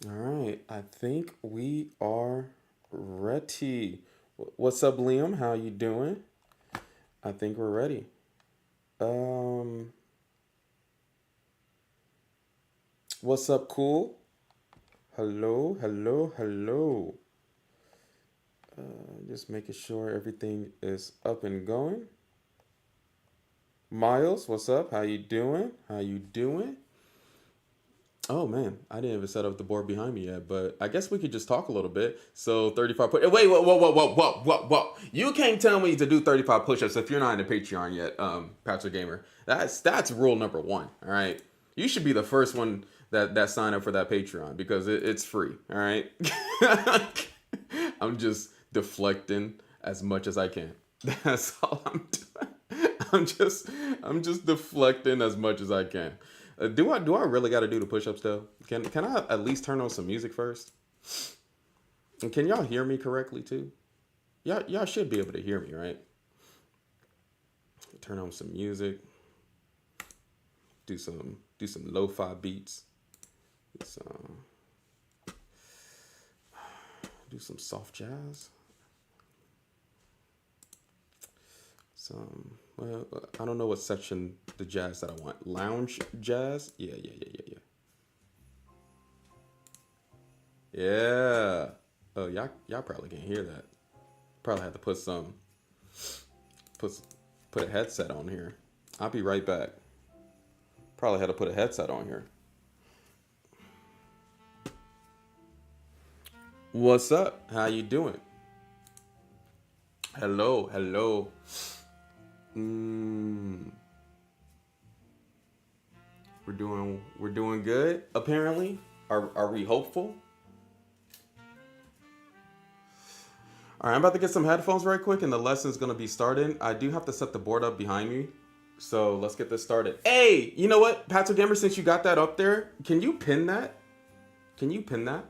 All right, I think we are ready. What's up, Liam? How you doing? I think we're ready. Um, what's up, cool? Hello, hello, hello. Just making sure everything is up and going. Miles, what's up? How you doing? How you doing? Oh man, I didn't even set up the board behind me yet, but I guess we could just talk a little bit. So 35 push. Wait, whoa. You can't tell me to do 35 push-ups if you're not in the Patreon yet, Patrick Gamer. That's rule number one. All right, you should be the first one that sign up for that Patreon because it's free. All right. I'm just deflecting as much as I can. That's all I'm doing. I'm just deflecting as much as I can. Do I really got to do the push-ups though? Can I at least turn on some music first? And can y'all hear me correctly too? Y'all should be able to hear me, right? Turn on some music. Do some lo-fi beats. Do some soft jazz. Well, I don't know what section the jazz that I want. Lounge jazz? Yeah. Yeah. Oh, y'all probably can't hear that. Probably have to put put a headset on here. I'll be right back. Probably had to put a headset on here. What's up? How you doing? Hello. Mm, we're doing good. Apparently, are we hopeful? All right, I'm about to get some headphones right quick, and the lesson's gonna be starting. I do have to set the board up behind me, so let's get this started. Hey, you know what, Patrick Gamer? Since you got that up there, can you pin that? Can you pin that?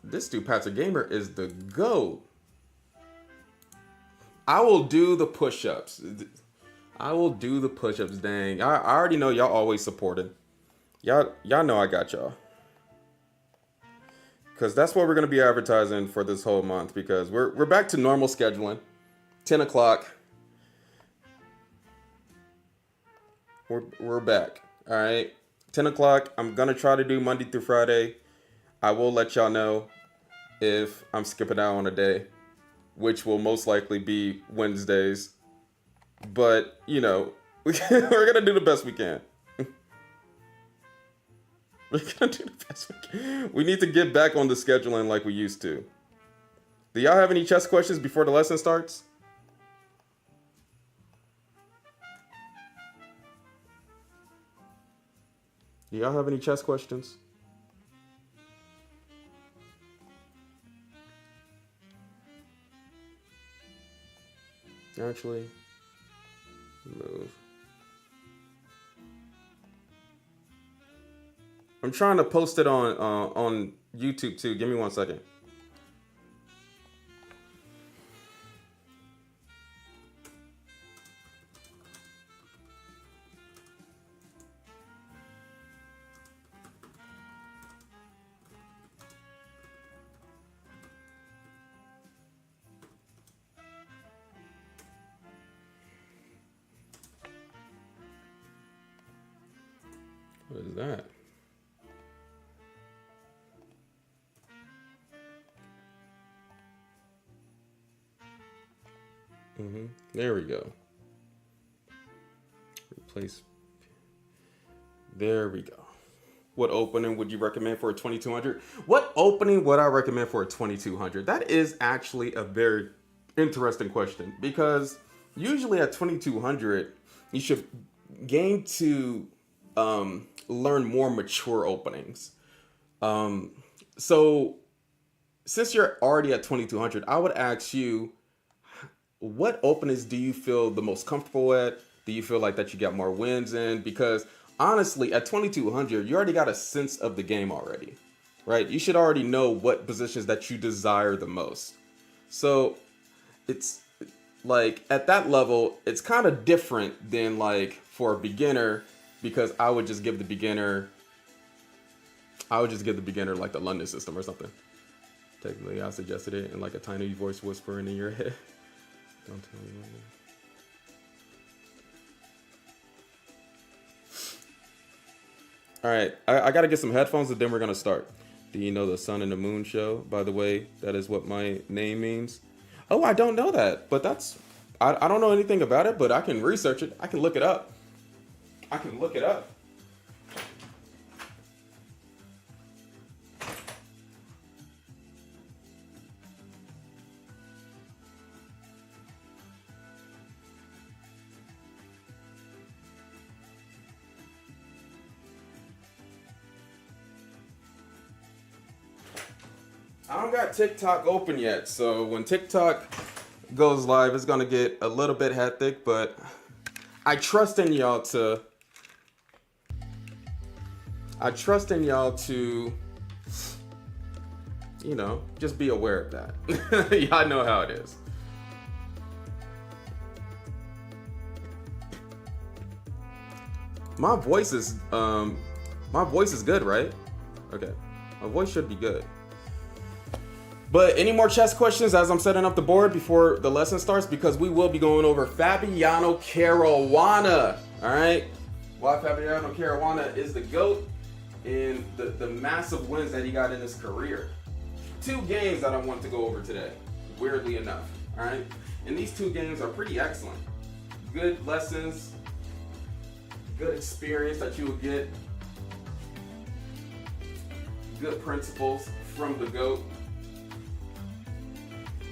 This dude, Patrick Gamer, is the GOAT. I will do the push-ups. I will do the push-ups. Dang, I already know y'all always supported. Y'all know I got y'all. Because that's what we're gonna be advertising for this whole month. Because we're back to normal scheduling. 10 o'clock. We're back. All right. 10 o'clock. I'm gonna try to do Monday through Friday. I will let y'all know if I'm skipping out on a day, which will most likely be Wednesdays. But you know, we're gonna do the best we can. We're gonna do the best we can. We need to get back on the scheduling like we used to. Do y'all have any chess questions before the lesson starts? Do y'all have any chess questions? Actually, move. I'm trying to post it on YouTube too. Give me 1 second. What is that? There we go. Replace. There we go. What opening would you recommend for a 2200? What opening would I recommend for a 2200? That is actually a very interesting question because usually at 2200, you should gain to learn more mature openings. So since you're already at 2200, I would ask you, what openings do you feel the most comfortable at? Do you feel like that you got more wins in? Because honestly, at 2200, you already got a sense of the game already, right? You should already know what positions that you desire the most. So it's like at that level, it's kind of different than like for a beginner, because I would just give the beginner like the London system or something. Technically, I suggested it in like a tiny voice whispering in your head. Don't tell me. All right, I got to get some headphones and then we're going to start. Do you know the Sun and the Moon show? By the way, that is what my name means. Oh, I don't know that, but I don't know anything about it, but I can research it. I can look it up. I don't got TikTok open yet, so when TikTok goes live, it's gonna get a little bit hectic, but I trust in y'all to just be aware of that. Y'all know how it is. My voice is good, right? Okay. My voice should be good. But any more chess questions as I'm setting up the board before the lesson starts? Because we will be going over Fabiano Caruana. All right? Why Fabiano Caruana is the GOAT and the massive wins that he got in his career. 2 games that I want to go over today, weirdly enough. All right? And these 2 games are pretty excellent. Good lessons, good experience that you will get, good principles from the GOAT.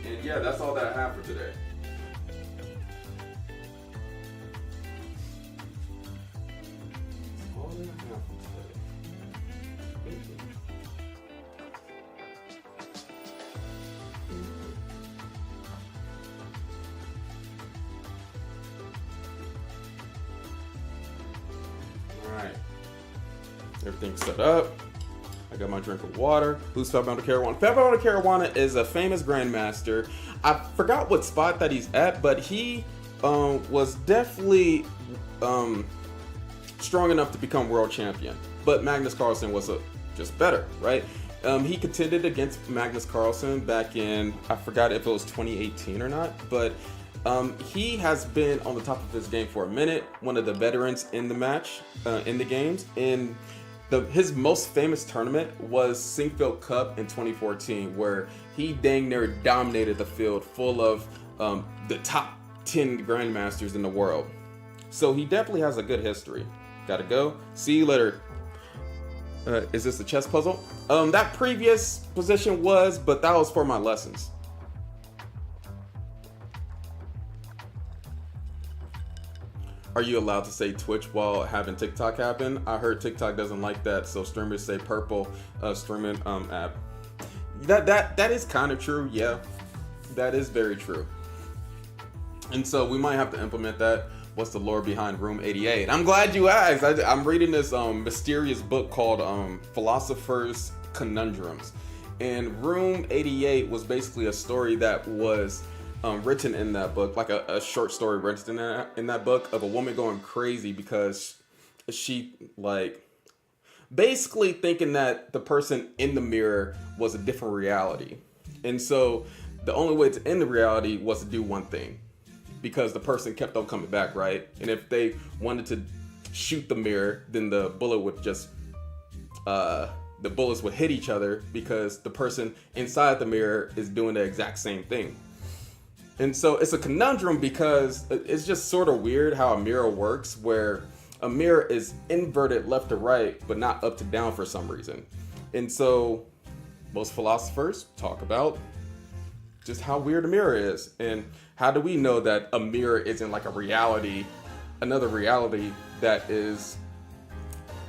And yeah, that's all that I have for today. All that I have for today. All right. Everything's set up. I got my drink of water. Who's Fabiano Caruana? Fabiano Caruana is a famous Grandmaster. I forgot what spot that he's at, but he was definitely strong enough to become world champion. But Magnus Carlsen was just better, right? He contended against Magnus Carlsen back in, I forgot if it was 2018 or not, but he has been on the top of his game for a minute. One of the veterans in the match, in the games. His most famous tournament was Sinkfield Cup in 2014, where he dang near dominated the field full of the top 10 Grandmasters in the world. So he definitely has a good history. Gotta go. See you later. Is this a chess puzzle? That previous position was, but that was for my lessons. Are you allowed to say Twitch while having TikTok happen? I heard TikTok doesn't like that, so streamers say purple streaming app. That is kind of true, yeah. That is very true. And so we might have to implement that. What's the lore behind Room 88? I'm glad you asked. I'm reading this mysterious book called Philosopher's Conundrums. And Room 88 was basically a story that was written in that book, like a short story written in that book of a woman going crazy because she like basically thinking that the person in the mirror was a different reality. And so the only way to end the reality was to do one thing, because the person kept on coming back, right? And if they wanted to shoot the mirror, then the bullet would just the bullets would hit each other because the person inside the mirror is doing the exact same thing. And so it's a conundrum because it's just sort of weird how a mirror works, where A mirror is inverted left to right, but not up to down for some reason. And so most philosophers talk about just how weird a mirror is. And how do we know that a mirror isn't like a reality, another reality that is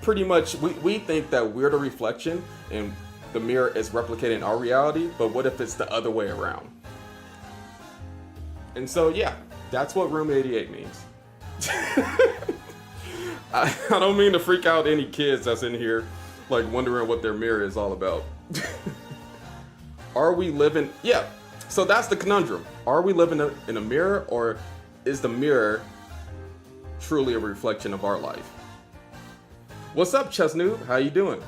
pretty much, we think that we're the reflection and the mirror is replicating our reality, but what if it's the other way around? And so, yeah, that's what Room 88 means. I don't mean to freak out any kids that's in here, like wondering what their mirror is all about. Are we living? Yeah. So that's the conundrum. Are we living in a mirror, or is the mirror truly a reflection of our life? What's up, Chesnoob? How you doing?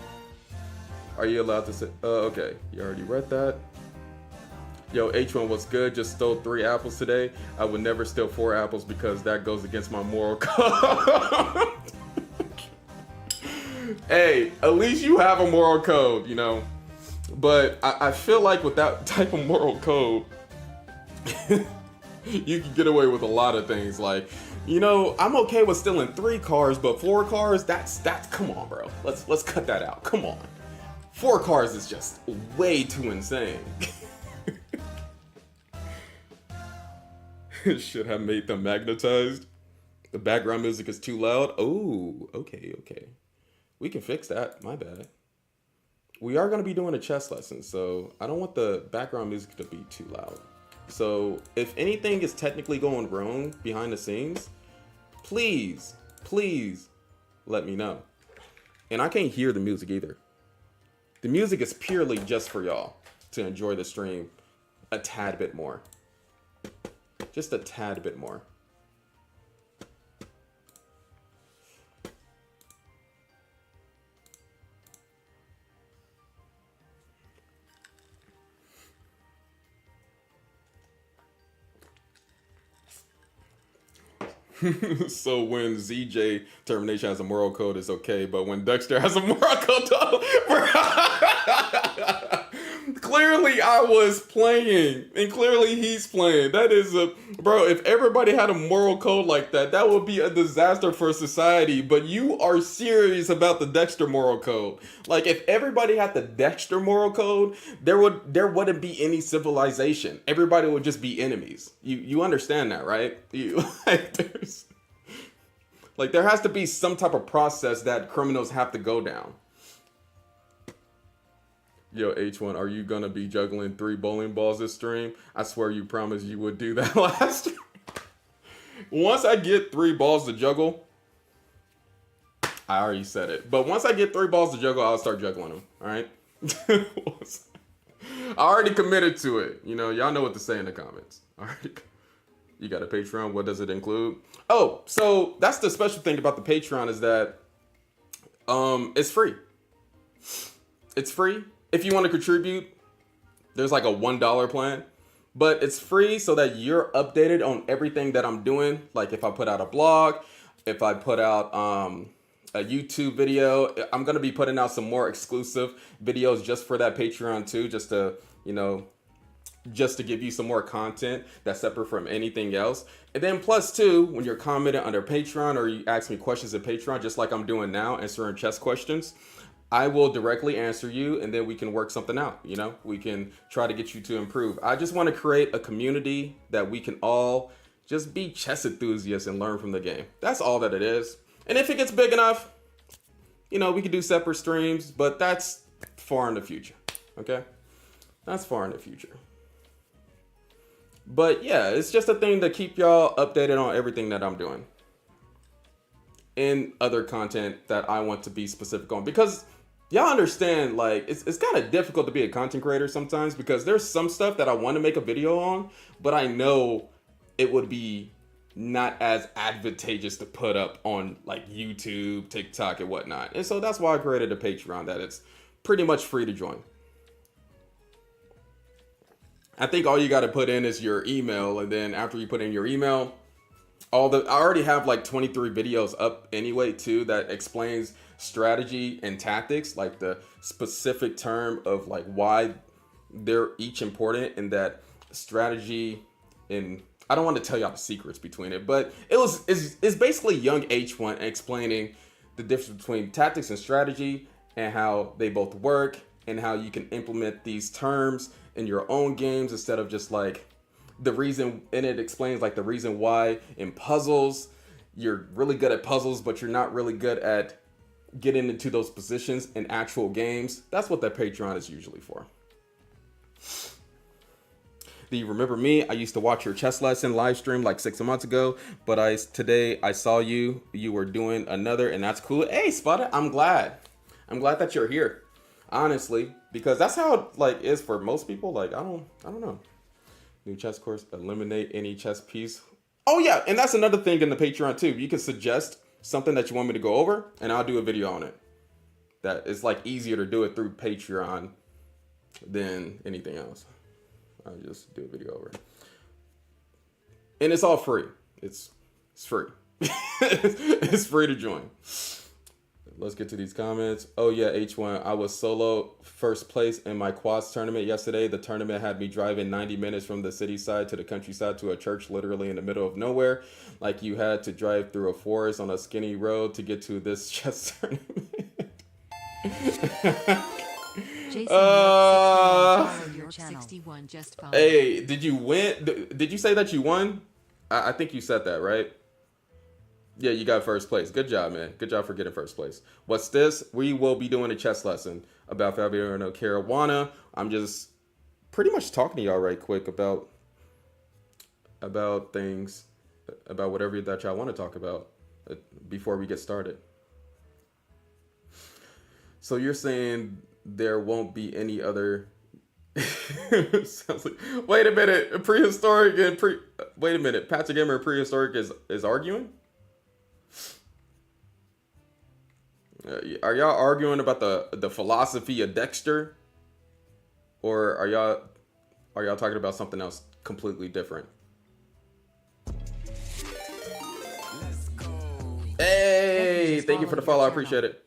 Are you allowed to say? Okay, you already read that. Yo, H1, what's good? Just stole 3 apples today. I would never steal 4 apples because that goes against my moral code. Hey, at least you have a moral code, you know. But I feel like with that type of moral code, you can get away with a lot of things. Like, you know, I'm okay with stealing 3 cars, but 4 cars, that's come on, bro. Let's cut that out. Come on. 4 cars is just way too insane. Should have made them magnetized. The background music is too loud. Oh, okay. We can fix that. My bad. We are going to be doing a chess lesson, so I don't want the background music to be too loud. So if anything is technically going wrong behind the scenes, please let me know. And I can't hear the music either. The music is purely just for y'all to enjoy the stream a tad bit more. Just a tad bit more. So when ZJ Termination has a moral code, it's okay, but when Dexter has a moral code, clearly I was playing, and clearly he's playing. That is bro, if everybody had a moral code like that, that would be a disaster for society. But you are serious about the Dexter moral code. Like, if everybody had the Dexter moral code, there wouldn't be any civilization. Everybody would just be enemies. You understand that, right? There has to be some type of process that criminals have to go down. Yo, H1, are you gonna be juggling 3 bowling balls this stream? I swear you promised you would do that last stream. Once I get 3 balls to juggle, I already said it, but once I get 3 balls to juggle, I'll start juggling them, all right? I already committed to it. You know, y'all know what to say in the comments. All right. You got a Patreon. What does it include? Oh, so that's the special thing about the Patreon is that it's free. It's free. If you want to contribute, there's like a $1 plan, but it's free so that you're updated on everything that I'm doing. Like if I put out a blog, if I put out a YouTube video, I'm going to be putting out some more exclusive videos just for that Patreon too, just to, you know, just to give you some more content that's separate from anything else. And then plus too, when you're commenting under Patreon or you ask me questions at Patreon, just like I'm doing now, answering chess questions, I will directly answer you, and then we can work something out. You know, we can try to get you to improve. I just want to create a community that we can all just be chess enthusiasts and learn from the game. That's all that it is. And if it gets big enough, you know, we can do separate streams, but that's far in the future. Okay? That's far in the future. But yeah, it's just a thing to keep y'all updated on everything that I'm doing. And other content that I want to be specific on. Because y'all understand, like, it's kind of difficult to be a content creator sometimes because there's some stuff that I want to make a video on, but I know it would be not as advantageous to put up on like YouTube, TikTok, and whatnot. And so that's why I created a Patreon that it's pretty much free to join. I think all you got to put in is your email, and then after you put in your email, I already have like 23 videos up anyway too that explains strategy and tactics, like the specific term of like why they're each important, and that strategy and I don't want to tell y'all the secrets between it, but it's basically young H1 explaining the difference between tactics and strategy and how they both work and how you can implement these terms in your own games instead of just like the reason. And it explains like the reason why in puzzles you're really good at puzzles, but you're not really good at getting into those positions in actual games. That's what that Patreon is usually for. Do you remember me? I used to watch your chess lesson live stream like 6 months ago, but today I saw you were doing another, and that's cool. Hey, Spotted, I'm glad that you're here, honestly, because that's how it like is for most people. Like I don't know. New chess course, eliminate any chess piece. Oh yeah, and that's another thing in the Patreon too. You can suggest something that you want me to go over, and I'll do a video on it. That it's like easier to do it through Patreon than anything else. I'll just do a video over it. And it's all free. It's free. It's free to join. Let's get to these comments. Oh yeah, H1. I was solo first place in my quads tournament yesterday. The tournament had me driving 90 minutes from the city side to the countryside to a church literally in the middle of nowhere. Like you had to drive through a forest on a skinny road to get to this chess tournament. Jason, 61 just followed. Hey, did you win? Did you say that you won? I think you said that, right? Yeah, you got first place. Good job, man. Good job for getting first place. What's this? We will be doing a chess lesson about Fabiano Caruana. I'm just pretty much talking to y'all right quick about things, about whatever that y'all want to talk about before we get started. So you're saying there won't be any other... Sounds like... Wait a minute. Prehistoric and Wait a minute. Patrick Gamer and Prehistoric is arguing? Are y'all arguing about the philosophy of Dexter, or are y'all talking about something else completely different? Let's go. Hey, thank you for the follow. I appreciate it.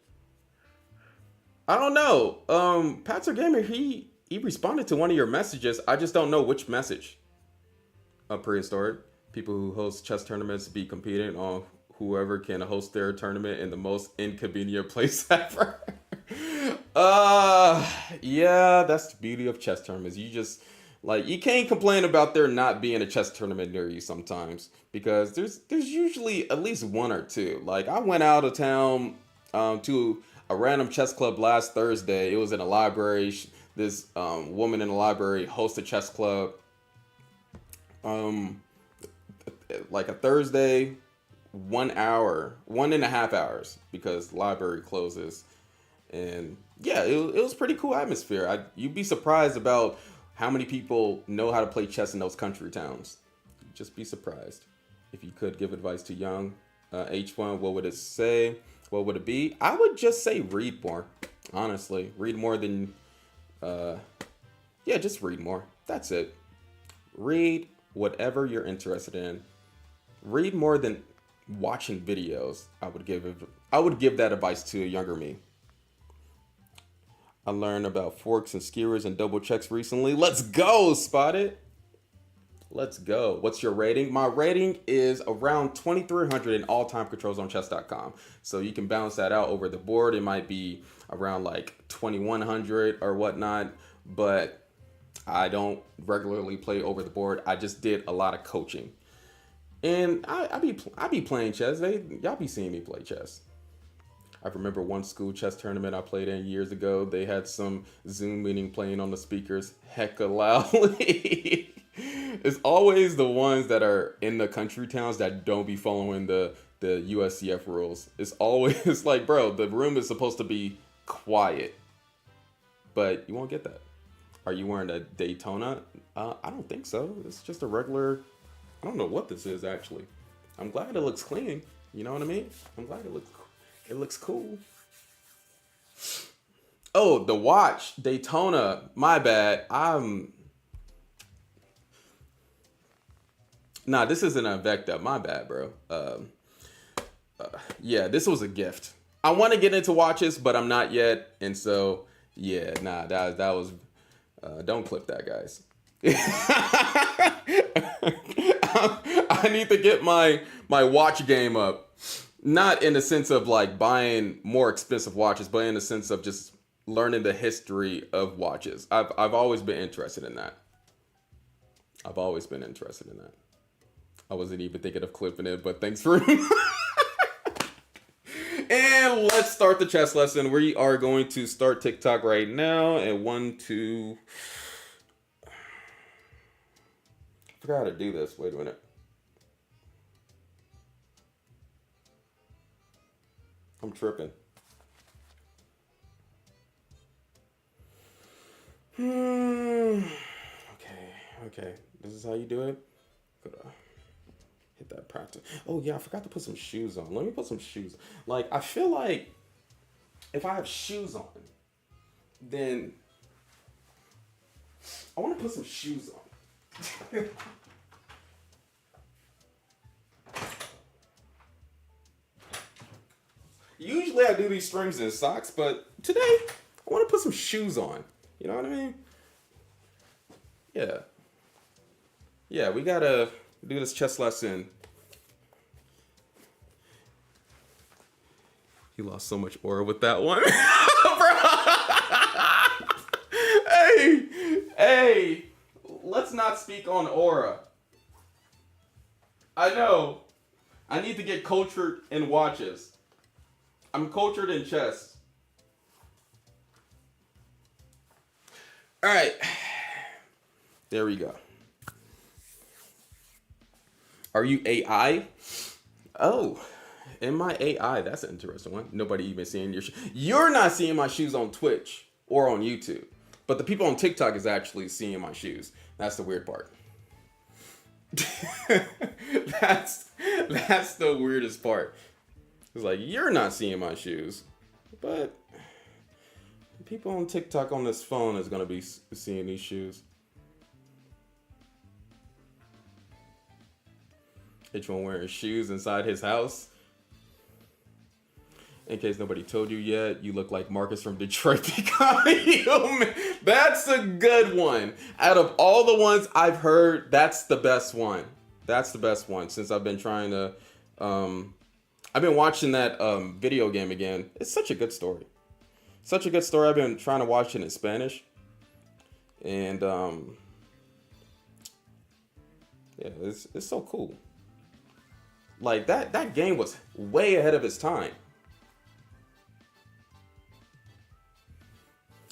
I don't know. Patrick Gamer, he responded to one of your messages. I just don't know which message. Prehistoric. People who host chess tournaments be competing on whoever can host their tournament in the most inconvenient place ever. Yeah, that's the beauty of chess tournaments. You just like, you can't complain about there not being a chess tournament near you sometimes, because there's usually at least one or two. Like I went out of town to a random chess club last Thursday. It was in a library. This woman in the library hosts a chess club. Like a Thursday, 1 hour, 1.5 hours, because library closes. And yeah, it was pretty cool atmosphere. You'd be surprised about how many people know how to play chess in those country towns. You'd just be surprised. If you could give advice to young H1, what would it say? What would it be? I would just say read more. Honestly, read more than yeah, just read more. That's it. Read whatever you're interested in. Read more than watching videos. I would give that advice to a younger me. I learned about forks and skewers and double checks recently. Let's go, Spotted. Let's go. What's your rating? My rating is around 2,300 in all-time controls on chess.com. So you can balance that out over the board. It might be around like 2,100 or whatnot, but I don't regularly play over the board. I just did a lot of coaching. And I be playing chess. Y'all be seeing me play chess. I remember one school chess tournament I played in years ago. They had some Zoom meeting playing on the speakers hecka loudly. It's always the ones that are in the country towns that don't be following the USCF rules. It's always like, bro, the room is supposed to be quiet, but you won't get that. Are you wearing a Daytona? I don't think so. It's just a regular... I don't know what this is, actually. I'm glad it looks clean. You know what I mean? I'm glad it looks cool. Oh, the watch. Daytona. My bad. Nah, this isn't a Vecta. My bad, bro. Yeah, this was a gift. I want to get into watches, but I'm not yet. And so, yeah, nah, that was... don't clip that, guys. I need to get my watch game up. Not in the sense of like buying more expensive watches, but in the sense of just learning the history of watches. I've always been interested in that. I've always been interested in that. I wasn't even thinking of clipping it, but thanks for. And let's start the chess lesson. We are going to start TikTok right now. And 1, 2. I forgot how to do this. Wait a minute. I'm tripping. Okay. This is how you do it. Gotta hit that practice. Oh yeah, I forgot to put some shoes on. Let me put some shoes. Like, I feel like if I have shoes on, then I want to put some shoes on. Usually I do these strings and socks, but today I want to put some shoes on. You know what I mean? Yeah. Yeah, we gotta do this chess lesson. He lost so much aura with that one. Hey, let's not speak on aura. I know. I need to get cultured in watches. I'm cultured in chess. All right. There we go. Are you AI? Oh, am I AI? That's an interesting one. Nobody even seeing your shoes. You're not seeing my shoes on Twitch or on YouTube, but the people on TikTok is actually seeing my shoes. That's the weird part. That's the weirdest part. It's like, you're not seeing my shoes, but people on TikTok on this phone is gonna be seeing these shoes. Each one wearing shoes inside his house. In case nobody told you yet, you look like Marcus from Detroit. That's a good one. Out of all the ones I've heard, that's the best one. That's the best one since I've been trying to. I've been watching that video game again. It's such a good story. Such a good story. I've been trying to watch it in Spanish. And yeah, it's so cool. Like that game was way ahead of its time.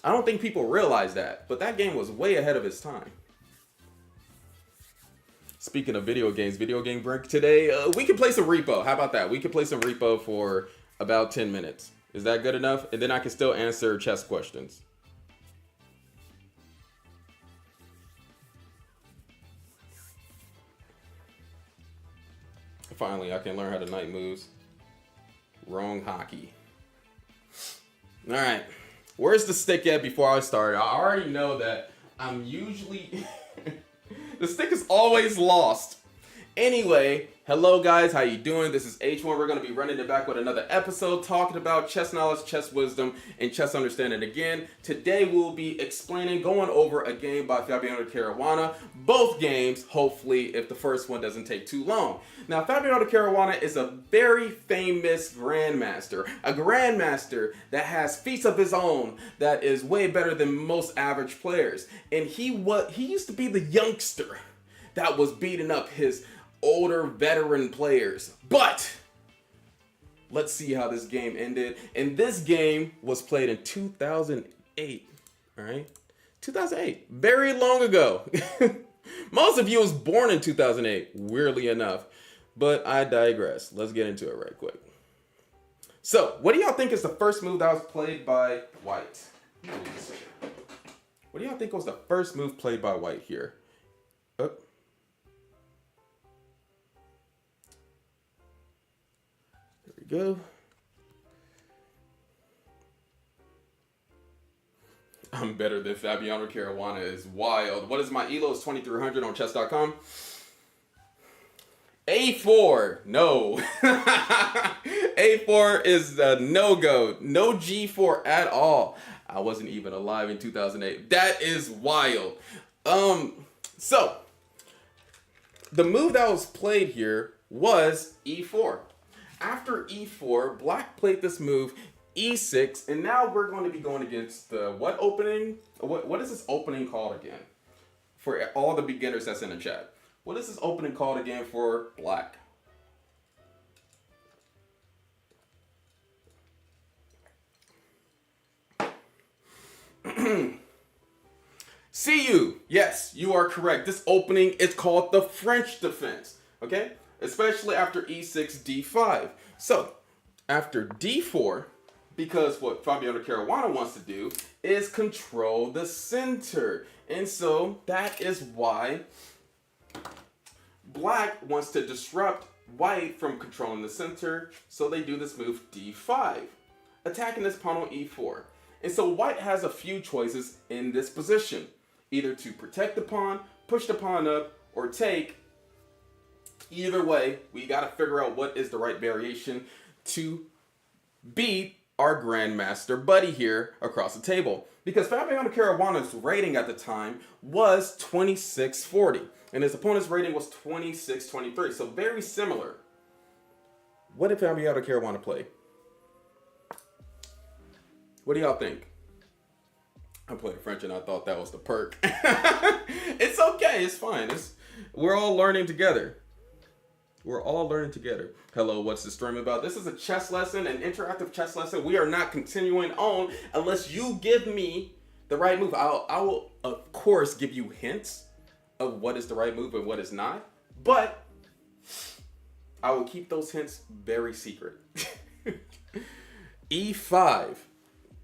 I don't think people realize that, but that game was way ahead of its time. Speaking of video games, video game break today. We can play some Repo. How about that? We can play some Repo for about 10 minutes. Is that good enough? And then I can still answer chess questions. Finally, I can learn how to knight moves. Wrong hockey. All right. Where's the stick at before I start? I already know that I'm usually... The stick is always lost. Anyway, hello guys, how you doing? This is H1. We're going to be running it back with another episode talking about chess knowledge, chess wisdom, and chess understanding again. Today we'll be going over a game by Fabiano Caruana. Both games, hopefully, if the first one doesn't take too long. Now, Fabiano Caruana is a very famous Grandmaster. A Grandmaster that has feats of his own that is way better than most average players. And he used to be the youngster that was beating up his older veteran players. But let's see how this game ended. And this game was played in 2008. All right, 2008, very long ago. Most of you was born in 2008, weirdly enough. But I digress. Let's get into it right quick. So, what do y'all think is the first move that was played by White? What do y'all think was the first move played by White here? Oh. Go. I'm better than Fabiano Caruana is wild. What is my elo? Is 2300 on chess.com. A4, no. A4 is a no-go. No G4 at all. I wasn't even alive in 2008. That is wild. So the move that was played here was e4. After e4, black played this move e6, and now we're going to be going against the what opening? What is this opening called again? For all the beginners that's in the chat, what is this opening called again for black? See you. Yes, you are correct. This opening is called the French defense. Okay? Especially after e6, d5. So, after d4, because what Fabiano Caruana wants to do is control the center. And so, that is why black wants to disrupt white from controlling the center. So, they do this move d5, attacking this pawn on e4. And so, white has a few choices in this position. Either to protect the pawn, push the pawn up, or take. Either way, we got to figure out what is the right variation to beat our Grandmaster buddy here across the table. Because Fabiano Caruana's rating at the time was 2640. And his opponent's rating was 2623. So very similar. What did Fabiano Caruana play? What do y'all think? I played French and I thought that was the perk. It's okay. It's fine. We're all learning together. We're all learning together. Hello, what's the stream about? This is a chess lesson, an interactive chess lesson. We are not continuing on unless you give me the right move. I will, of course, give you hints of what is the right move and what is not. But I will keep those hints very secret. E5.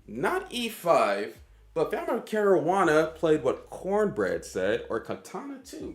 Not E5. But Fabiano Caruana played what Cornbread said, or Katana 2.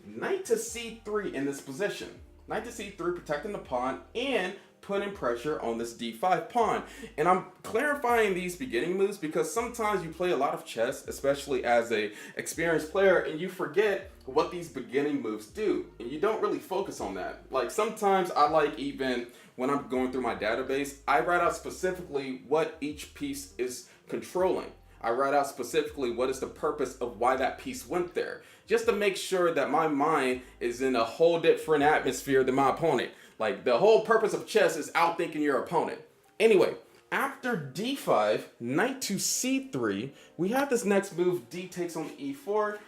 Knight to c3 in this position. Knight to c3, protecting the pawn and putting pressure on this d5 pawn. And I'm clarifying these beginning moves because sometimes you play a lot of chess, especially as a experienced player, and you forget what these beginning moves do. And you don't really focus on that. Like sometimes I like, even when I'm going through my database, I write out specifically what each piece is controlling. I write out specifically what is the purpose of why that piece went there. Just to make sure that my mind is in a whole different atmosphere than my opponent. Like the whole purpose of chess is outthinking your opponent. Anyway, after d5, knight to c3, we have this next move, d takes on e4,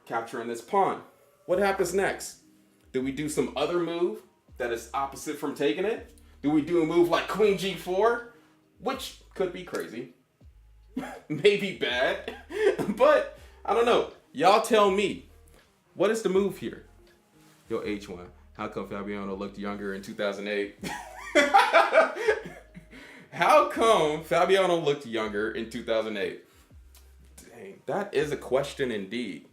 capturing this pawn. What happens next? Do we do some other move that is opposite from taking it? Do we do a move like queen g4? Which could be crazy. Maybe bad, but I don't know. Y'all tell me, what is the move here? Yo, H1, how come Fabiano looked younger in 2008? How come Fabiano looked younger in 2008? Dang, that is a question indeed.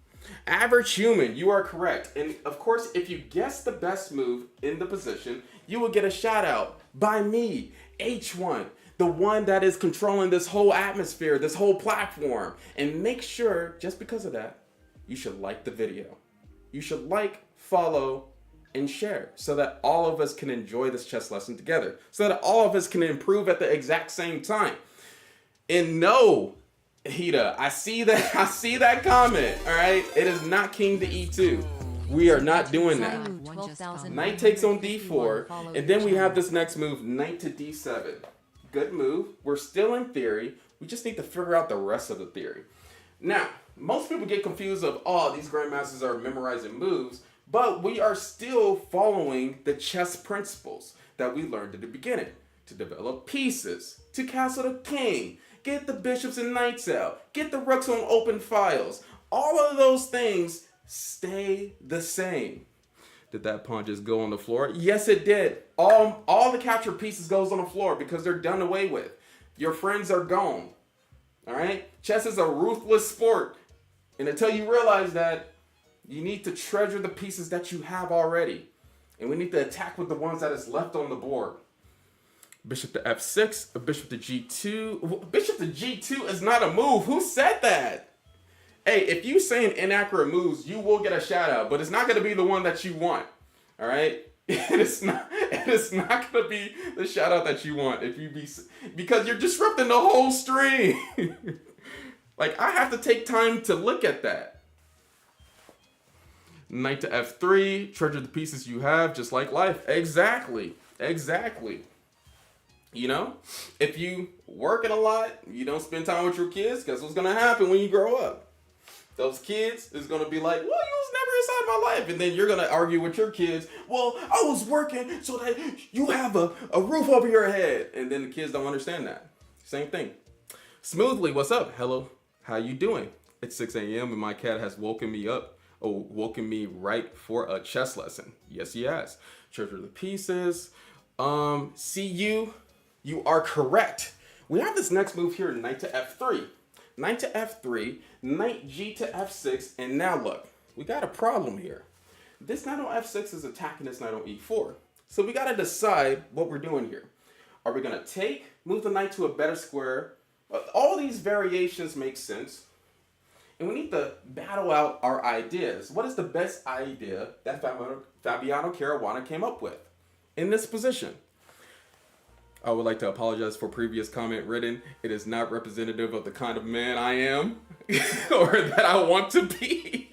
Average human, you are correct. And of course, if you guess the best move in the position, you will get a shout out by me, H1. The one that is controlling this whole atmosphere, this whole platform. And make sure, just because of that, you should like the video. You should like, follow, and share so that all of us can enjoy this chess lesson together. So that all of us can improve at the exact same time. And no, Hida, I see that comment, all right? It is not king to e2. We are not doing that. Knight takes on d4, and then we have this next move, knight to d7. Good move. We're still in theory. We just need to figure out the rest of the theory. Now, most people get confused of, oh, these grandmasters are memorizing moves, but we are still following the chess principles that we learned at the beginning. To develop pieces, to castle the king, get the bishops and knights out, get the rooks on open files. All of those things stay the same. Did that pawn just go on the floor? Yes, it did. All the captured pieces goes on the floor because they're done away with. Your friends are gone. All right? Chess is a ruthless sport. And until you realize that, you need to treasure the pieces that you have already. And we need to attack with the ones that is left on the board. Bishop to f6, a bishop to g2. Bishop to g2 is not a move. Who said that? Hey, if you saying inaccurate moves, you will get a shout out, but it's not going to be the one that you want. All right? It is not going to be the shout out that you want because you're disrupting the whole stream. Like, I have to take time to look at that. Knight to f3, treasure the pieces you have, just like life. Exactly. You know, if you working a lot, you don't spend time with your kids, guess what's gonna happen when you grow up? Those kids is gonna be like, well, you was never inside my life. And then you're gonna argue with your kids, well, I was working so that you have a roof over your head. And then the kids don't understand that. Same thing. Smoothly, what's up? Hello, how you doing? It's 6 a.m. and my cat has woken me up. Oh, woken me right for a chess lesson. Yes, he has. Treasure the pieces. See you are correct. We have this next move here, knight to f3. Knight to f3, knight g to f6, and now look, we got a problem here. This knight on f6 is attacking this knight on e4. So we gotta decide what we're doing here. Are we gonna move the knight to a better square? All these variations make sense. And we need to battle out our ideas. What is the best idea that Fabiano Caruana came up with in this position? I would like to apologize for previous comment written. It is not representative of the kind of man I am or that I want to be.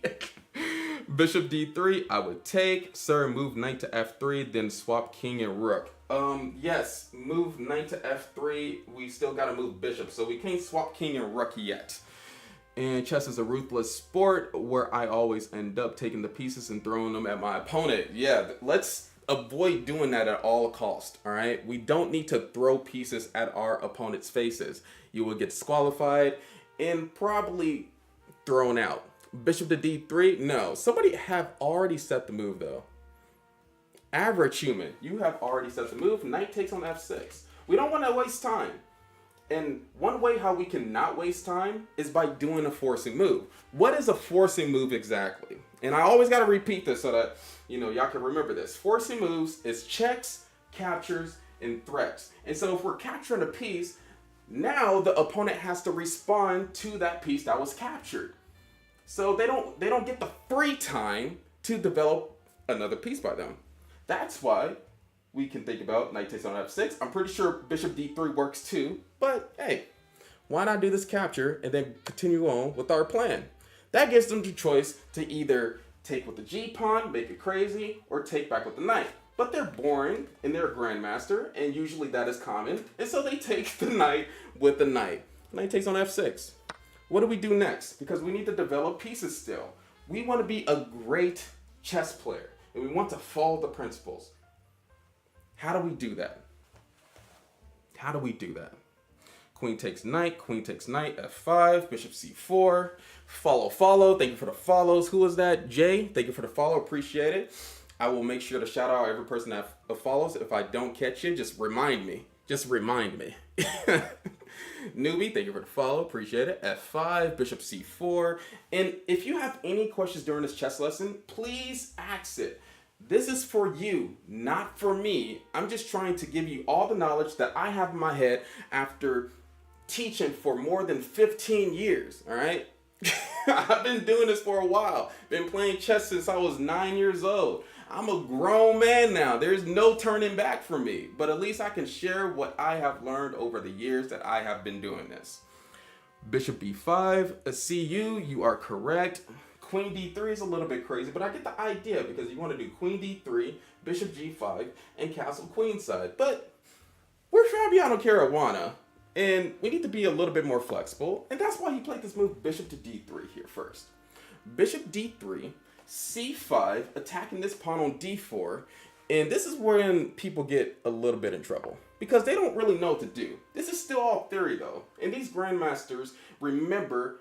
Bishop d3, I would take. Sir, move knight to f3, then swap king and rook. Yes, move knight to f3. We still gotta move bishop, so we can't swap king and rook yet. And chess is a ruthless sport where I always end up taking the pieces and throwing them at my opponent. Yeah, let's avoid doing that at all cost, all right? We don't need to throw pieces at our opponent's faces. You will get disqualified and probably thrown out. Bishop to d3, no. Somebody have already set the move though. Average human, you have already set the move. Knight takes on f6. We don't want to waste time. And one way how we can not waste time is by doing a forcing move. What is a forcing move exactly? And I always got to repeat this so that, y'all can remember this. Forcing moves is checks, captures, and threats. And so if we're capturing a piece, now the opponent has to respond to that piece that was captured. So they don't get the free time to develop another piece by them. That's why we can think about knight takes on f6. I'm pretty sure bishop d3 works too, but hey, why not do this capture and then continue on with our plan? That gives them the choice to either take with the g pawn, make it crazy, or take back with the knight. But they're boring and they're a grandmaster, and usually that is common, and so they take the knight with the knight. Knight takes on f6. What do we do next? Because we need to develop pieces still. We want to be a great chess player, and we want to follow the principles. How do we do that? Queen takes knight, f5, bishop c4, follow. Thank you for the follows. Who was that? Jay, thank you for the follow, appreciate it. I will make sure to shout out every person that follows. If I don't catch you, just remind me. Newbie, thank you for the follow, appreciate it. f5, bishop c4. And if you have any questions during this chess lesson, please ask it. This is for you, not for me. I'm just trying to give you all the knowledge that I have in my head after teaching for more than 15 years, all right? I've been doing this for a while. Been playing chess since I was 9 years old. I'm a grown man now. There's no turning back for me. But at least I can share what I have learned over the years that I have been doing this. Bishop b5, see you are correct. Queen d3 is a little bit crazy, but I get the idea because you want to do queen d3, bishop g5, and castle queenside. But we're Fabiano Caruana, and we need to be a little bit more flexible, and that's why he played this move bishop to d3 here first. Bishop d3, c5, attacking this pawn on d4, and this is when people get a little bit in trouble because they don't really know what to do. This is still all theory though, and these grandmasters remember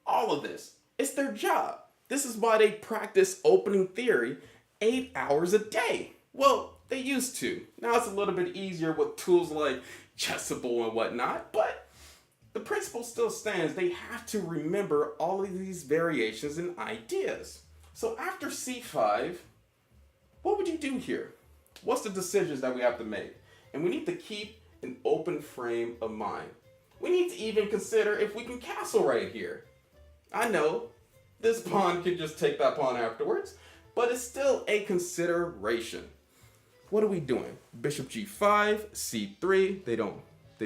all of this. It's their job. This is why they practice opening theory 8 hours a day. Well, they used to. Now it's a little bit easier with tools like Chessable and whatnot, but the principle still stands. They have to remember all of these variations and ideas. So after c5, what would you do here? What's the decisions that we have to make? And we need to keep an open frame of mind. We need to even consider if we can castle right here. I know this pawn can just take that pawn afterwards, but it's still a consideration. What are we doing? Bishop g5, c3. They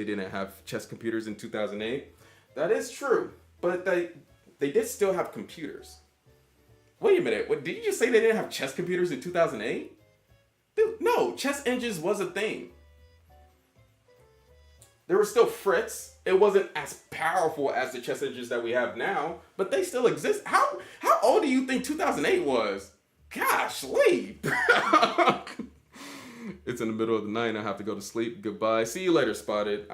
didn't have chess computers in 2008. That is true, but they did still have computers. Wait a minute. What, did you just say they didn't have chess computers in 2008? Dude, no, chess engines was a thing. There were still Fritz. It wasn't as powerful as the chess engines that we have now, but they still exist. How old do you think 2008 was? Gosh, Lee. It's in the middle of the night and I have to go to sleep. Goodbye. See you later, Spotted.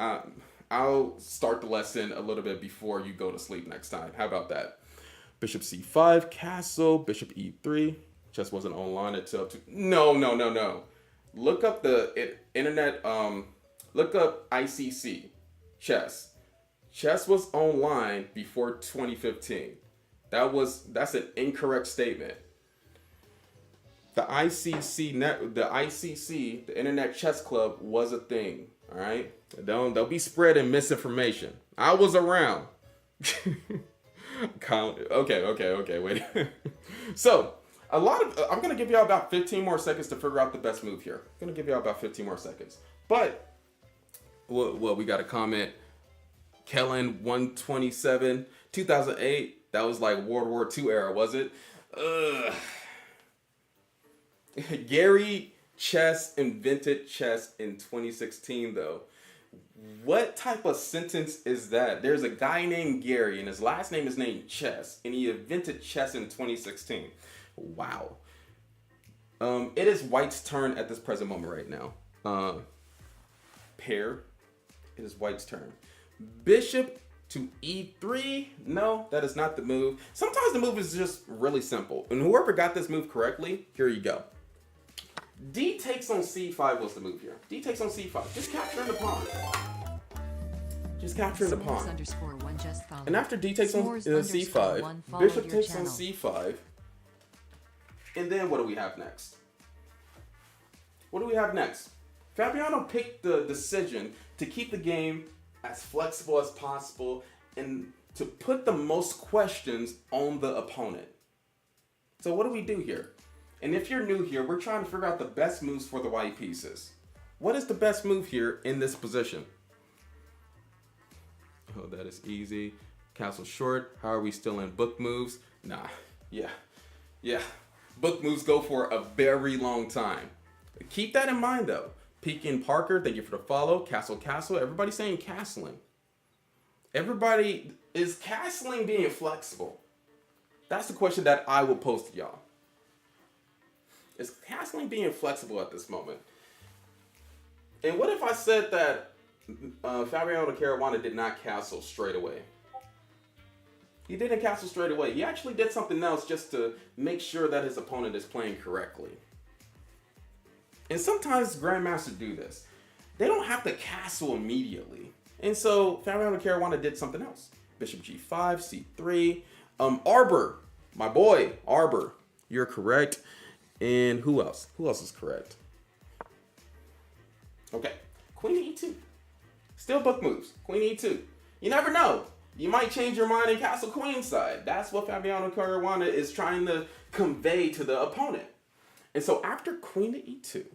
I'll start the lesson a little bit before you go to sleep next time. How about that? Bishop c5, castle, bishop e3. Chess wasn't online until... No. Look up the internet... Look up ICC, chess. Chess was online before 2015. That's an incorrect statement. The ICC, the Internet Chess Club, was a thing. All right, don't be spreading misinformation. I was around. Okay, wait. So I'm gonna give y'all about 15 more seconds to figure out the best move here. I'm gonna give y'all about 15 more seconds, but. Well, we got a comment. Kellen 127, 2008. That was like World War II era, was it? Gary Chess invented chess in 2016, though. What type of sentence is that? There's a guy named Gary, and his last name is named Chess, and he invented chess in 2016. Wow. It is White's turn at this present moment right now. Pair. It is White's turn. Bishop to e3. No, that is not the move. Sometimes the move is just really simple. And whoever got this move correctly, here you go. D takes on c5 was the move here. D takes on c5. Just capturing the pawn. Just capturing the pawn. And after D takes on c5, bishop takes on c5. And then what do we have next? What do we have next? Fabiano picked the decision to keep the game as flexible as possible and to put the most questions on the opponent. So what do we do here? And if you're new here, we're trying to figure out the best moves for the white pieces. What is the best move here in this position? Oh, that is easy. Castle short. How are we still in book moves? Nah, yeah. Book moves go for a very long time. Keep that in mind though. Pekin Parker, thank you for the follow. Castle. Everybody's saying castling. Everybody, is castling being flexible? That's the question that I will pose to y'all. Is castling being flexible at this moment? And what if I said that Fabiano Caruana did not castle straight away? He didn't castle straight away. He actually did something else just to make sure that his opponent is playing correctly. And sometimes Grandmasters do this. They don't have to castle immediately. And so Fabiano Caruana did something else. Bishop g5, c3. Arbor, my boy, Arbor, you're correct. And who else? Who else is correct? Okay, Queen e2. Still book moves. Queen e2. You never know. You might change your mind and castle queenside. That's what Fabiano Caruana is trying to convey to the opponent. And so after Queen to e2,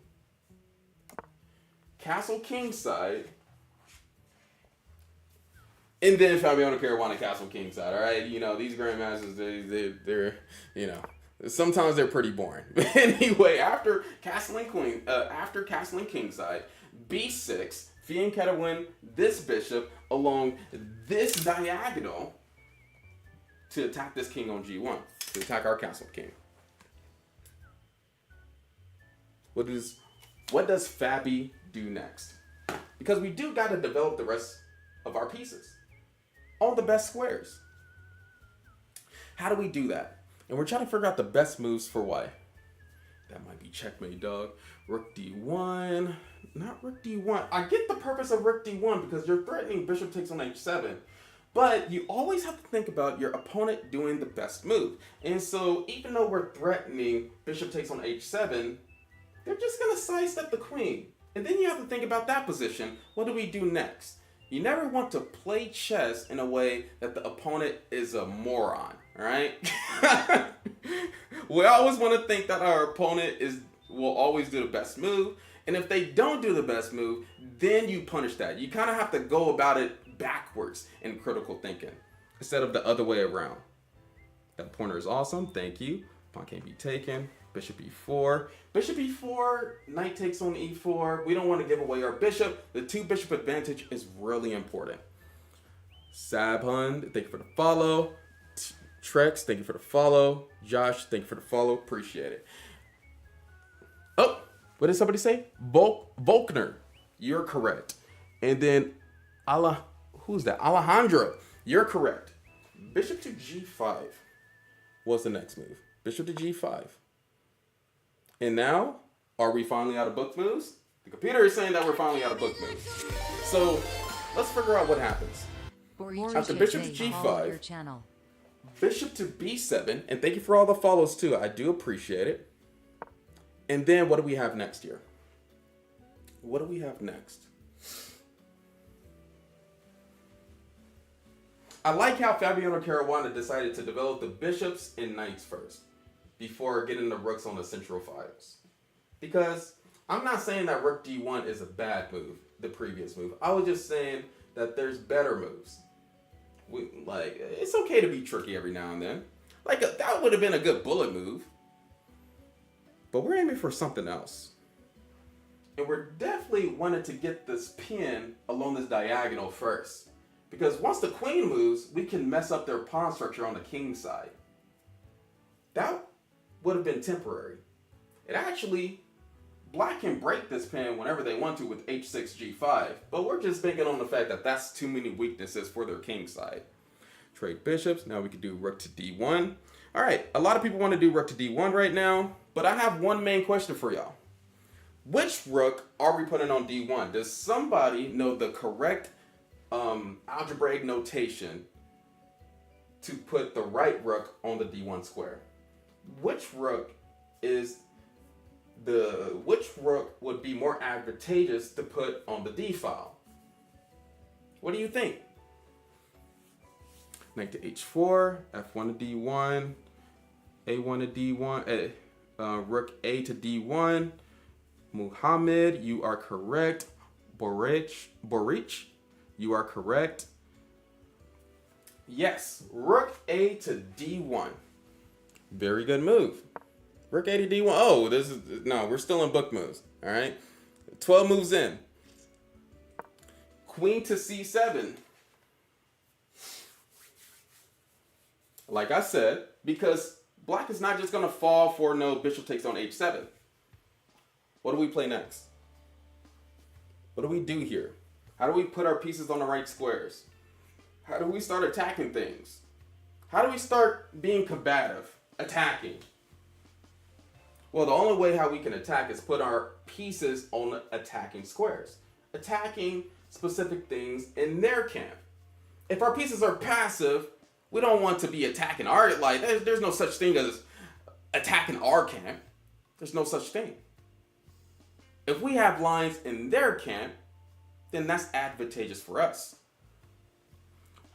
castle kingside, and then Fabiano Caruana castle kingside. All right, you know these grandmasters, they're you know sometimes they're pretty boring. But anyway, after castling kingside, b6, Fianchetto win this bishop along this diagonal to attack this king on g1, to attack our castle king. What does Fabi do next? Because we do got to develop the rest of our pieces. All the best squares. How do we do that? And we're trying to figure out the best moves for white. That might be checkmate, dog. Rook d1. Not rook d1. I get the purpose of rook d1 because you're threatening bishop takes on h7. But you always have to think about your opponent doing the best move. And so even though we're threatening bishop takes on h7, they're just going to sidestep the queen. And then you have to think about that position. What do we do next? You never want to play chess in a way that the opponent is a moron, all right? We always want to think that our opponent will always do the best move. And if they don't do the best move, then you punish that. You kind of have to go about it backwards in critical thinking instead of the other way around. That pointer is awesome. Thank you. Pawn can't be taken. Bishop e4. Bishop e4. Knight takes on e4. We don't want to give away our bishop. The 2 bishop advantage is really important. Sabhun, thank you for the follow. Trex, thank you for the follow. Josh, thank you for the follow. Appreciate it. Oh, what did somebody say? Volkner, you're correct. And then who's that? Alejandro, you're correct. Bishop to g5 was the next move. Bishop to g5. And now, are we finally out of book moves? The computer is saying that we're finally out of book moves. So, let's figure out what happens. After bishop to g5, bishop to b7, and thank you for all the follows too. I do appreciate it. And then what do we have next here? What do we have next? I like how Fabiano Caruana decided to develop the bishops and knights first, before getting the rooks on the central files. Because I'm not saying that rook d1 is a bad move, the previous move. I was just saying that there's better moves. It's okay to be tricky every now and then. That would have been a good bullet move. But we're aiming for something else. And we're definitely wanting to get this pin along this diagonal first. Because once the queen moves, we can mess up their pawn structure on the king side. That would have been temporary. It actually, black can break this pin whenever they want to with h6, g5. But we're just banking on the fact that that's too many weaknesses for their king side. Trade bishops. Now we can do rook to d1. All right, a lot of people want to do rook to d1 right now. But I have one main question for y'all. Which rook are we putting on d1? Does somebody know the correct algebraic notation to put the right rook on the d1 square? Which rook would be more advantageous to put on the d file? What do you think? Knight to h4, f1 to d1, a1 to d1, rook a to d1. Muhammad, you are correct. Boric, you are correct. Yes, rook a to d1. Very good move. Rook a to d1. Oh, we're still in book moves. All right. 12 moves in. Queen to c7. Like I said, because black is not just going to fall for no bishop takes on h7. What do we play next? What do we do here? How do we put our pieces on the right squares? How do we start attacking things? How do we start being combative, attacking? Well, the only way how we can attack is put our pieces on attacking squares. Attacking specific things in their camp. If our pieces are passive, we don't want to be attacking our, there's no such thing as attacking our camp. There's no such thing. If we have lines in their camp, then that's advantageous for us.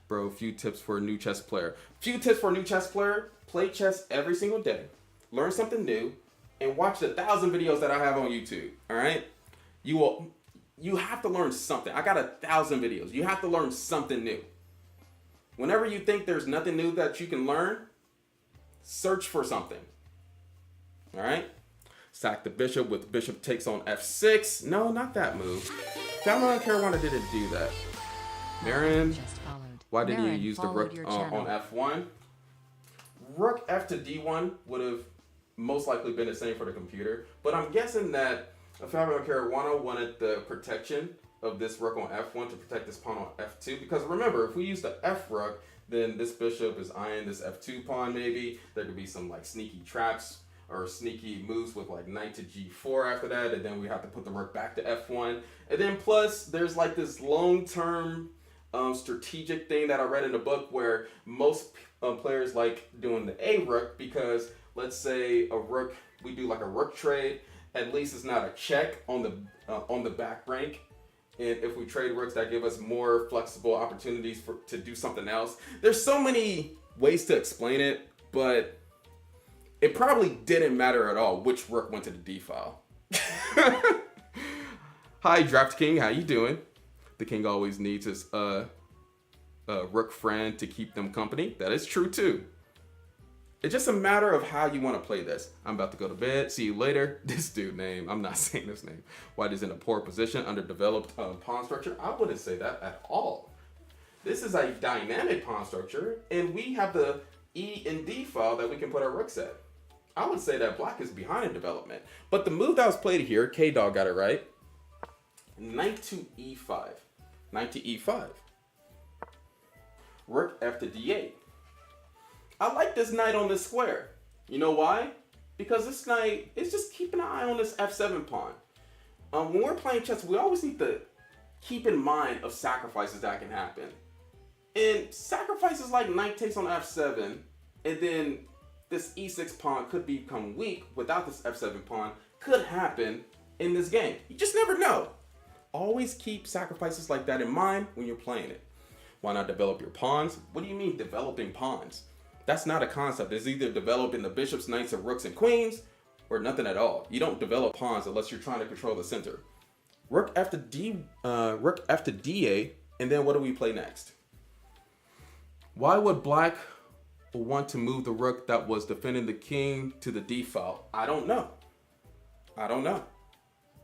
Bro, few tips for a new chess player. Few tips for a new chess player. Play chess every single day. Learn something new. And watch the 1,000 videos that I have on YouTube. Alright? You have to learn something. I got 1,000 videos. You have to learn something new. Whenever you think there's nothing new that you can learn, search for something. Alright? Sack the bishop with bishop takes on f6. No, not that move. Fabiano Caruana didn't do that. Marin, why didn't you use the rook on f1? Rook f to d1 would have most likely been the same for the computer. But I'm guessing that Fabiano Caruana wanted the protection of this rook on f1 to protect this pawn on f2. Because remember, if we use the f rook, then this bishop is eyeing this f2 pawn maybe. There could be some sneaky traps or sneaky moves with knight to g4 after that, and then we have to put the rook back to f1. And then plus, there's this long-term strategic thing that I read in the book where most players like doing the a rook because let's say we do a rook trade, at least it's not a check on the back rank. And if we trade rooks, that give us more flexible opportunities to do something else. There's so many ways to explain it, but it probably didn't matter at all which rook went to the d file. Hi, Draft King. How you doing? The king always needs his rook friend to keep them company. That is true too. It's just a matter of how you want to play this. I'm about to go to bed. See you later. This dude name, I'm not saying his name. White is in a poor position, underdeveloped pawn structure. I wouldn't say that at all. This is a dynamic pawn structure, and we have the E and D file that we can put our rooks at. I would say that black is behind in development. But the move that was played here, K-Dog got it right. Knight to E5. Knight to E5. Rook F to D8. I like this knight on this square. You know why? Because this knight is just keeping an eye on this F7 pawn. When we're playing chess, we always need to keep in mind of sacrifices that can happen. And sacrifices like knight takes on F7, and then this E6 pawn could become weak without this F7 pawn, could happen in this game. You just never know. Always keep sacrifices like that in mind when you're playing it. Why not develop your pawns? What do you mean developing pawns? That's not a concept. It's either developing the bishops, knights, and rooks and queens, or nothing at all. You don't develop pawns unless you're trying to control the center. Rook F to D8, and then what do we play next? Why would black want to move the rook that was defending the king to the D file? I don't know.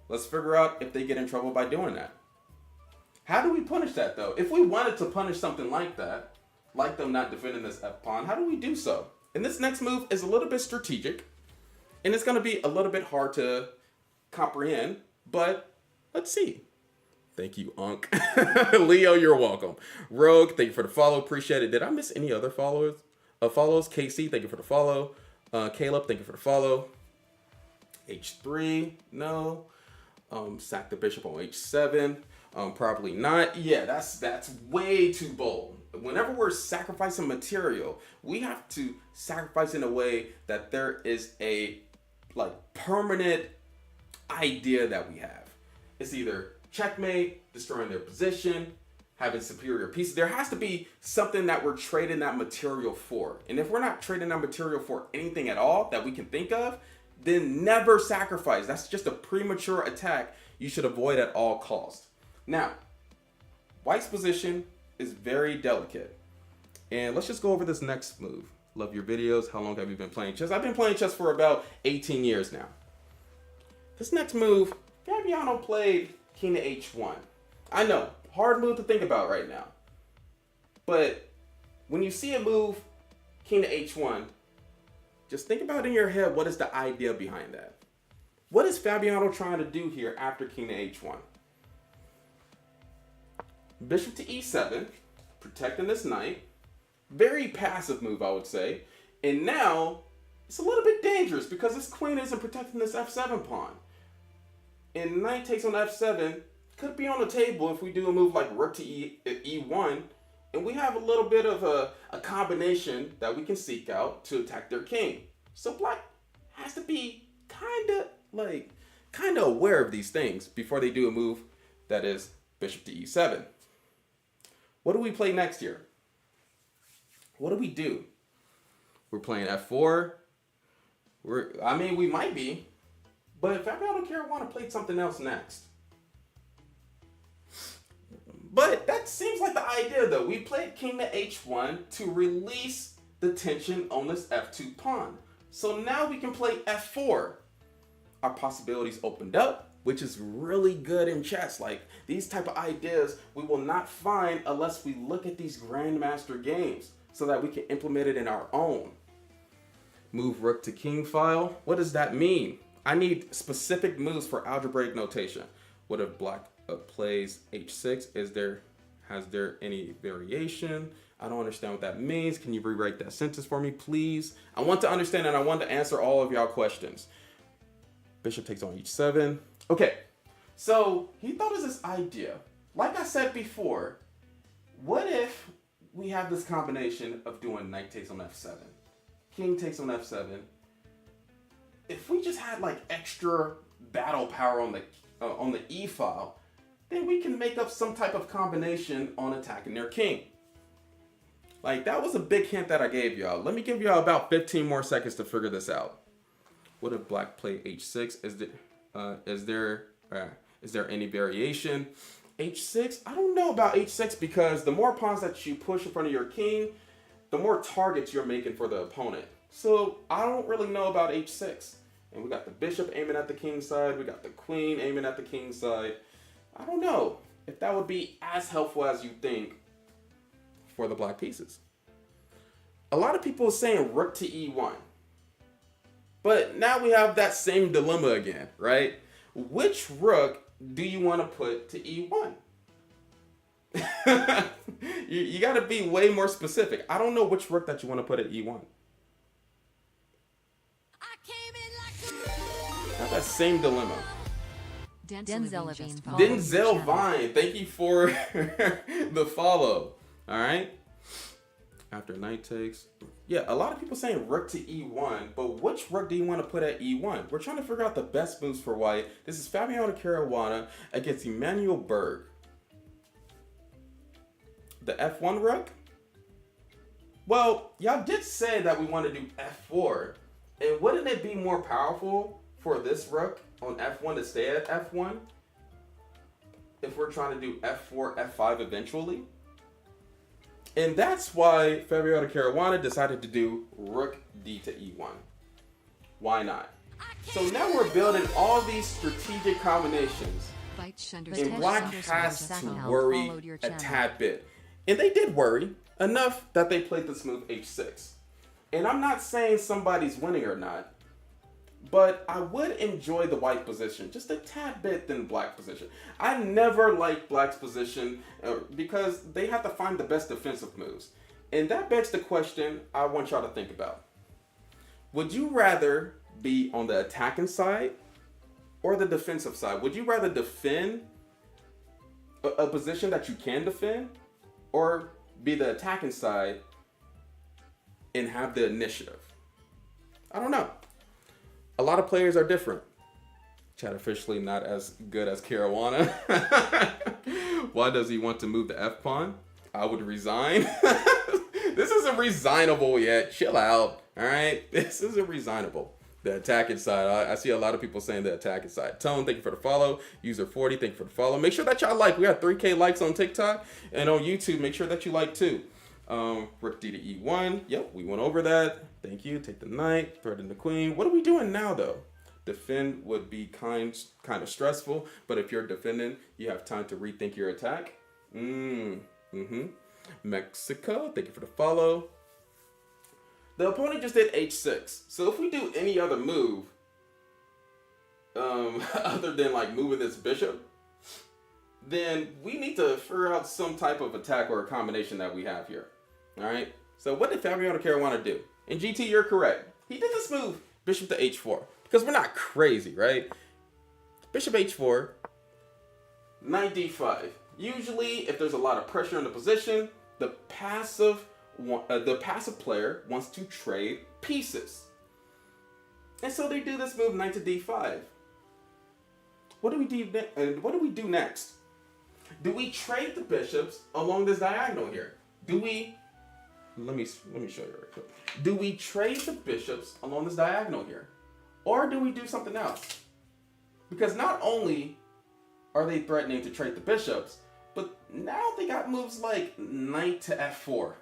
Let's figure out if they get in trouble by doing that. How do we punish that though? If we wanted to punish something like that, like them not defending this F pawn, how do we do so? And this next move is a little bit strategic, and it's going to be a little bit hard to comprehend, but let's see. Thank you, Unc. Leo, you're welcome. Rogue, thank you for the follow. Appreciate it. Did I miss any other followers? Follows. KC, thank you for the follow. Caleb, thank you for the follow. H3, no. Sack the bishop on H7. Probably not. Yeah, that's way too bold. Whenever we're sacrificing material, we have to sacrifice in a way that there is a permanent idea that we have. It's either checkmate, destroying their position, having superior pieces. There has to be something that we're trading that material for. And if we're not trading that material for anything at all that we can think of, then never sacrifice. That's just a premature attack you should avoid at all costs. Now, white's position is very delicate. And let's just go over this next move. Love your videos. How long have you been playing chess? I've been playing chess for about 18 years now. This next move, Fabiano played king to H1. I know, hard move to think about right now. But when you see a move, king to H1, just think about in your head, what is the idea behind that? What is Fabiano trying to do here after king to H1? Bishop to E7, protecting this knight. Very passive move, I would say. And now, it's a little bit dangerous because this queen isn't protecting this F7 pawn. And knight takes on F7, could be on the table if we do a move like rook to E1. And we have a little bit of a combination that we can seek out to attack their king. So black has to be kind of aware of these things before they do a move that is bishop to E7. What do we play next here? What do we do? We're playing F4. We might be. But Fabiano Caruana played something else next. But that seems like the idea though. We played king to H1 to release the tension on this F2 pawn. So now we can play F4. Our possibilities opened up, which is really good in chess. Like these type of ideas we will not find unless we look at these Grandmaster games so that we can implement it in our own. Move rook to king file. What does that mean? I need specific moves for algebraic notation. What if black plays H6? Has there any variation? I don't understand what that means. Can you rewrite that sentence for me, please? I want to understand and I want to answer all of y'all questions. Bishop takes on H7. Okay, so he thought of this idea. Like I said before, what if we have this combination of doing knight takes on F7, king takes on F7, if we just had like extra battle power on the E file, then we can make up some type of combination on attacking their king. Like that was a big hint that I gave y'all. Let me give y'all about 15 more seconds to figure this out. What if black play H6? Is there any variation? H6? I don't know about H6 because the more pawns that you push in front of your king, the more targets you're making for the opponent. So I don't really know about h6. And we got the bishop aiming at the king side. We got the queen aiming at the king side. I don't know if that would be as helpful as you think for the black pieces. A lot of people are saying rook to e1. But now we have that same dilemma again, right? Which rook do you want to put to e1? you got to be way more specific. I don't know which rook that you want to put at e1. Have that same dilemma. Denzel Vine, thank you for the follow. All right. After knight takes. Yeah, a lot of people saying rook to e1, but which rook do you want to put at e1? We're trying to figure out the best moves for white. This is Fabiano Caruana against Emmanuel Berg. The f1 rook? Well, y'all did say that we want to do f4. And wouldn't it be more powerful for this rook on f1 to stay at f1? If we're trying to do f4, f5 eventually? And that's why Fabiano Caruana decided to do rook d to e1. Why not? So now we're building all these strategic combinations. And black has to worry a tad bit. And they did worry enough that they played this move h6. And I'm not saying somebody's winning or not, but I would enjoy the white position just a tad bit than black position. I never liked black's position because they have to find the best defensive moves. And that begs the question I want y'all to think about. Would you rather be on the attacking side or the defensive side? Would you rather defend a position that you can defend, or be the attacking side and have the initiative? I don't know. A lot of players are different. Chad officially not as good as Caruana. Why does he want to move the F pawn? I would resign. This isn't resignable yet. Chill out. All right. This isn't resignable. The attacking side. I see a lot of people saying the attacking side. Tone, thank you for the follow. User 40, thank you for the follow. Make sure that y'all like. We got 3K likes on TikTok and on YouTube. Make sure that you like too. Rook d to e1. Yep, we went over that. Thank you. Take the knight, threaten the queen. What are we doing now though? Defend would be kind of stressful, but if you're defending, you have time to rethink your attack. Mexico, thank you for the follow. The opponent just did h6. So if we do any other move, other than like moving this bishop, then we need to figure out some type of attack or a combination that we have here. All right. So what did Fabiano Caruana do? And GT, you're correct. He did this move, bishop to h4, because we're not crazy, right? Bishop h4, knight d5. Usually, if there's a lot of pressure in the position, the passive player wants to trade pieces. And so they do this move, knight to d5. What do we do next? Do we trade the bishops along this diagonal here? Let me show you real quick. Do we trade the bishops along this diagonal here? Or do we do something else? Because not only are they threatening to trade the bishops, but now they got moves like knight to f4,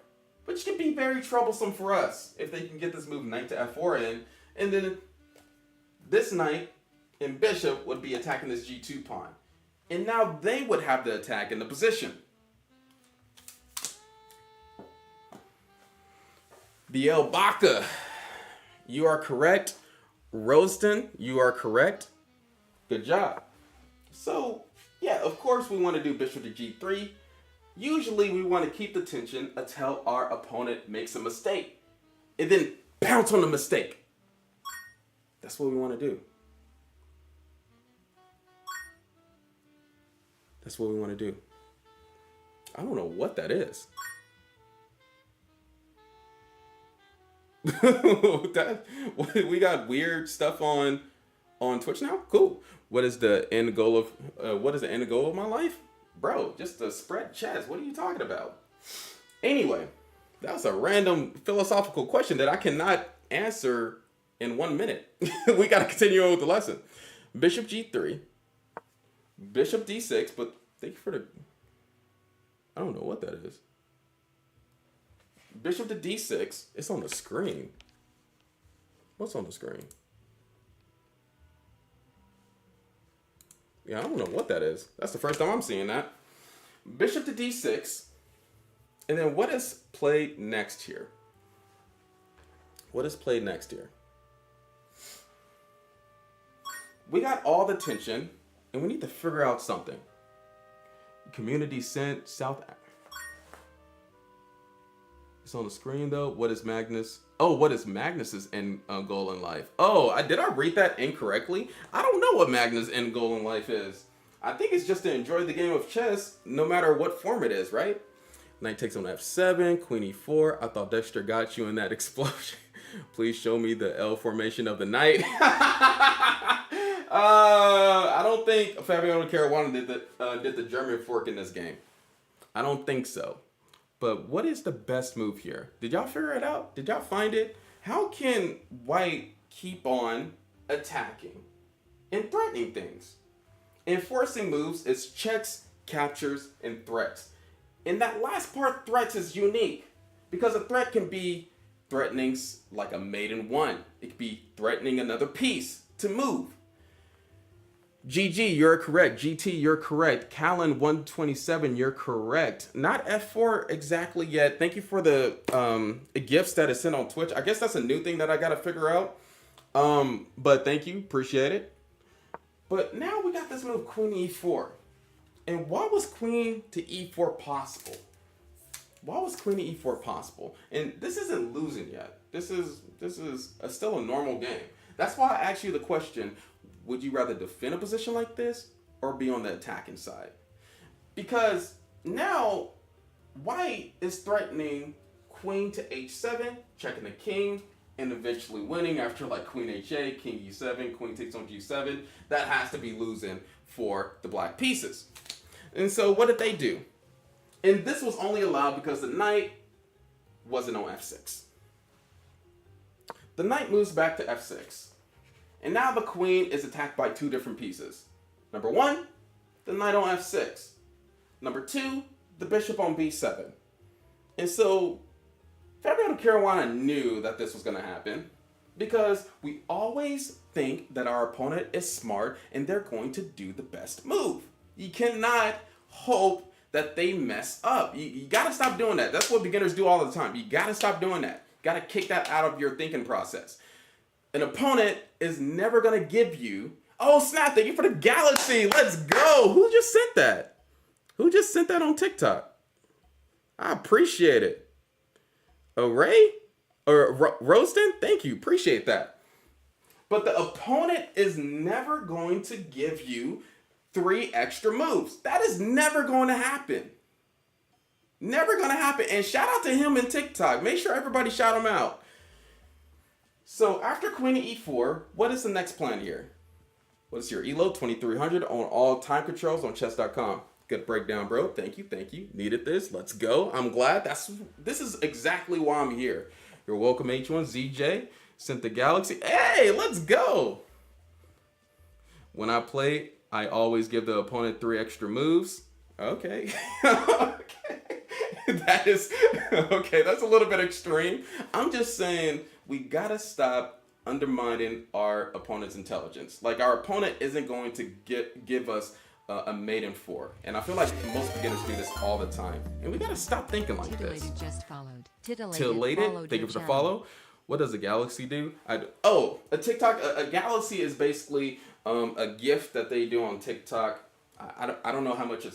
which can be very troublesome for us if they can get this move knight to f4 in, and then this knight and bishop would be attacking this g2 pawn. And now they would have the attack in the position. Biel Baca, you are correct. Roston, you are correct. Good job. So, yeah, of course we want to do bishop to g3. Usually we want to keep the tension until our opponent makes a mistake. And then pounce on the mistake. That's what we want to do. That's what we want to do. I don't know what that is. We got weird stuff on Twitch now. Cool. What is the end goal of my life, bro? Just to spread chess. What are you talking about? Anyway, that was a random philosophical question that I cannot answer in 1 minute. We got to continue on with the lesson. Bishop g3, bishop d6. But thank you for the. I don't know what that is. Bishop to d6. It's on the screen. What's on the screen? Yeah, I don't know what that is. That's the first time I'm seeing that. Bishop to d6. And then what is played next here? What is played next here? We got all the tension, and we need to figure out something. Community sent South. It's on the screen though. What is Magnus? Oh, what is Magnus's end goal in life? Oh, did I read that incorrectly? I don't know what Magnus' end goal in life is. I think it's just to enjoy the game of chess, no matter what form it is, right? Knight takes on f7, queen e4. I thought Dexter got you in that explosion. Please show me the L formation of the knight. I don't think Fabiano Caruana did the German fork in this game. I don't think so. But what is the best move here? Did y'all figure it out? Did y'all find it? How can white keep on attacking and threatening things? Enforcing moves is checks, captures, and threats. And that last part, threats, is unique. Because a threat can be threatening like a mate in one. It could be threatening another piece to move. GG, you're correct. GT, you're correct. Callan 127, you're correct. Not F4 exactly yet. Thank you for the gifts that is sent on Twitch. I guess that's a new thing that I got to figure out. But thank you. Appreciate it. But now we got this move, queen e4. And why was queen to e4 possible? Why was queen to e4 possible? And this isn't losing yet. This is still a normal game. That's why I asked you the question, would you rather defend a position like this or be on the attacking side? Because now white is threatening queen to h7, checking the king, and eventually winning after like queen h8, king e7, queen takes on g7. That has to be losing for the black pieces. And so what did they do? And this was only allowed because the knight wasn't on f6. The knight moves back to f6. And now the queen is attacked by two different pieces. Number one, the knight on f6. Number two, the bishop on b7. And so Fabiano Caruana knew that this was going to happen because we always think that our opponent is smart and they're going to do the best move. You cannot hope that they mess up. You got to stop doing that. That's what beginners do all the time. You got to stop doing that. Got to kick that out of your thinking process. An opponent is never going to give you, oh snap, thank you for the galaxy, let's go. Who just sent that? Who just sent that on TikTok? I appreciate it. Ray? Or Roston? Thank you, appreciate that. But the opponent is never going to give you 3 extra moves. That is never going to happen. Never going to happen. And shout out to him in TikTok. Make sure everybody shout him out. So after queen to e4, what is the next plan here? What is your elo? 2300 on all time controls on chess.com. Good breakdown, bro. Thank you, thank you. Needed this. Let's go. I'm glad. This is exactly why I'm here. You're welcome, H1. ZJ sent the galaxy. Hey, let's go. When I play, I always give the opponent 3 extra moves. Okay. Okay. That is okay. That's a little bit extreme. I'm just saying we gotta stop undermining our opponent's intelligence. Like, our opponent isn't going to give us a mate in 4, and I feel like most beginners do this all the time, and we gotta stop thinking like this. Titillated just followed. Titillated, thank you for the follow. What does a galaxy do? A TikTok. A galaxy is basically a gift that they do on TikTok. I don't know how much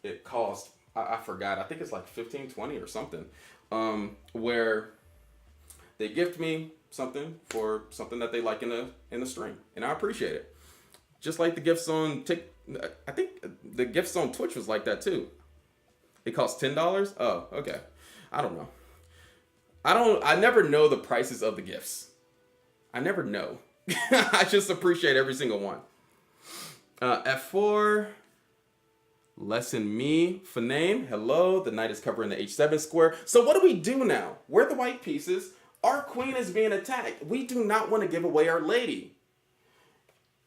it costs. I forgot. I think it's like 15, 20 or something. Where they gift me something for something that they like in the stream, and I appreciate it. Just like the gifts on I think the gifts on Twitch was like that too. It costs $10. Oh, okay. I don't know. I never know the prices of the gifts. I never know. I just appreciate every single one. F4. Lesson me for name. Hello. The knight is covering the h7 square. So what do we do now? We're the white pieces. Our queen is being attacked. We do not want to give away our lady.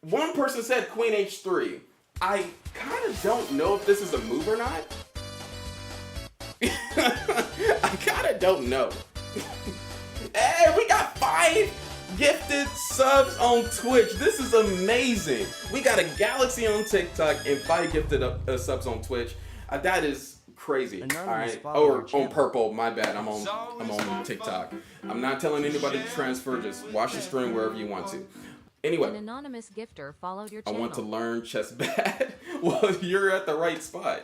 One person said queen h3. I kind of don't know if this is a move or not. I kind of don't know. Hey, we got 5 gifted subs on Twitch. This is amazing. We got a galaxy on TikTok and 5 gifted subs on Twitch. That is crazy. All right. Or on purple. My bad. I'm on TikTok. I'm not telling anybody to transfer. Just watch the stream wherever you want to. Anyway, An anonymous gifter followed your I channel. want to learn chess bad. Well, you're at the right spot.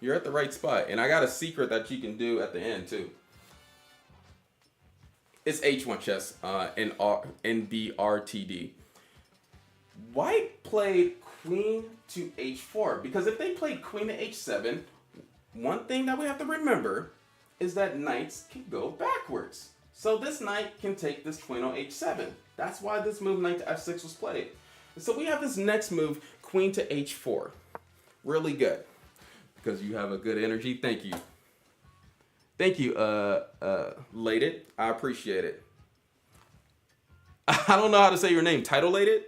You're at the right spot. And I got a secret that you can do at the end too. It's H1 chess in NBRTD. White played queen to H4 because if they played queen to H7, one thing that we have to remember is that knights can go backwards. So this knight can take this queen on H7. That's why this move knight to F6 was played. So we have this next move, queen to H4. Really good. Because you have a good energy. Thank you. Thank you, Lated. I appreciate it. I don't know how to say your name. Title Lated?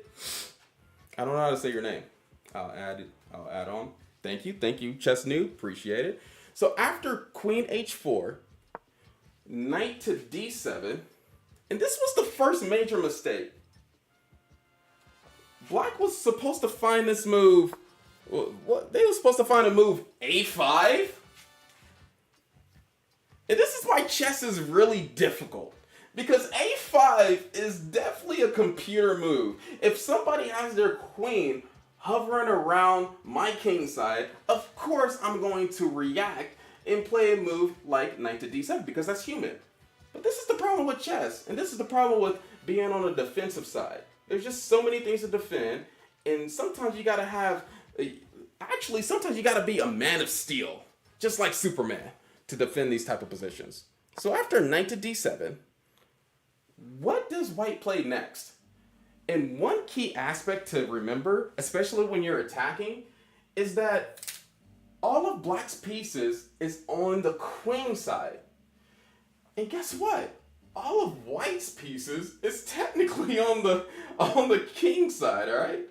I don't know how to say your name. I'll add on. Thank you. Thank you, Chess New. Appreciate it. So after queen H4, knight to D7, and this was the first major mistake. Black was supposed to find this move. What? They were supposed to find a move A5? And this is why chess is really difficult. Because A5 is definitely a computer move. If somebody has their queen hovering around my king side, of course I'm going to react and play a move like knight to D7 because that's human. But this is the problem with chess. And this is the problem with being on the defensive side. There's just so many things to defend. And sometimes you gotta have, sometimes you gotta be a man of steel. Just like Superman to defend these type of positions. So after knight to D7, what does white play next? And one key aspect to remember, especially when you're attacking, is that all of black's pieces is on the queen side. And guess what? All of white's pieces is technically on the king side, all right?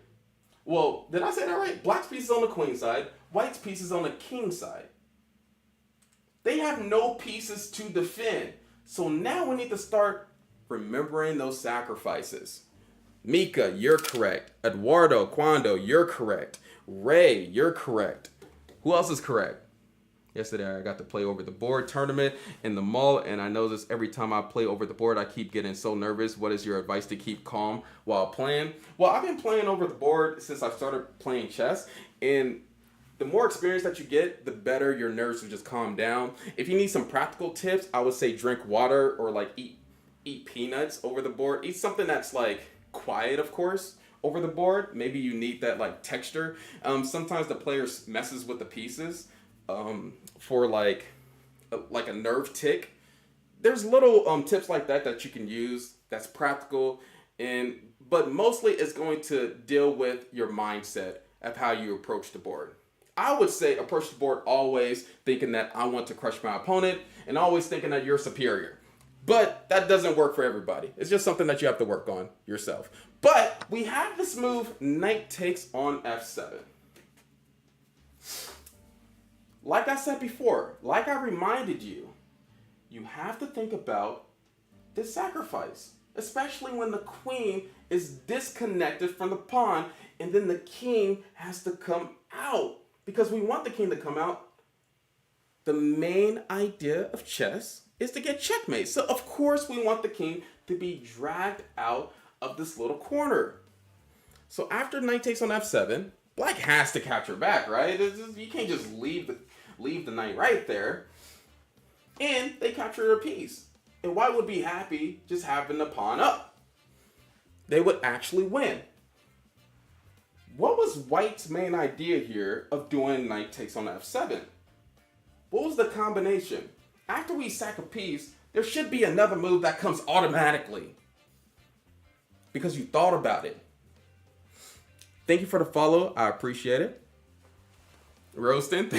Well, did I say that right? Black's pieces on the queen side, white's pieces on the king side. They have no pieces to defend. So now we need to start remembering those sacrifices. Mika, you're correct. Eduardo, Quando, you're correct. Ray, you're correct. Who else is correct? Yesterday I got to play over the board tournament in the mall, and I notice every time I play over the board, I keep getting so nervous. What is your advice to keep calm while playing? Well, I've been playing over the board since I started playing chess, and the more experience that you get, the better your nerves will just calm down. If you need some practical tips, I would say drink water or like eat peanuts over the board. Eat something that's like quiet, of course, over the board. Maybe you need that like texture. Sometimes the player messes with the pieces for like a nerve tick. There's little tips like that you can use that's practical, but mostly it's going to deal with your mindset of how you approach the board. I would say approach the board always thinking that I want to crush my opponent and always thinking that you're superior. But that doesn't work for everybody. It's just something that you have to work on yourself. But we have this move, knight takes on F7. Like I said before, like I reminded you, you have to think about this sacrifice, especially when the queen is disconnected from the pawn and then the king has to come out. Because we want the king to come out. The main idea of chess is to get checkmate. So of course we want the king to be dragged out of this little corner. So after knight takes on F7, black has to capture back, right? You can't just leave the knight right there. And they capture their piece. And white would be happy just having the pawn up. They would actually win. What was white's main idea here of doing knight takes on F7? What was the combination? After we sack a piece, there should be another move that comes automatically. Because you thought about it. Thank you for the follow. I appreciate it. Roastin,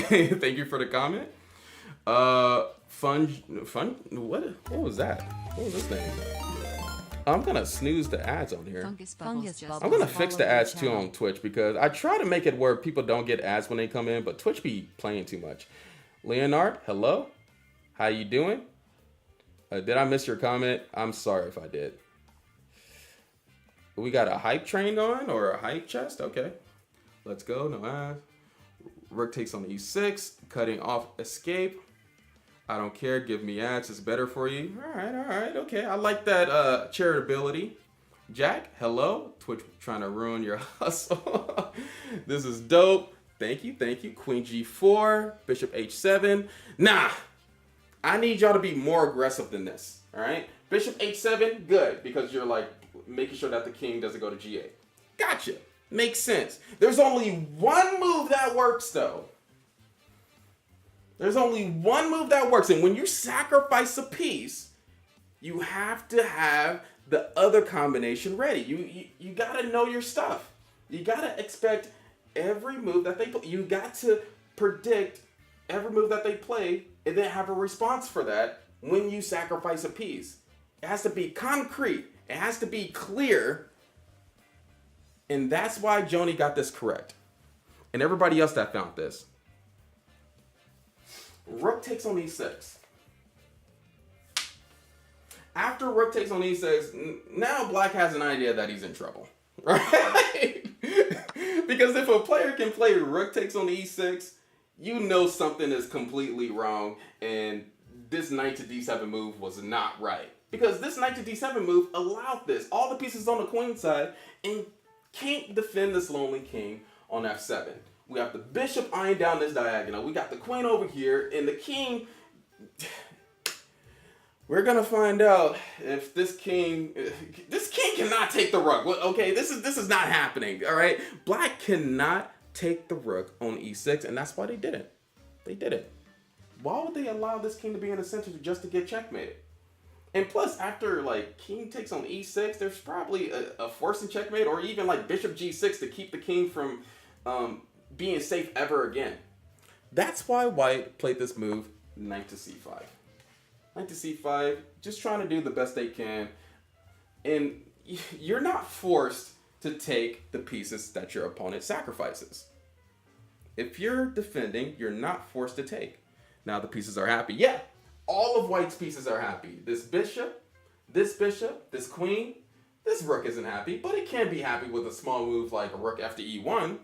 thank you for the comment. What was that? What was this name? I'm gonna snooze the ads on here. I'm gonna fix the ads too on Twitch because I try to make it where people don't get ads when they come in, but Twitch be playing too much. Leonard, hello. How you doing? Did I miss your comment? I'm sorry if I did. We got a hype train going or a hype chest? Okay. Let's go. No ass. Rook takes on e6, cutting off escape. I don't care. Give me ads. It's better for you. All right. Okay. I like that charitability. Jack, hello. Twitch trying to ruin your hustle. This is dope. Thank you. Queen g4, bishop h7. Nah, I need y'all to be more aggressive than this. All right. Bishop h7, good, because you're like making sure that the king doesn't go to g8. Gotcha. Makes sense. There's only one move that works, though. There's only one move that works. And when you sacrifice a piece, you have to have the other combination ready. You got to know your stuff. You got to expect every move that they play. You got to predict every move that they play and then have a response for that when you sacrifice a piece. It has to be concrete. It has to be clear. And that's why Joni got this correct. And everybody else that found this. Rook takes on e6. After rook takes on e6, now black has an idea that he's in trouble. Right? Because if a player can play rook takes on e6, you know something is completely wrong. And this knight to d7 move was not right. Because this knight to d7 move allowed this. All the pieces on the queen side and can't defend this lonely king on f7. We have the bishop eyeing down this diagonal. We got the queen over here, and the king. We're gonna find out if this king cannot take the rook. Okay, this is not happening. All right, black cannot take the rook on e6, and that's why they didn't. They didn't. Why would they allow this king to be in the center just to get checkmated? And plus, after like king takes on e6, there's probably a forcing checkmate, or even like bishop g6 to keep the king from being safe ever again. That's why white played this move, knight to c5. Knight to c5, just trying to do the best they can. And you're not forced to take the pieces that your opponent sacrifices. If you're defending, you're not forced to take. Now the pieces are happy. Yeah. All of white's pieces are happy. This bishop, this queen, this rook isn't happy, but it can be happy with a small move like a rook f to e1.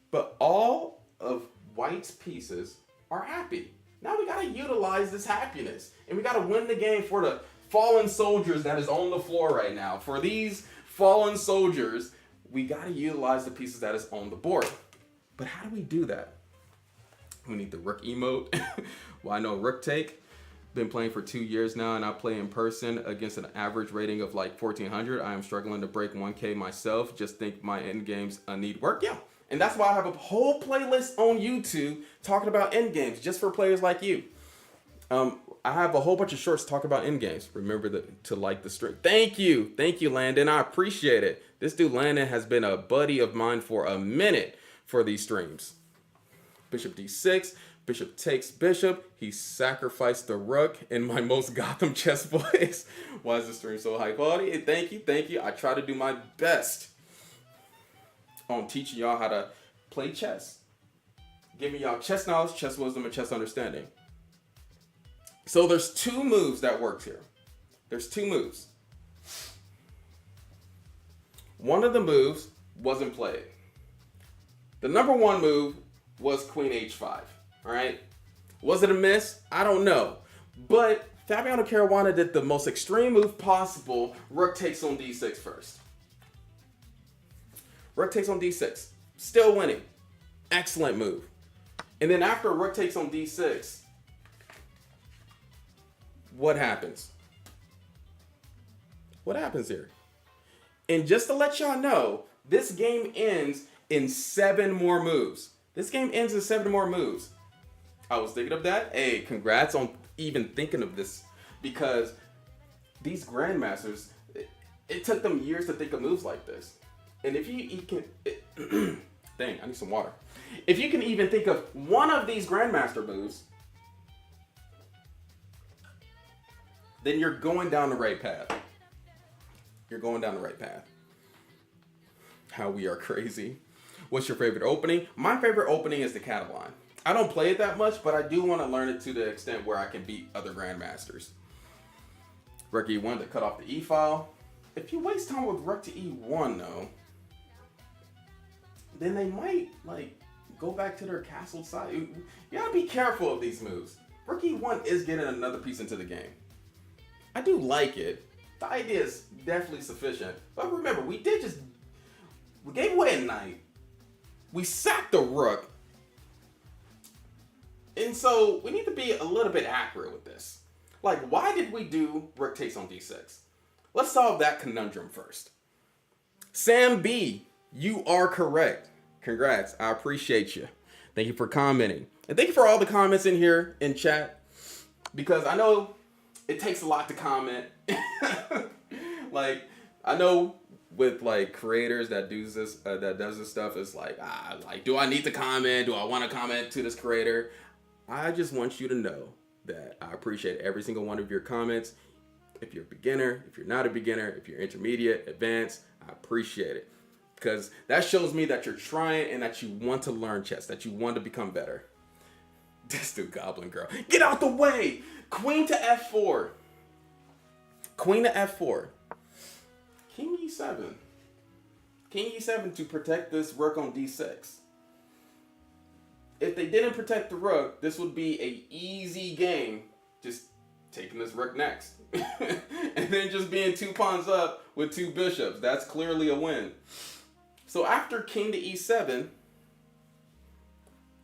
But all of white's pieces are happy. Now we gotta utilize this happiness. And we gotta win the game for the fallen soldiers that is on the floor right now. For these fallen soldiers, we gotta utilize the pieces that is on the board. But how do we do that? We need the rook emote. Why no rook take? Been playing for 2 years now, and I play in person against an average rating of like 1400. I am struggling to break 1K myself. Just think my endgames need work. Yeah, and that's why I have a whole playlist on YouTube talking about endgames just for players like you. I have a whole bunch of shorts talking about endgames. Remember to like the stream. Thank you, Landon. I appreciate it. This dude Landon has been a buddy of mine for a minute for these streams. Bishop d6. Bishop takes bishop. He sacrificed the rook in my most Gotham chess voice. Why is the stream so high quality? And thank you. I try to do my best on teaching y'all how to play chess. Giving y'all chess knowledge, chess wisdom, and chess understanding. So there's two moves that works here. There's two moves. One of the moves wasn't played. The number one move was queen h5. All right. Was it a miss? I don't know. But Fabiano Caruana did the most extreme move possible. Rook takes on d6 first. Rook takes on d6. Still winning. Excellent move. And then after rook takes on d6, what happens? What happens here? And just to let y'all know, this game ends in 7 more moves. This game ends in 7 more moves. I was thinking of that. Hey, congrats on even thinking of this, because these grandmasters, it took them years to think of moves like this. And if you can, dang, I need some water. If you can even think of one of these grandmaster moves, then you're going down the right path. You're going down the right path. How we are crazy. What's your favorite opening? My favorite opening is the Catalan. I don't play it that much, but I do want to learn it to the extent where I can beat other grandmasters. Rook e1 to cut off the e file. If you waste time with rook to e1 though, then they might like go back to their castle side. You gotta be careful of these moves. Rook e1 is getting another piece into the game. I do like it. The idea is definitely sufficient. But remember, we gave away a knight. We sacked the rook. And so we need to be a little bit accurate with this. Like, why did we do rook takes on d6? Let's solve that conundrum first. Sam B, you are correct. Congrats. I appreciate you. Thank you for commenting. And thank you for all the comments in here in chat. Because I know it takes a lot to comment. Like, I know with like creators that do this, that does this stuff, it's like, do I need to comment? Do I want to comment to this creator? I just want you to know that I appreciate every single one of your comments. If you're a beginner, if you're not a beginner, if you're intermediate, advanced, I appreciate it. Because that shows me that you're trying and that you want to learn chess, that you want to become better. This dude, Goblin Girl. Get out the way! Queen to f4. Queen to f4. King e7. King e7 to protect this rook on d6. If they didn't protect the rook, this would be an easy game. Just taking this rook next. And then just being 2 pawns up with 2 bishops. That's clearly a win. So after king to e7,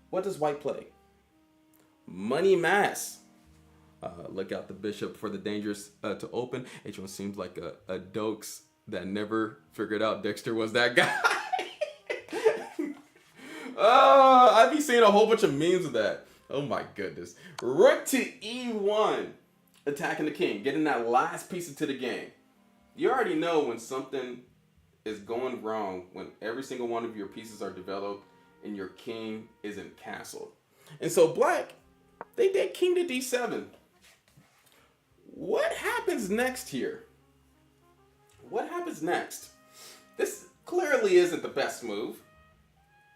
what does white play? Money mass. Look out the bishop for the dangerous to open. H1 seems like a dokes that never figured out Dexter was that guy. I'd be seeing a whole bunch of memes of that. Oh my goodness. Rook to e1. Attacking the king. Getting that last piece into the game. You already know when something is going wrong when every single one of your pieces are developed and your king isn't castled. And so black, they did king to d7. What happens next here? What happens next? This clearly isn't the best move.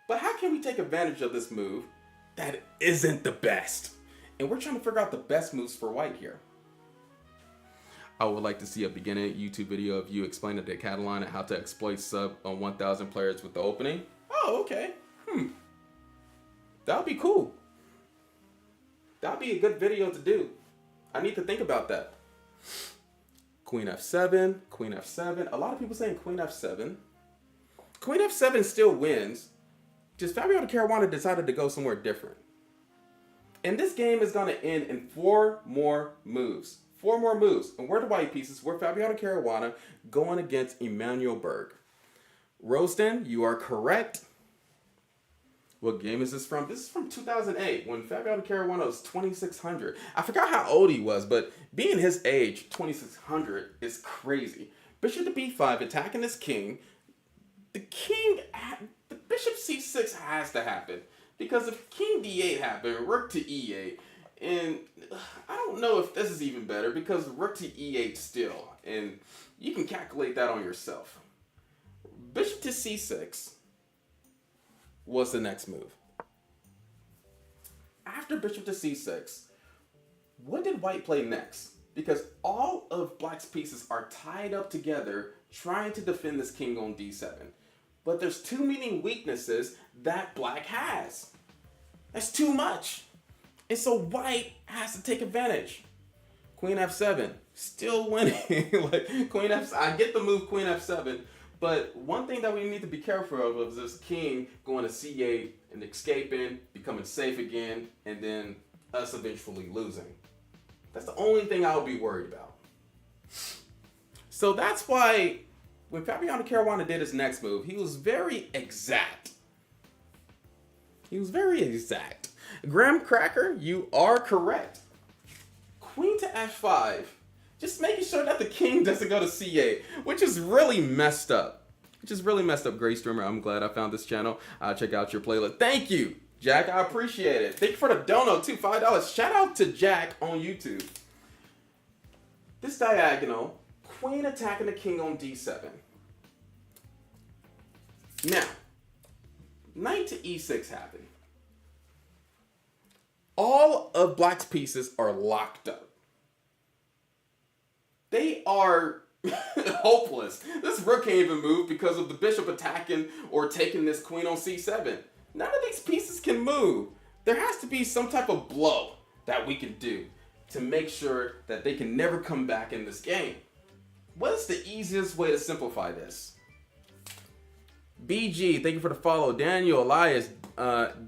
But how can we take advantage of this move that isn't the best? And we're trying to figure out the best moves for white here. I would like to see a beginning YouTube video of you explaining to Catalan how to exploit sub on 1,000 players with the opening. Oh, okay. That would be cool. That would be a good video to do. I need to think about that. Queen f7, queen f7. A lot of people saying queen f7. Queen f7 still wins. Just Fabiano Caruana decided to go somewhere different. And this game is going to end in 4 more moves. 4 more moves. And we're the white pieces. We're Fabiano Caruana going against Emmanuel Berg. Rosden, you are correct. What game is this from? This is from 2008 when Fabiano Caruana was 2,600. I forgot how old he was, but being his age, 2,600 is crazy. Bishop to b5, attacking this king. The bishop c6 has to happen. Because if king d8 happened, rook to e8, and I don't know if this is even better because rook to e8 still, and you can calculate that on yourself. Bishop to c6 was the next move. After bishop to c6, what did white play next? Because all of black's pieces are tied up together trying to defend this king on d7. But there's too many weaknesses that black has. That's too much. And so white has to take advantage. Queen f7, still winning. Like queen f7, I get the move queen f7, but one thing that we need to be careful of is this king going to c8 and escaping, becoming safe again, and then us eventually losing. That's the only thing I would be worried about. So that's why when Fabiano Caruana did his next move, he was very exact. He was very exact. Graham Cracker, you are correct. Queen to f5. Just making sure that the king doesn't go to c8, which is really messed up. Great streamer. I'm glad I found this channel. Check out your playlist. Thank you, Jack. I appreciate it. Thank you for the dono too, $5. Shout out to Jack on YouTube. This diagonal, queen attacking the king on d7. Now, knight to e6 happened. All of black's pieces are locked up. They are Hopeless. This rook can't even move because of the bishop attacking or taking this queen on c7. None of these pieces can move. There has to be some type of blow that we can do to make sure that they can never come back in this game. What is the easiest way to simplify this? BG, thank you for the follow. Daniel, Elias,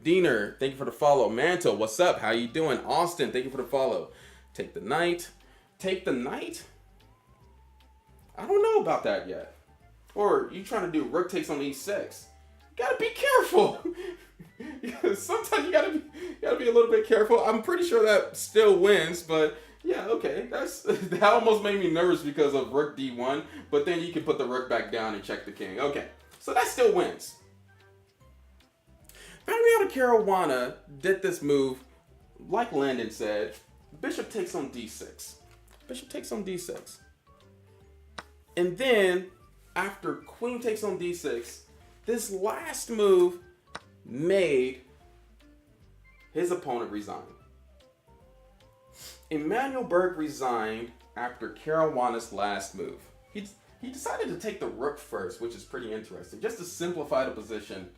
Diener, thank you for the follow. Mantle, what's up? How you doing? Austin, thank you for the follow. Take the knight. Take the knight? I don't know about that yet. Or you trying to do rook takes on e6. You gotta be careful. Sometimes you gotta be a little bit careful. I'm pretty sure that still wins, but yeah, okay. That almost made me nervous because of rook d1, but then you can put the rook back down and check the king. Okay, so that still wins. Fabiano Caruana did this move, like Landon said. Bishop takes on d6. Bishop takes on d6. And then, after queen takes on d6, this last move made his opponent resign. Emmanuel Berg resigned after Caruana's last move. He decided to take the rook first, which is pretty interesting, just to simplify the position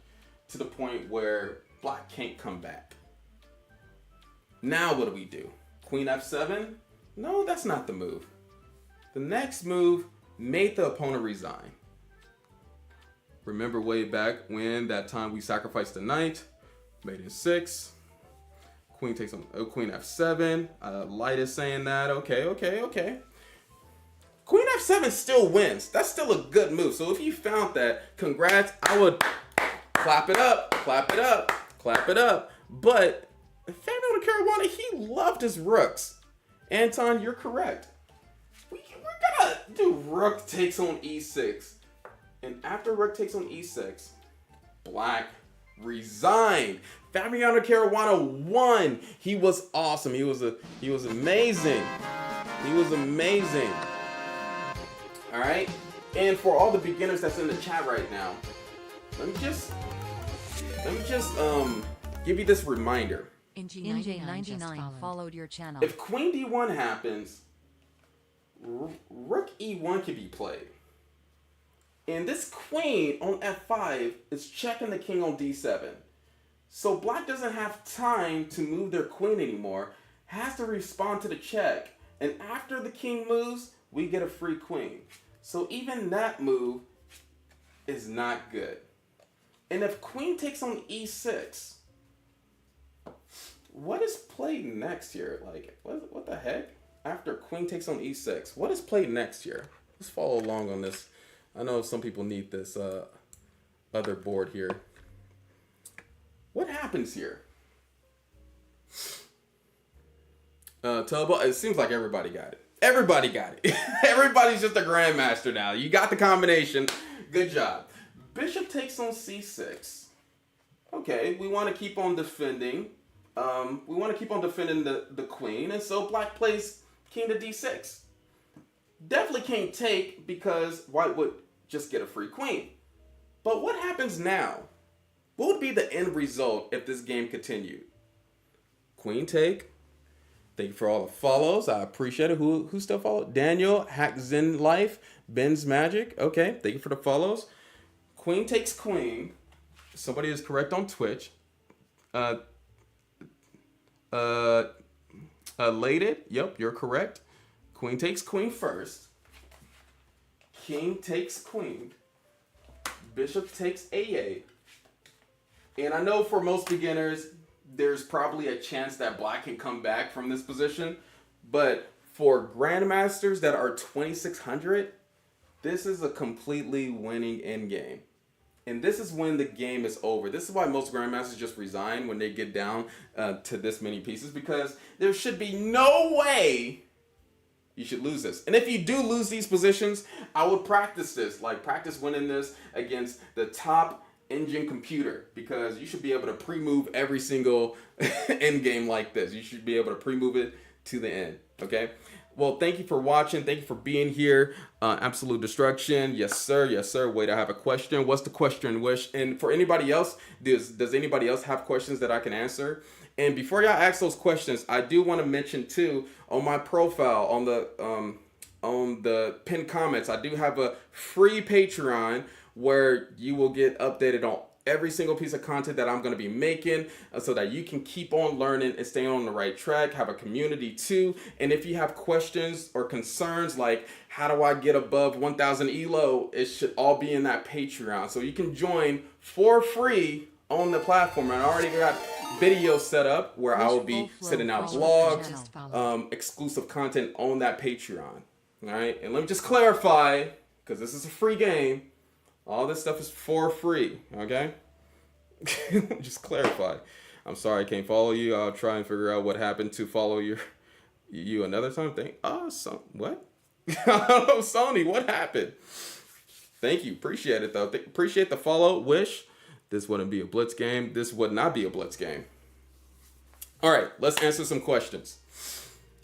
to the point where black can't come back. Now what do? Queen f7? No, that's not the move. The next move made the opponent resign. Remember way back when that time we sacrificed the knight, made it 6. Queen takes on queen f7. Light is saying that. Okay. Queen f7 still wins. That's still a good move. So if you found that, congrats. I would clap it up. But Fabiano Caruana, he loved his rooks. Anton, you're correct. We're gonna do rook takes on e6. And after rook takes on e6, black resigned. Fabiano Caruana won. He was awesome. He was amazing. All right. And for all the beginners that's in the chat right now, let me just give you this reminder. NJ99 followed your channel. If queen d1 happens, rook e1 can be played. And this queen on f5 is checking the king on d7. So black doesn't have time to move their queen anymore, has to respond to the check. And after the king moves, we get a free queen. So even that move is not good. And if queen takes on e6, what is played next here? Like, what the heck? After queen takes on e6, what is played next here? Let's follow along on this. I know some people need this other board here. What happens here? Tubbo, it seems like everybody got it. Everybody got it. Everybody's just a grandmaster now. You got the combination. Good job. Bishop takes on c6. Okay, we want to keep on defending. We want to keep on defending the queen, and so black plays king to d6. Definitely can't take because white would just get a free queen. But what happens now? What would be the end result if this game continued? Queen take. Thank you for all the follows. I appreciate it. Who still followed? Daniel, Hack Zen Life, Ben's Magic. Okay, thank you for the follows. Queen takes queen. Somebody is correct on Twitch. Elated. Yep, you're correct. Queen takes queen first. King takes queen. Bishop takes a8. And I know for most beginners, there's probably a chance that black can come back from this position. But for grandmasters that are 2600, this is a completely winning endgame. And this is when the game is over. This is why most grandmasters just resign when they get down to this many pieces, because there should be no way you should lose this. And if you do lose these positions, I would practice this. Like, practice winning this against the top engine computer, because you should be able to pre-move every single end game like this. You should be able to pre-move it to the end. Okay? Well, thank you for watching. Thank you for being here. Absolute Destruction. Yes, sir. Yes, sir. Wait, I have a question. What's the question, Wish? And for anybody else, does anybody else have questions that I can answer? And before y'all ask those questions, I do want to mention too, on my profile, on the on the pinned comments. I do have a free Patreon where you will get updated on every single piece of content that I'm going to be making, so that you can keep on learning and stay on the right track, have a community too. And if you have questions or concerns like how do I get above 1,000 elo, it should all be in that Patreon. So you can join for free on the platform. And I already got videos set up where I will be sending out vlogs, exclusive content on that Patreon. All right, and let me just clarify, because this is a free game. All this stuff is for free, okay? Just clarify. I'm sorry I can't follow you. I'll try and figure out what happened to follow you another time. What? I don't know, Sony, what happened? Thank you. Appreciate it, though. Appreciate the follow. Wish this wouldn't be a blitz game. This would not be a blitz game. All right, let's answer some questions.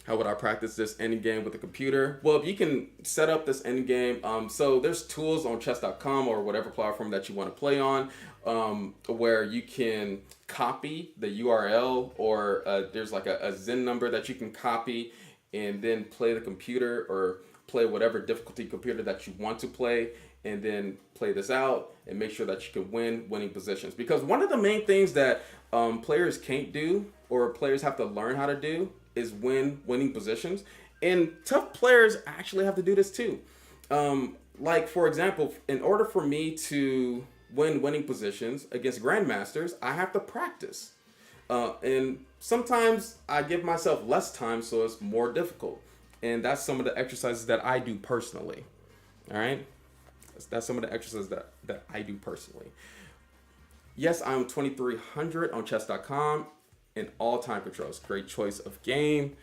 How would I practice this endgame with a computer? Well, you can set up this endgame. So there's tools on chess.com or whatever platform that you want to play on, where you can copy the URL, or there's like a Zen number that you can copy and then play the computer, or play whatever difficulty computer that you want to play, and then play this out and make sure that you can win winning positions. Because one of the main things that players can't do, or players have to learn how to do, is win winning positions. And tough players actually have to do this too. Like, for example, in order for me to win winning positions against Grandmasters, I have to practice. And sometimes I give myself less time, so it's more difficult. And that's some of the exercises that I do personally. All right? That's some of the exercises that I do personally. Yes, I'm 2300 on chess.com. In all time controls. Great choice of game.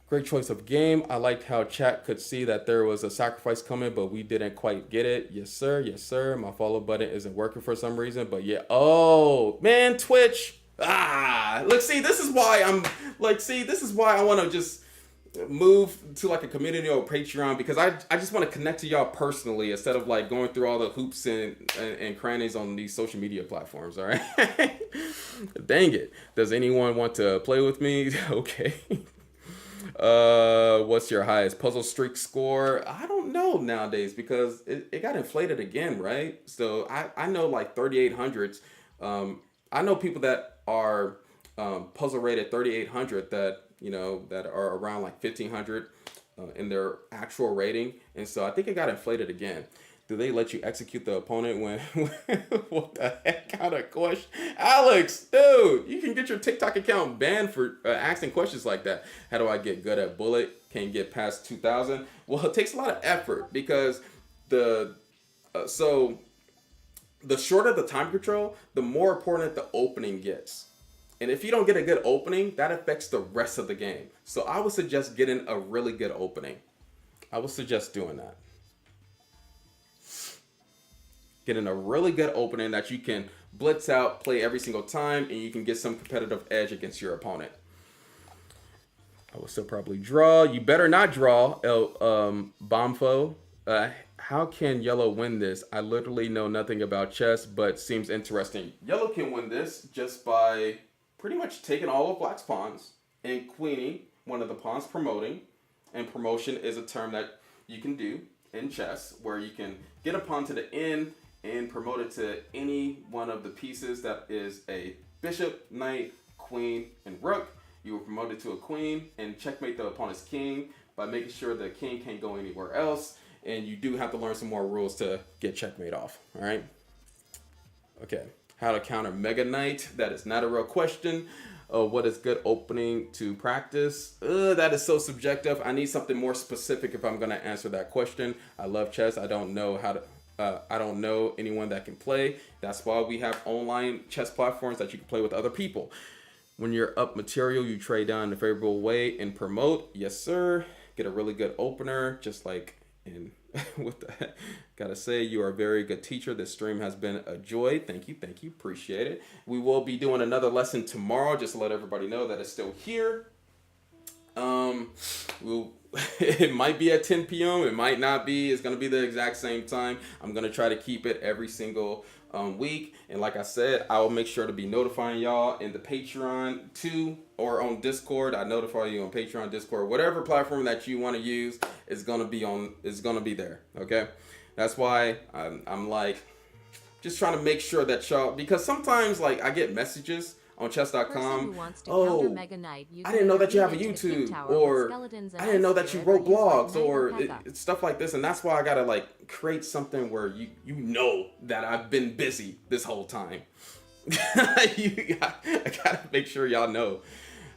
Great choice of game. I liked how chat could see that there was a sacrifice coming, but we didn't quite get it. Yes, sir. Yes, sir. My follow button isn't working for some reason, but yeah. Oh, man, Twitch. Look, see, this is why I want to just move to like a community or Patreon, because I just want to connect to y'all personally instead of like going through all the hoops and crannies on these social media platforms. All right. Dang it. Does anyone want to play with me? Okay. What's your highest puzzle streak score? I don't know nowadays, because it got inflated again, right? So I know like 3800s. I know people that are puzzle rated 3800 that, you know, that are around like 1500 in their actual rating. And so I think it got inflated again. Do they let you execute the opponent when what the heck kind of question? Alex, dude, you can get your TikTok account banned for asking questions like that. How do I get good at bullet? Can't get past 2000. Well, it takes a lot of effort, because the shorter the time control, the more important the opening gets. And if you don't get a good opening, that affects the rest of the game. So I would suggest getting a really good opening. I would suggest doing that. Getting a really good opening that you can blitz out, play every single time, and you can get some competitive edge against your opponent. I will still probably draw. You better not draw, Bombfo. How can yellow win this? I literally know nothing about chess, but seems interesting. Yellow can win this just by pretty much taking all of black's pawns and queening one of the pawns, promoting. And promotion is a term that you can do in chess, where you can get a pawn to the end and promote it to any one of the pieces that is a bishop, knight, queen, and rook. You will promote it to a queen and checkmate the opponent's king by making sure the king can't go anywhere else. And you do have to learn some more rules to get checkmate off. All right. Okay. How to counter Mega Knight? That is not a real question. What is good opening to practice? That is so subjective. I need something more specific if I'm going to answer that question. I love chess. I don't know how to. I don't know anyone that can play. That's why we have online chess platforms that you can play with other people. When you're up material, you trade down in a favorable way and promote. Yes, sir. Get a really good opener, just like in what the heck? Gotta say, you are a very good teacher. This stream has been a joy. Thank you. Appreciate it. We will be doing another lesson tomorrow, just to let everybody know that it's still here. it might be at 10 p.m. It might not be. It's going to be the exact same time. I'm going to try to keep it every single week. And like I said, I will make sure to be notifying y'all in the Patreon too, or on Discord. I notify you on Patreon, Discord, whatever platform that you want to use is going to be on. Is going to be there. Okay, that's why I'm like just trying to make sure that y'all, because sometimes like I get messages on chess.com. Oh, I didn't know that you have a YouTube, or I didn't know that you wrote blogs, or it's stuff like this, and that's why I gotta like create something where you know that I've been busy this whole time. I gotta make sure y'all know.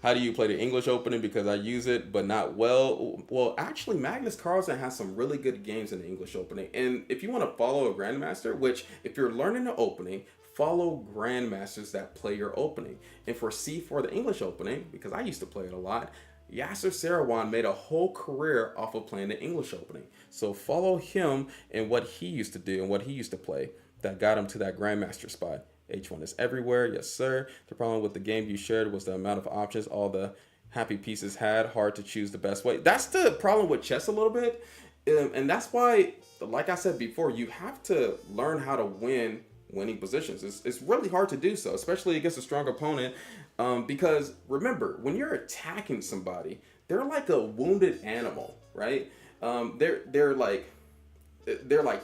How do you play the English opening? Because I use it, but not well. Well, actually, Magnus Carlsen has some really good games in the English opening. And if you want to follow a Grandmaster, which if you're learning the opening, follow Grandmasters that play your opening. And for C4, the English opening, because I used to play it a lot, Yasser Seirawan made a whole career off of playing the English opening. So follow him and what he used to do and what he used to play that got him to that Grandmaster spot. H1 is everywhere, yes sir. The problem with the game you shared was the amount of options all the happy pieces had. Hard to choose the best way. That's the problem with chess a little bit. And that's why, like I said before, you have to learn how to win winning positions. It's really hard to do so, especially against a strong opponent. Because remember, when you're attacking somebody, they're like a wounded animal, right? They're like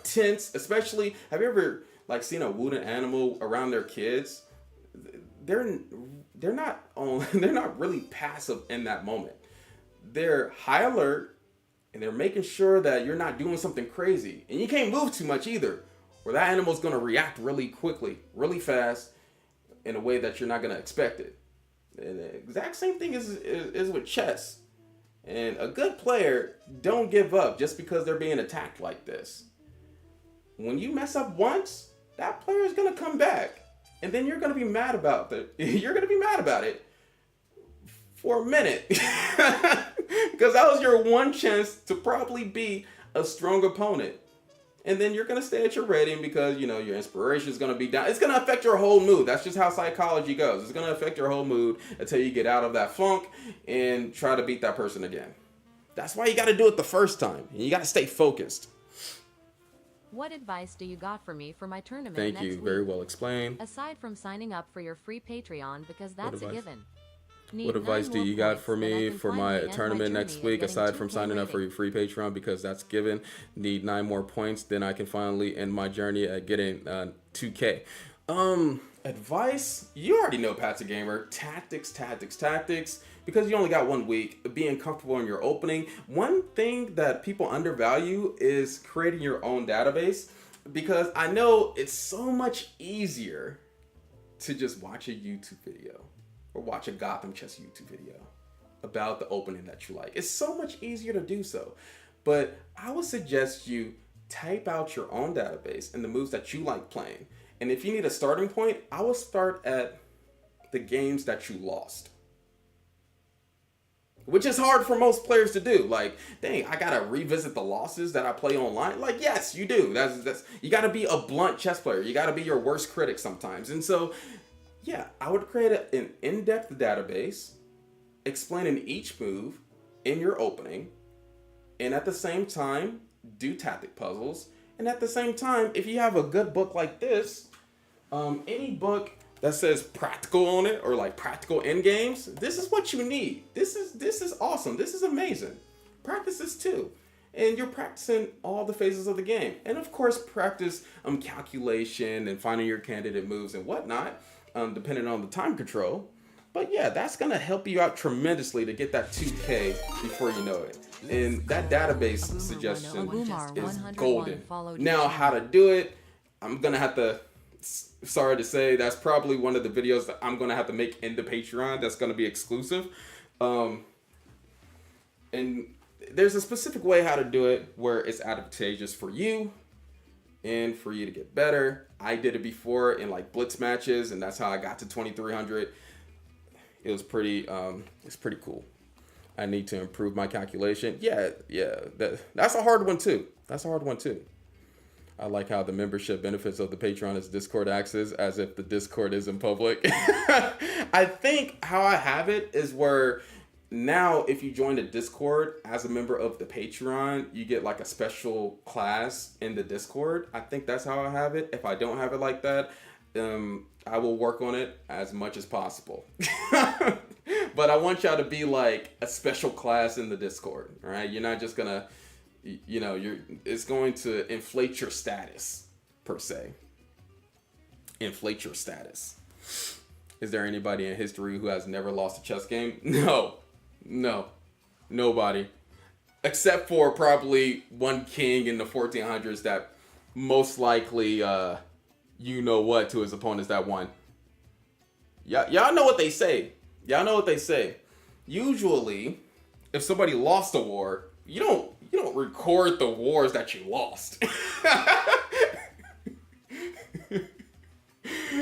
tense. Especially, have you ever like seen a wounded animal around their kids? They're not they're not really passive in that moment. They're high alert and they're making sure that you're not doing something crazy, and you can't move too much either, or that animal's going to react really quickly, really fast, in a way that you're not going to expect it. And the exact same thing is with chess. And a good player don't give up just because they're being attacked like this. When you mess up once, that player is going to come back, and then you're going to be mad about it. You're going to be mad about it for a minute. Because that was your one chance to probably beat a strong opponent. And then you're going to stay at your rating because, you know, your inspiration is going to be down. It's going to affect your whole mood. That's just how psychology goes. It's going to affect your whole mood until you get out of that funk and try to beat that person again. That's why you got to do it the first time. And you got to stay focused. What advice do you got for me for my tournament Thank next you. week? Very well explained. Aside from signing up for your free Patreon, because that's a given. What advice do you got for me for my tournament next week, aside from signing up for your free Patreon, because that's given? Need 9 more points, then I can finally end my journey at getting 2K. Advice? You already know, Pat's a gamer. Tactics. Because you only got 1 week, being comfortable in your opening. One thing that people undervalue is creating your own database, because I know it's so much easier to just watch a YouTube video or watch a Gotham Chess YouTube video about the opening that you like. It's so much easier to do so. But I would suggest you type out your own database and the moves that you like playing. And if you need a starting point, I would start at the games that you lost. Which is hard for most players to do. Like, dang, I gotta revisit the losses that I play online. Like, yes, you do. That's you gotta be a blunt chess player. You gotta be your worst critic sometimes. And so, yeah, I would create an in-depth database explaining each move in your opening, and at the same time, do tactic puzzles. And at the same time, if you have a good book like this, any book that says practical on it, or like practical endgames, this is what you need. This is awesome. This is amazing. Practice this too. And you're practicing all the phases of the game. And of course, practice calculation and finding your candidate moves and whatnot, depending on the time control. But yeah, that's gonna help you out tremendously to get that 2K before you know it. And that database suggestion is golden. Now, how to do it, I'm gonna have to, sorry to say, that's probably one of the videos that I'm gonna have to make in the Patreon that's gonna be exclusive. And there's a specific way how to do it where it's advantageous for you and for you to get better. I did it before in like blitz matches, and that's how I got to 2300. It was pretty it's pretty cool. I need to improve my calculation. Yeah, that's a hard one too. I like how the membership benefits of the Patreon is Discord access, as if the Discord isn't public. I think how I have it is where now if you join the Discord as a member of the Patreon, you get like a special class in the Discord. I think that's how I have it. If I don't have it like that, I will work on it as much as possible. But I want y'all to be like a special class in the Discord, all right? You're not just gonna, it's going to inflate your status, per se. Inflate your status. Is there anybody in history who has never lost a chess game? No, nobody. Except for probably one king in the 1400s that most likely, to his opponents that won. Y'all know what they say. Usually, if somebody lost a war, you don't record the wars that you lost.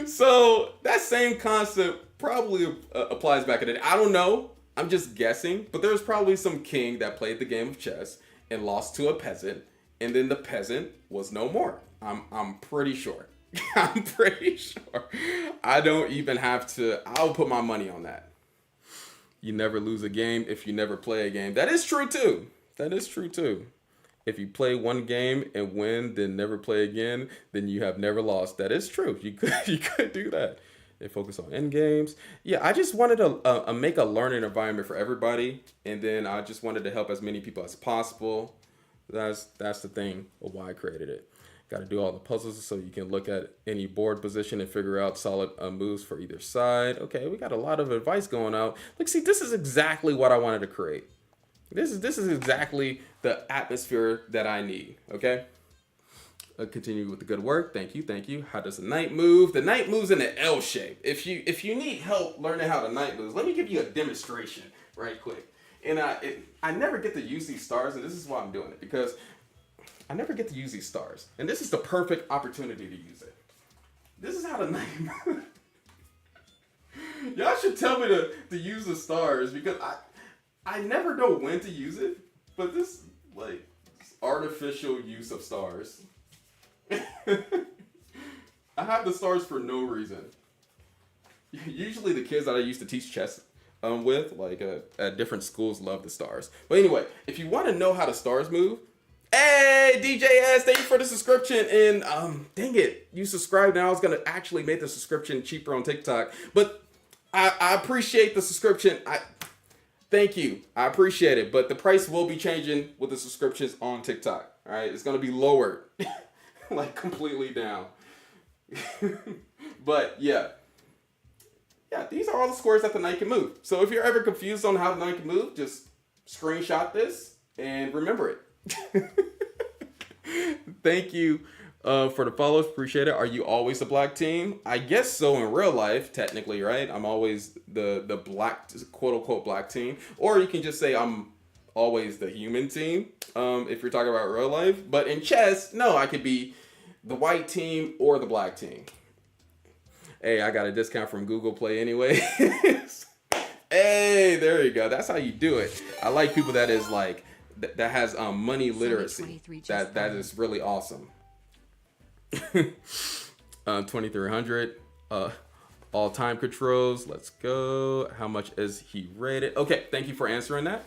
So that same concept probably applies back in the day. I don't know. I'm just guessing. But there's probably some king that played the game of chess and lost to a peasant, and then the peasant was no more. I'm pretty sure. I'm pretty sure. I don't even have to. I'll put my money on that. You never lose a game if you never play a game. That is true too. If you play one game and win, then never play again, then you have never lost. That is true. You could do that. And focus on endgames. Yeah, I just wanted to make a learning environment for everybody, and then I just wanted to help as many people as possible. That's the thing of why I created it. Got to do all the puzzles so you can look at any board position and figure out solid moves for either side. Okay, we got a lot of advice going out. Look, see, this is exactly what I wanted to create. This is exactly the atmosphere that I need, okay? Continue with the good work. Thank you. How does the knight move? The knight moves in an L shape. If you need help learning how the knight moves, let me give you a demonstration right quick. And I never get to use these stars, and this is why I'm doing it, because I never get to use these stars. And this is the perfect opportunity to use it. This is how the knight moves. Y'all should tell me to use the stars, because I never know when to use it, but this artificial use of stars. I have the stars for no reason. Usually the kids that I used to teach chess with, at different schools, love the stars. But anyway, if you want to know how the stars move, hey, DJS, thank you for the subscription. And dang it, you subscribed now. I was going to actually make the subscription cheaper on TikTok, but I appreciate the subscription. Thank you. I appreciate it. But the price will be changing with the subscriptions on TikTok. All right. It's going to be lowered. Completely down. But yeah, these are all the squares that the knight can move. So if you're ever confused on how the knight can move, just screenshot this and remember it. Thank you for the follows. Appreciate it. Are you always a black team? I guess so in real life, technically, right? I'm always the black, quote unquote, black team. Or you can just say I'm always the human team if you're talking about real life. But in chess, no, I could be the white team or the black team. Hey, I got a discount from Google Play anyway. Hey, there you go. That's how you do it. I like people that is that has money literacy. That is really awesome. 2300 all time controls. Let's go. How much is he rated? Okay, thank you for answering that.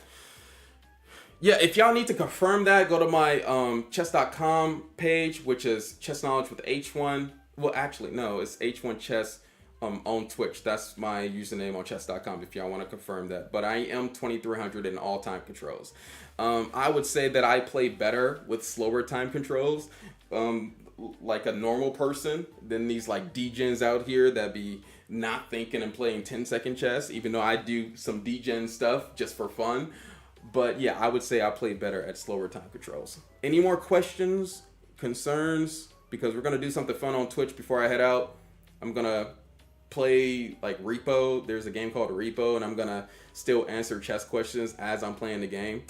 Yeah, if y'all need to confirm that, go to my chess.com page, which is chess knowledge with H1. Well, actually, no, it's H1 chess on Twitch. That's my username on chess.com if y'all want to confirm that. But I am 2300 in all time controls. I would say that I play better with slower time controls, like a normal person, than these degens out here that be not thinking and playing 10-second chess, even though I do some degen stuff just for fun. But yeah, I would say I play better at slower time controls. Any more questions, concerns? Because we're going to do something fun on Twitch before I head out. I'm going to play Repo. There's a game called Repo, and I'm going to still answer chess questions as I'm playing the game.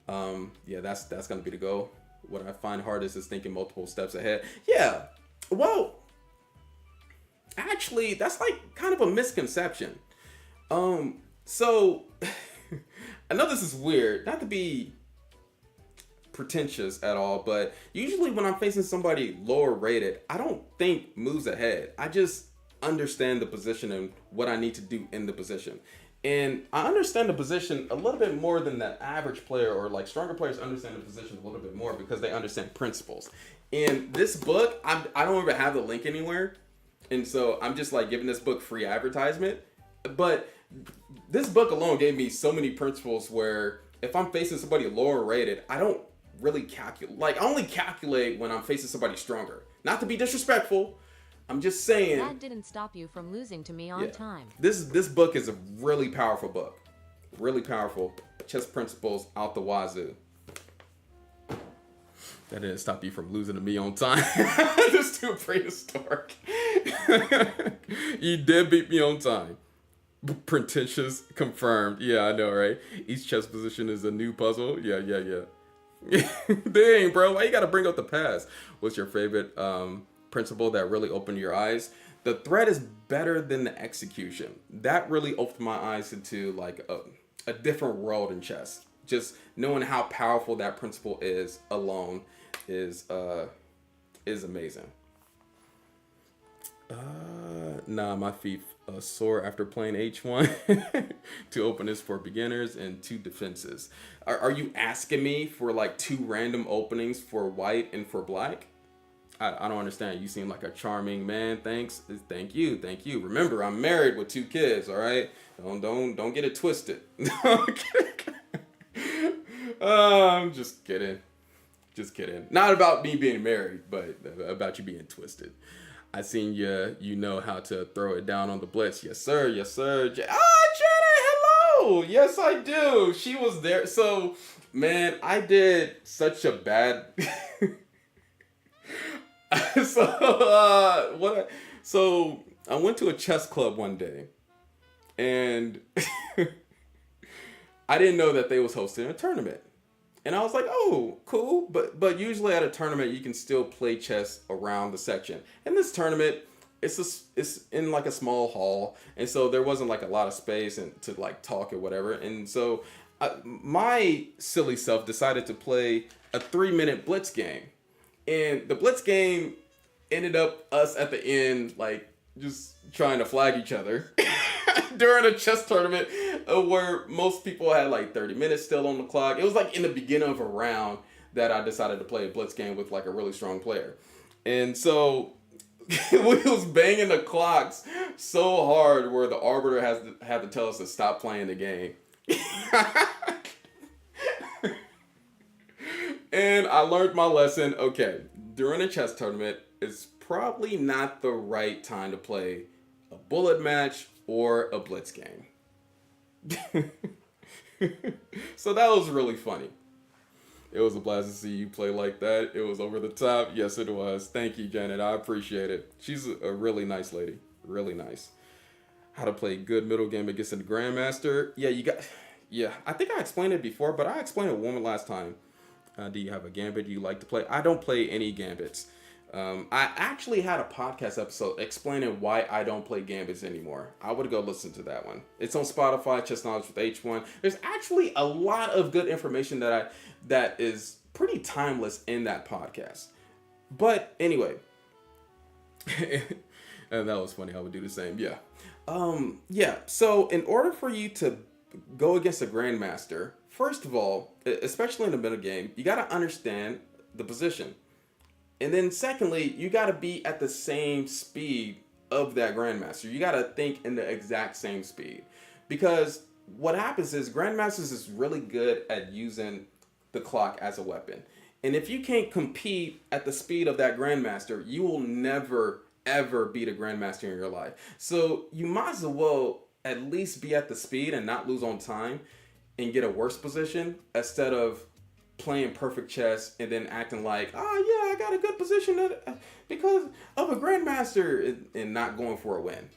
Yeah, that's going to be the goal. What I find hardest is thinking multiple steps ahead. Yeah, well, actually, that's kind of a misconception. So... I know this is weird, not to be pretentious at all, but usually when I'm facing somebody lower rated, I don't think moves ahead. I just understand the position and what I need to do in the position. And I understand the position a little bit more than the average player, or like stronger players understand the position a little bit more because they understand principles. In this book, I don't even have the link anywhere. And so I'm just like giving this book free advertisement. But this book alone gave me so many principles where if I'm facing somebody lower rated, I don't really calculate. Like, I only calculate when I'm facing somebody stronger. Not to be disrespectful. I'm just saying. That didn't stop you from losing to me on time. This book is a really powerful book. Really powerful. Chess principles out the wazoo. That didn't stop you from losing to me on time. This too prehistoric. You did beat me on time. Pretentious confirmed. Yeah, I know, right? Each chess position is a new puzzle. Yeah. Dang, bro. Why you gotta bring up the past? What's your favorite principle that really opened your eyes? The threat is better than the execution. That really opened my eyes into like a different world in chess. Just knowing how powerful that principle is alone is amazing. Nah, my feet sore after playing H1. 2 openings for beginners and 2 defenses. Are you asking me for like 2 random openings for white and for black? I don't understand. You seem like a charming man. Thanks. Thank you. Remember, I'm married with 2 kids. All right. Don't get it twisted. I'm just kidding. Not about me being married, but about you being twisted. I seen you know how to throw it down on the blitz. Yes, sir. Janet, hello. Yes, I do. She was there. So, man, I did such a bad... So I went to a chess club one day, and I didn't know that they was hosting a tournament. And I was like, oh, cool. But usually at a tournament, you can still play chess around the section. And this tournament, it's in like a small hall. And so there wasn't like a lot of space and to like talk or whatever. And so my silly self decided to play a 3-minute blitz game. And the blitz game ended up us at the end, like, just trying to flag each other during a chess tournament where most people had like 30 minutes still on the clock. It was like in the beginning of a round that I decided to play a blitz game with like a really strong player. And so we was banging the clocks so hard where the arbiter had to tell us to stop playing the game. And I learned my lesson. Okay, during a chess tournament, it's probably not the right time to play a bullet match or a blitz game. So that was really funny. It was a blast to see you play like that. It was over the top. Yes, it was. Thank you, Janet. I appreciate it. She's a really nice lady. Really nice. How to play good middle game against a Grandmaster. Yeah, I think I explained it before, but I explained it one last time. Do you have a gambit you like to play? I don't play any gambits. I actually had a podcast episode explaining why I don't play gambits anymore. I would go listen to that one. It's on Spotify, Chess Knowledge with H1. There's actually a lot of good information that is pretty timeless in that podcast. But anyway, and that was funny. I would do the same. Yeah. So in order for you to go against a Grandmaster, first of all, especially in the middle game, you got to understand the position. And then secondly, you got to be at the same speed of that Grandmaster. You got to think in the exact same speed. Because what happens is Grandmasters is really good at using the clock as a weapon. And if you can't compete at the speed of that Grandmaster, you will never, ever beat a Grandmaster in your life. So you might as well at least be at the speed and not lose on time and get a worse position instead of playing perfect chess and then acting like, oh yeah, I got a good position because of a Grandmaster and not going for a win.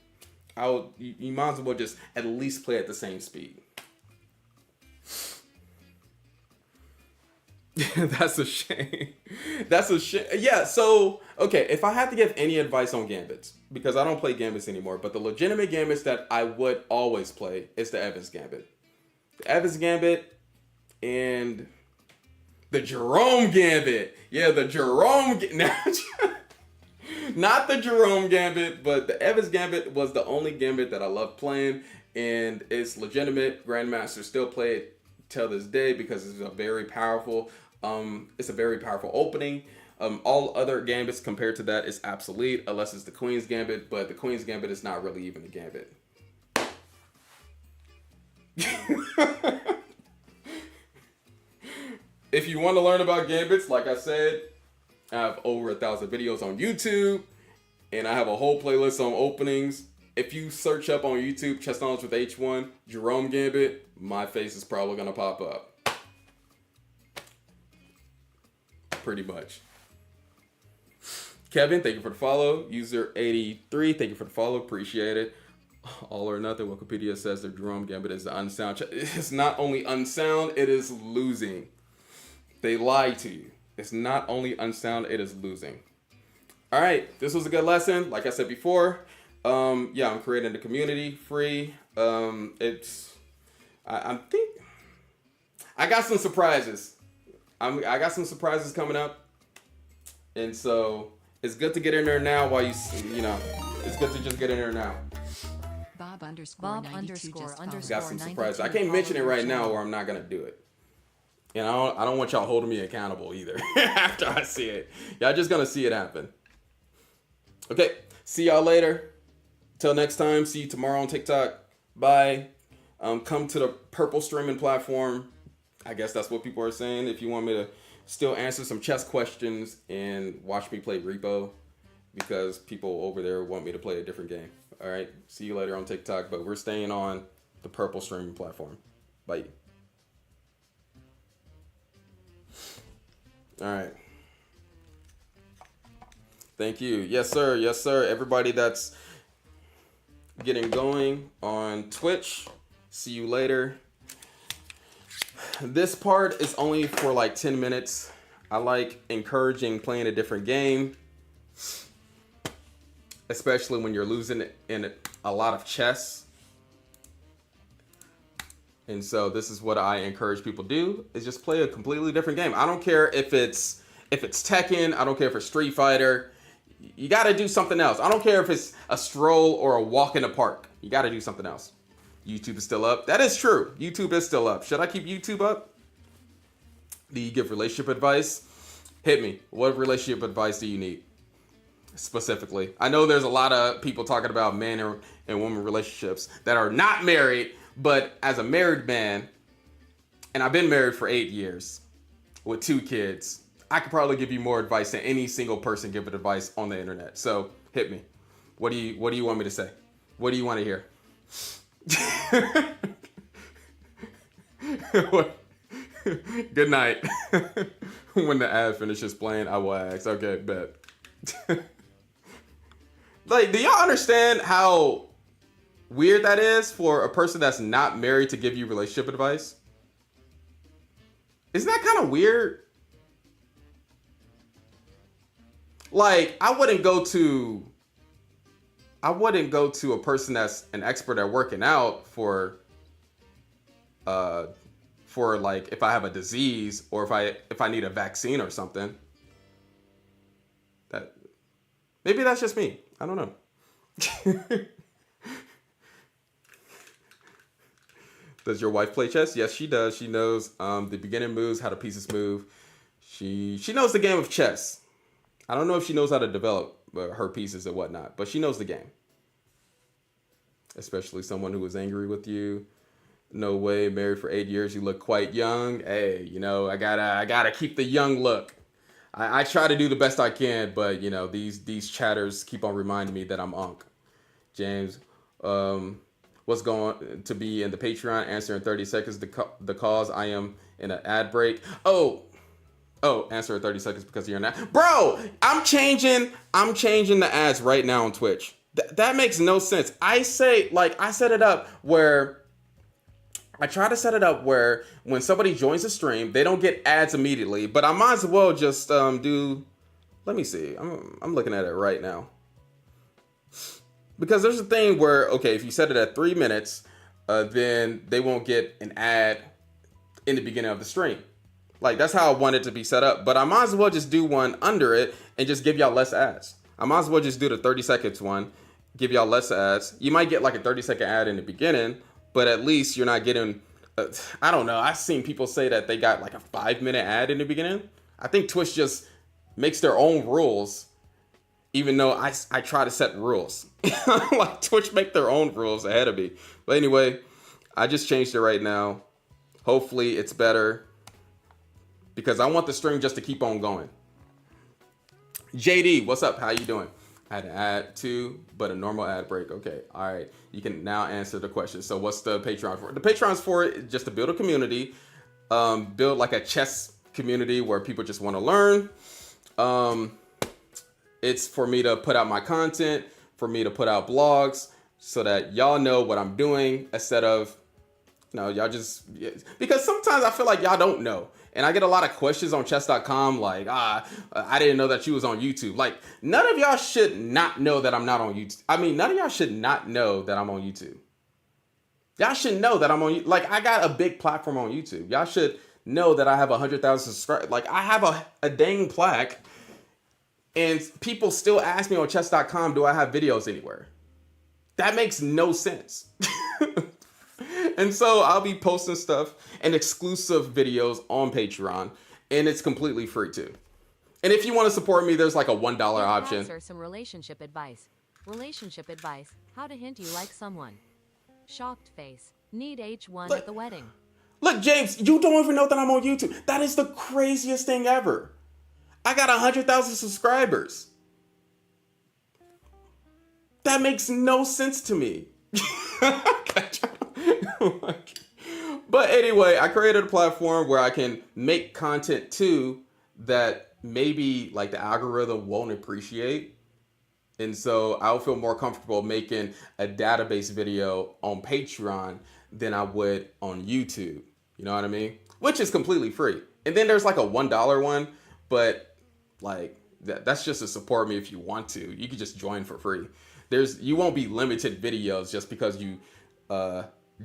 You might as well just at least play at the same speed. That's a shame. Yeah, so, okay, if I had to give any advice on Gambits, because I don't play Gambits anymore, but the legitimate Gambits that I would always play is the Evans Gambit. The Evans Gambit and the Jerome Gambit. Yeah, the Jerome not the Jerome Gambit, but the Evans Gambit was the only Gambit that I loved playing. and it's legitimate. Grandmaster still play it till this day because it's a very powerful. It's a very powerful opening. All other gambits compared to that is obsolete unless it's the Queen's Gambit, but the Queen's Gambit is not really even a gambit. If you want to learn about gambits, like I said, I have over 1,000 videos on YouTube, and I have a whole playlist on openings. If you search up on YouTube, Chess Knowledge with H1, Jerome Gambit, my face is probably going to pop up. Pretty much. Kevin, thank you for the follow. User 83, thank you for the follow. Appreciate it. All or nothing. Wikipedia says the Jerome Gambit is the unsound. It's not only unsound, it is losing. They lie to you. It's not only unsound, it is losing. All right, this was a good lesson. Like I said before, yeah, I'm creating a community, free. I think I got some surprises. I got some surprises coming up, and so it's good to get in there now. While you know, it's good to just get in there now. Bob underscore Got some surprises. I can't mention it right now, or I'm not gonna do it. And I don't want y'all holding me accountable either after I see it. Y'all just gonna see it happen. Okay, see y'all later. Till next time, see you tomorrow on TikTok. Bye. Come to the purple streaming platform. I guess that's what people are saying. If you want me to still answer some chess questions and watch me play Repo, because people over there want me to play a different game. All right, see you later on TikTok, but we're staying on the purple streaming platform. Bye. All right. Thank you. Yes, sir. Yes, sir. Everybody that's getting going on Twitch, see you later. This part is only for like 10 minutes. I like encouraging playing a different game, especially when you're losing in a lot of chess. And so this is what I encourage people to do, is just play a completely different game. I don't care if it's Tekken, I don't care if it's Street Fighter. You got to do something else. I don't care if it's a stroll or a walk in the park. You got to do something else. YouTube is still up. That is true. YouTube is still up. Should I keep YouTube up? Do you give relationship advice? Hit me. What relationship advice do you need? Specifically. I know there's a lot of people talking about man and woman relationships that are not married, but as a married man, and I've been married for 8 years with 2 kids, I could probably give you more advice than any single person giving advice on the internet. So hit me. What do you want me to say? What do you want to hear? Good night. When the ad finishes playing, I will ask. Okay, bet. Like, do y'all understand how weird that is for a person that's not married to give you relationship advice? Isn't that kind of weird? Like, I wouldn't go to a person that's an expert at working out for like if I have a disease or if I need a vaccine or something. That maybe that's just me. I don't know. Does your wife play chess? Yes, she does. She knows the beginning moves, how the pieces move. She knows the game of chess. I don't know if she knows how to develop her pieces and whatnot, but she knows the game. Especially someone who was angry with you. No way, married for 8 years, you look quite young. Hey, you know, I gotta keep the young look. I try to do the best I can, but you know, these chatters keep on reminding me that I'm unk. James, what's going to be in the Patreon? Answer in 30 seconds. The cause I am in an ad break. Oh, answer in 30 seconds because you're an ad. Bro, I'm changing the ads right now on Twitch. That makes no sense. I set it up where I try to set it up where when somebody joins the stream, they don't get ads immediately, but I might as well just do, let me see. I'm looking at it right now. Because there's a thing where, okay, if you set it at 3 minutes, then they won't get an ad in the beginning of the stream. Like, that's how I want it to be set up. But I might as well just do one under it and just give y'all less ads. I might as well just do the 30 seconds one, give y'all less ads. You might get like a 30-second ad in the beginning, but at least you're not getting, I don't know. I've seen people say that they got like a 5-minute ad in the beginning. I think Twitch just makes their own rules, even though I try to set rules. Like Twitch make their own rules ahead of me. But anyway, I just changed it right now. Hopefully it's better because I want the stream just to keep on going. JD, what's up? How you doing? I had an ad too, but a normal ad break. Okay, all right. You can now answer the question. So what's the Patreon for? The Patreon's for just to build a community, build like a chess community where people just want to learn. It's for me to put out my content, for me to put out blogs, so that y'all know what I'm doing instead of, y'all just, because sometimes I feel like y'all don't know. And I get a lot of questions on chess.com like, I didn't know that you was on YouTube. Like, none of y'all should not know that I'm not on YouTube. I mean, none of y'all should not know that I'm on YouTube. Y'all should know that I'm on, like, I got a big platform on YouTube. Y'all should know that I have 100,000 subscribers. Like, I have a dang plaque. And people still ask me on chess.com, do I have videos anywhere? That makes no sense. And so I'll be posting stuff and exclusive videos on Patreon, and it's completely free too. And if you want to support me, there's like a $1 option. Answer some relationship advice. Relationship advice. How to hint you like someone. Shocked face. Need H1 at the wedding. Look, James, you don't even know that I'm on YouTube. That is the craziest thing ever. I got 100,000 subscribers. That makes no sense to me. But anyway, I created a platform where I can make content too that maybe like the algorithm won't appreciate. And so I'll feel more comfortable making a database video on Patreon than I would on YouTube. You know what I mean? Which is completely free. And then there's like a $1 one, but like that's just to support me if you want to. You can just join for free. You won't be limited videos just because you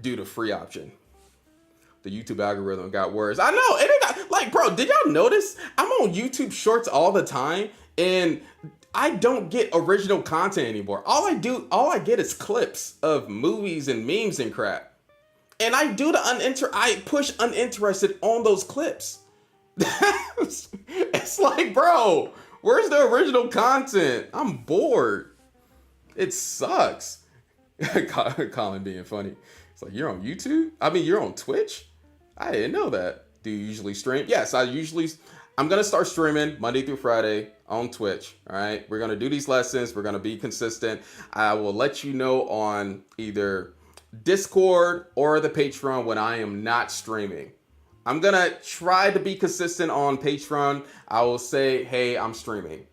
do the free option. The YouTube algorithm got worse. I know. It got, like, bro, did y'all notice? I'm on YouTube Shorts all the time, and I don't get original content anymore. All I get is clips of movies and memes and crap. And I do I push uninterested on those clips. It's like, bro, where's the original content? I'm bored. It sucks. Colin being funny. It's like, you're on YouTube? I mean, you're on Twitch? I didn't know that. Do you usually stream? Yes, I'm going to start streaming Monday through Friday on Twitch. All right. We're going to do these lessons. We're going to be consistent. I will let you know on either Discord or the Patreon when I am not streaming. I'm going to try to be consistent on Patreon. I will say, hey, I'm streaming.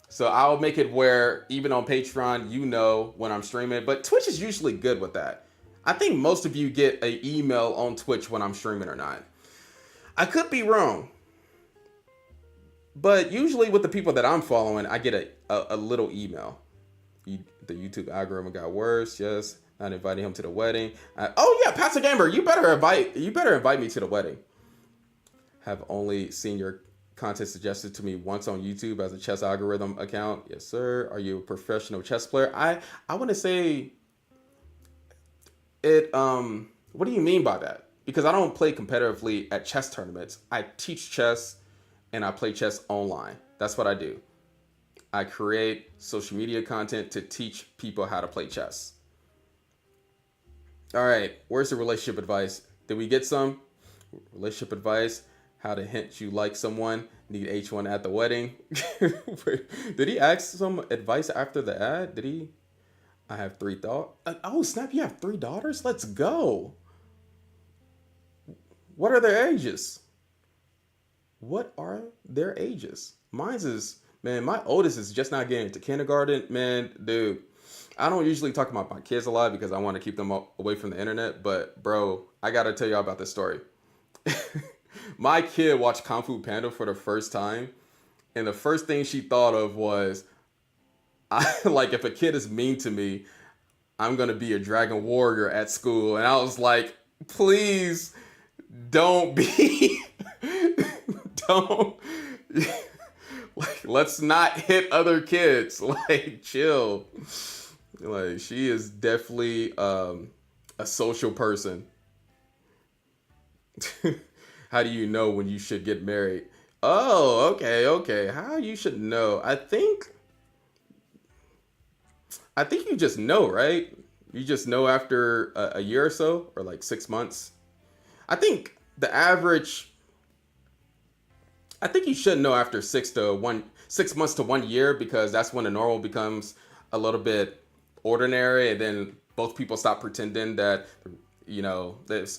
So I'll make it where even on Patreon, you know when I'm streaming. But Twitch is usually good with that. I think most of you get an email on Twitch when I'm streaming or not. I could be wrong. But usually with the people that I'm following, I get a little email. The YouTube algorithm got worse. Yes, not inviting him to the wedding. Oh yeah, Pastor Gamer, you better invite me to the wedding. Have only seen your content suggested to me once on YouTube as a chess algorithm account. Yes, sir. Are you a professional chess player? I want to say it. What do you mean by that? Because I don't play competitively at chess tournaments. I teach chess and I play chess online. That's what I do. I create social media content to teach people how to play chess. All right, where's the relationship advice? Did we get some? Relationship advice, how to hint you like someone, need H1 at the wedding. Did he ask some advice after the ad? Did he? I have 3 daughters. Oh, snap, you have 3 daughters? Let's go. What are their ages? What are their ages? Mine's is, man, my oldest is just not getting into kindergarten. Man, dude, I don't usually talk about my kids a lot because I want to keep them away from the internet. But, bro, I got to tell y'all about this story. My kid watched Kung Fu Panda for the first time. And the first thing she thought of was, like, if a kid is mean to me, I'm going to be a dragon warrior at school. And I was like, please don't be... Don't, like, let's not hit other kids. Like, chill. Like, she is definitely a social person. How do you know when you should get married? Oh, okay. How you should know? I think you just know, right? You just know after a year or so, or like 6 months. I think the average. I think you should know after 6 months to 1 year, because that's when the normal becomes a little bit ordinary, and then both people stop pretending that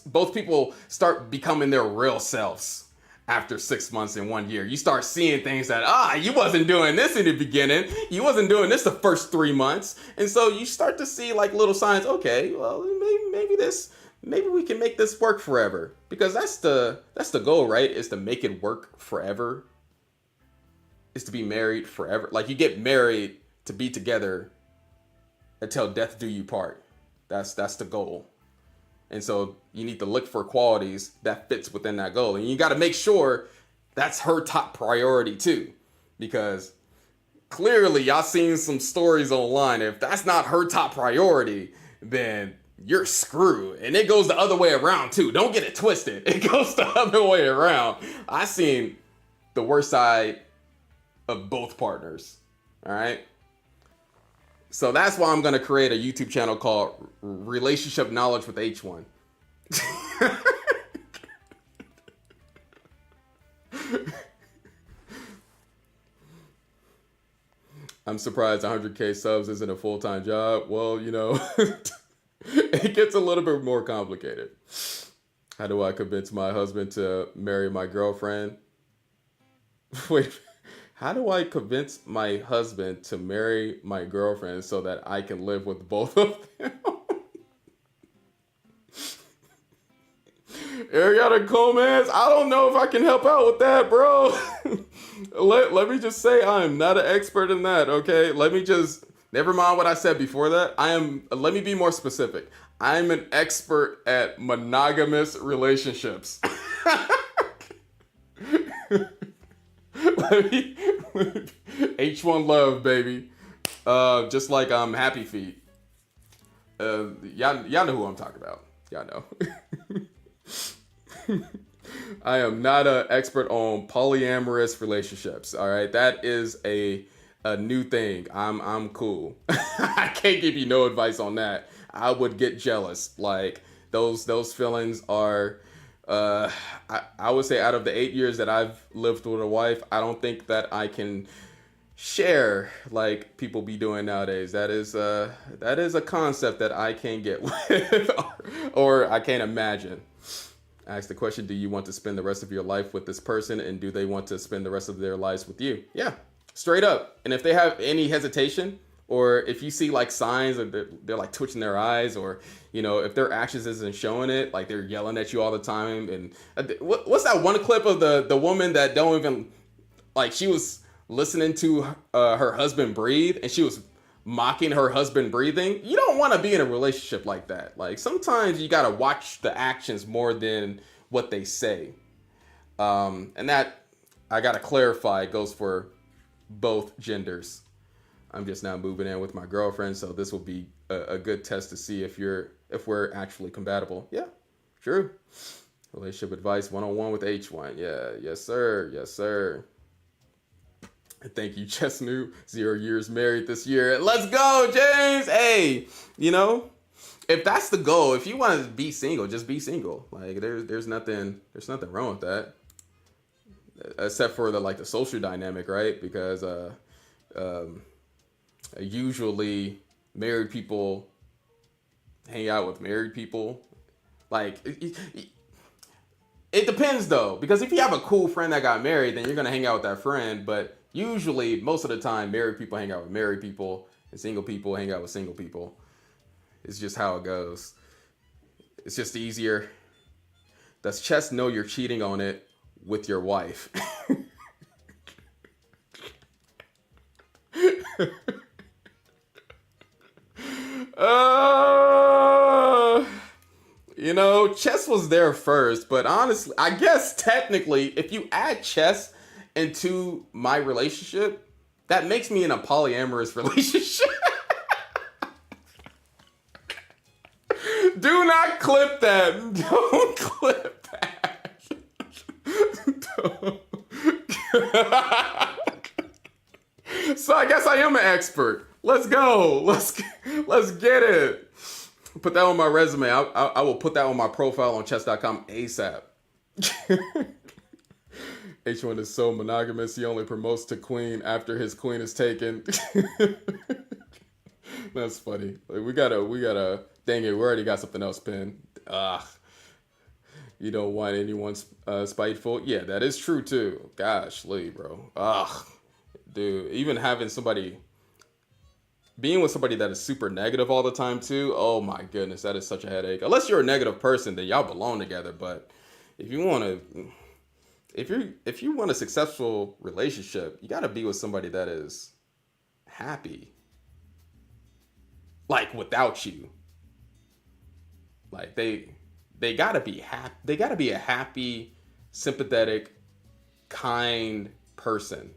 both people start becoming their real selves after 6 months and 1 year. You start seeing things that you wasn't doing this in the beginning, you wasn't doing this the first 3 months, and so you start to see like little signs. Okay, well, maybe we can make this work forever, because that's the goal, right? Is to make it work forever, is to be married forever. Like, you get married to be together until death do you part. That's the goal. And so you need to look for qualities that fits within that goal. And you got to make sure that's her top priority too. Because clearly y'all seen some stories online. If that's not her top priority, then you're screwed. And it goes the other way around too. Don't get it twisted. It goes the other way around. I seen the worst side of both partners. All right. So that's why I'm going to create a YouTube channel called Relationship Knowledge with H1. I'm surprised 100K subs isn't a full-time job. Well, it gets a little bit more complicated. How do I convince my husband to marry my girlfriend? Wait. How do I convince my husband to marry my girlfriend so that I can live with both of them? Ariana Gomez, I don't know if I can help out with that, bro. Let me just say I am not an expert in that, okay? Never mind what I said before that. Let me be more specific. I'm an expert at monogamous relationships. H1 love, baby. Just like Happy Feet. Y'all know who I'm talking about. Y'all know. I am not an expert on polyamorous relationships. All right, that is a new thing. I'm cool. I can't give you no advice on that. I would get jealous. Like, those feelings are. I would say out of the 8 years that I've lived with a wife, I don't think that I can share like people be doing nowadays. That is a concept that I can't get with, or I can't imagine. Ask the question, do you want to spend the rest of your life with this person, and do they want to spend the rest of their lives with you? Yeah, straight up. And if they have any hesitation, or if you see like signs of they're like twitching their eyes, or if their actions isn't showing it, like they're yelling at you all the time. And what's that one clip of the woman that don't even, like, she was listening to her husband breathe, and she was mocking her husband breathing? You don't want to be in a relationship like that. Like, sometimes you got to watch the actions more than what they say. And that, I got to clarify, goes for both genders. I'm just now moving in with my girlfriend, so this will be a good test to see if we're actually compatible. Yeah, true. Relationship advice 101 with H1. Yeah, yes sir. Thank you, Chesnu. 0 years married this year. Let's go, James. Hey, if that's the goal, if you want to be single, just be single. Like, there's nothing wrong with that, except for the social dynamic, right? Because usually married people hang out with married people. Like, it depends though, because if you have a cool friend that got married, then you're gonna hang out with that friend. But usually, most of the time, married people hang out with married people, and single people hang out with single people. It's just how it goes. It's just easier. Does Chess know you're cheating on it with your wife? Chess was there first, but honestly, I guess technically, if you add Chess into my relationship, that makes me in a polyamorous relationship. Do not clip that. Don't clip that. So I guess I am an expert. Let's go. Let's get it. Put that on my resume. I will put that on my profile on chess.com ASAP. H1 is so monogamous. He only promotes to queen after his queen is taken. That's funny. Like, we gotta. Dang it, we already got something else pinned. Ugh. You don't want anyone spiteful. Yeah, that is true too. Gosh, Lee, bro. Ugh, dude. Even having being with somebody that is super negative all the time too. Oh my goodness, that is such a headache. Unless you're a negative person, then y'all belong together. But if you want to, if you want a successful relationship, you got to be with somebody that is happy. Like without you. Like they gotta be happy. They gotta be a happy, sympathetic, kind person.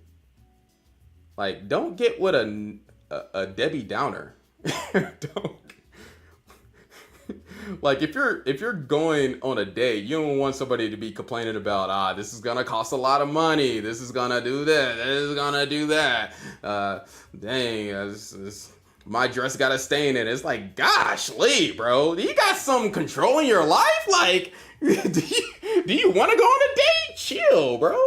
Like, don't get with a Debbie Downer. Don't. Like, if you're going on a date, you don't want somebody to be complaining about, this is gonna cost a lot of money. This is gonna do this. This is gonna do that. My dress got a stain in it. It's like, gosh, Lee, bro, you got some control in your life? Like, do you want to go on a date? Chill, bro.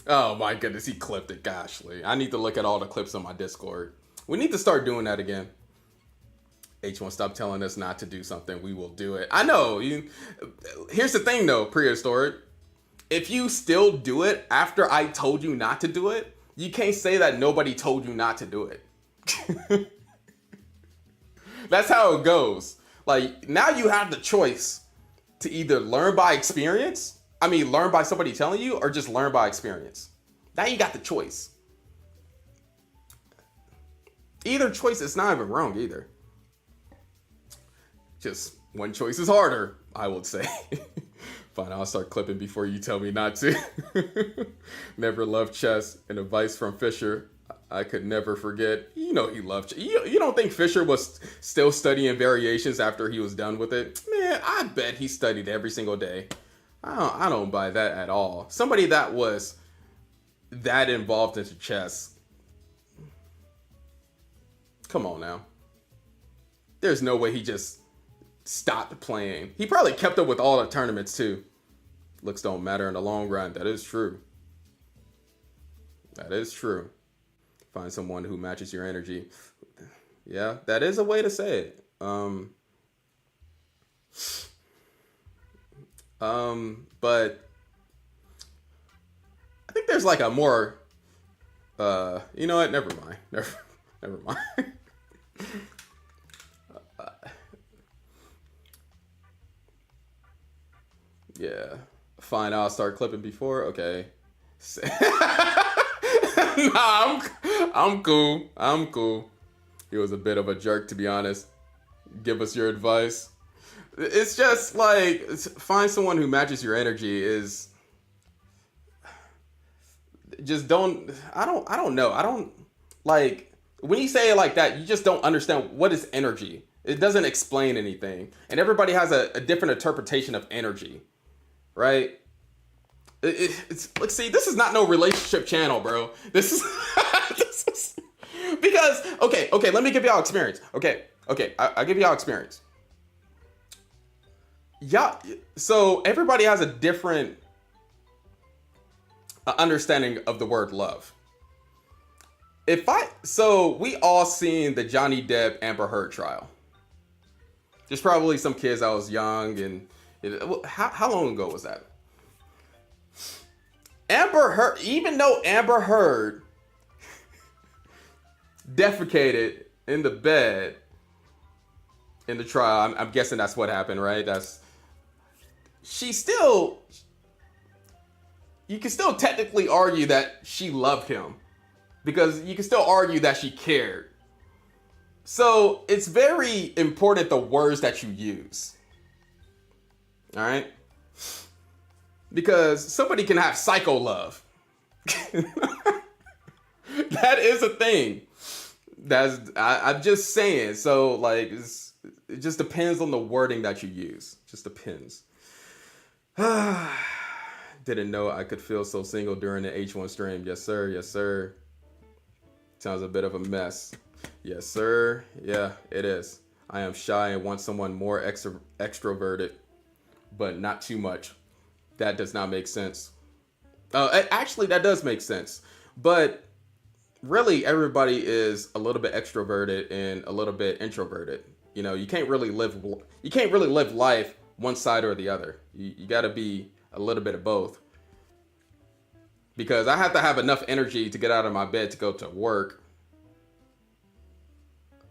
Oh my goodness, he clipped it. Gosh, Lee, I need to look at all the clips on my Discord. We need to start doing that again. H1, stop telling us not to do something. We will do it. I know. Here's the thing, though, prehistoric. If you still do it after I told you not to do it, you can't say that nobody told you not to do it. That's how it goes. Like, now you have the choice to either learn by experience. Learn by somebody telling you, or just learn by experience. Now you got the choice. Either choice is not even wrong either. Just one choice is harder, I would say. Fine, I'll start clipping before you tell me not to. Never loved chess. And advice from Fisher, I could never forget. You know he loved chess. You don't think Fisher was still studying variations after he was done with it? Man, I bet he studied every single day. I don't buy that at all. Somebody that was that involved into chess. Come on now. There's no way he just stopped playing. He probably kept up with all the tournaments too. Looks don't matter in the long run. That is true. That is true. Find someone who matches your energy. Yeah, that is a way to say it. But I think there's like a more, you know what? Never mind. Never mind. Yeah. Fine, I'll start clipping before. Okay. Nah, I'm cool. I'm cool. He was a bit of a jerk, to be honest. Give us your advice. It's just like, find someone who matches your energy is just don't know. I don't like when you say it like that, you just don't understand what is energy. It doesn't explain anything. And everybody has a different interpretation of energy. Right? It's like, see, this is not no relationship channel, bro. This is because okay, let me give y'all experience. Okay, I'll give y'all experience. Yeah, so everybody has a different understanding of the word love. We all seen the Johnny Depp Amber Heard trial. There's probably some kids I was young and how long ago was that? Amber Heard, even though Amber Heard defecated in the bed in the trial, I'm guessing that's what happened, right? You can still technically argue that she loved him because you can still argue that she cared. So it's very important the words that you use. All right? Because somebody can have psycho love. That is a thing. I'm just saying. So like, it just depends on the wording that you use. Just depends. Didn't know I could feel so single during the H1 stream. Yes, sir. Yes, sir. Sounds a bit of a mess. Yes, sir. Yeah, it is. I am shy and want someone more extroverted, but not too much. That does not make sense. Actually, that does make sense. But really, everybody is a little bit extroverted and a little bit introverted. You know, you can't really live life one side or the other. You got to be a little bit of both. Because I have to have enough energy to get out of my bed to go to work.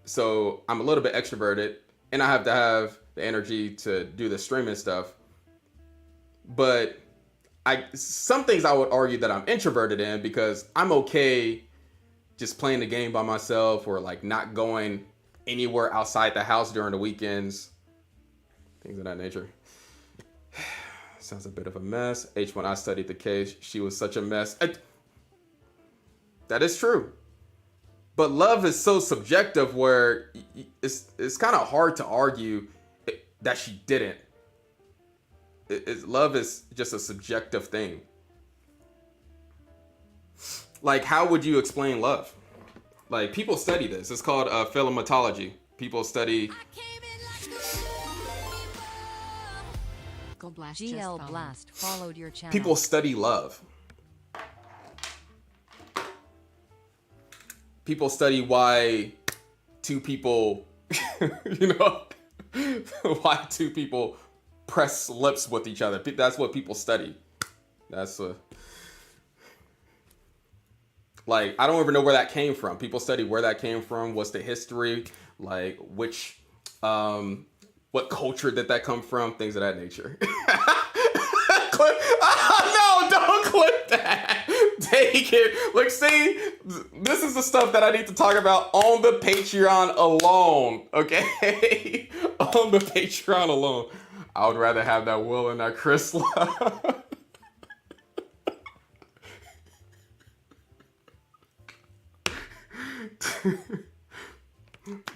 So I'm a little bit extroverted, and I have to have the energy to do the streaming stuff. But some things I would argue that I'm introverted in, because I'm okay just playing the game by myself, or like not going anywhere outside the house during the weekends. Things of that nature. Sounds a bit of a mess. H1, I studied the case. She was such a mess. That is true. But love is so subjective, where it's kind of hard to argue that she didn't. Love is just a subjective thing. Like, how would you explain love? Like, people study this. It's called philematology. People study. Go Blast GL just followed. Blast followed your channel. People study love. People study why two people, why two people press lips with each other. That's what people study. Like, I don't even know where that came from. People study where that came from. What's the history? Like, what culture did that come from? Things of that nature. No, don't clip that. Take it. Like, see, this is the stuff that I need to talk about on the Patreon alone. Okay? On the Patreon alone. I would rather have that Will and that Chrysla.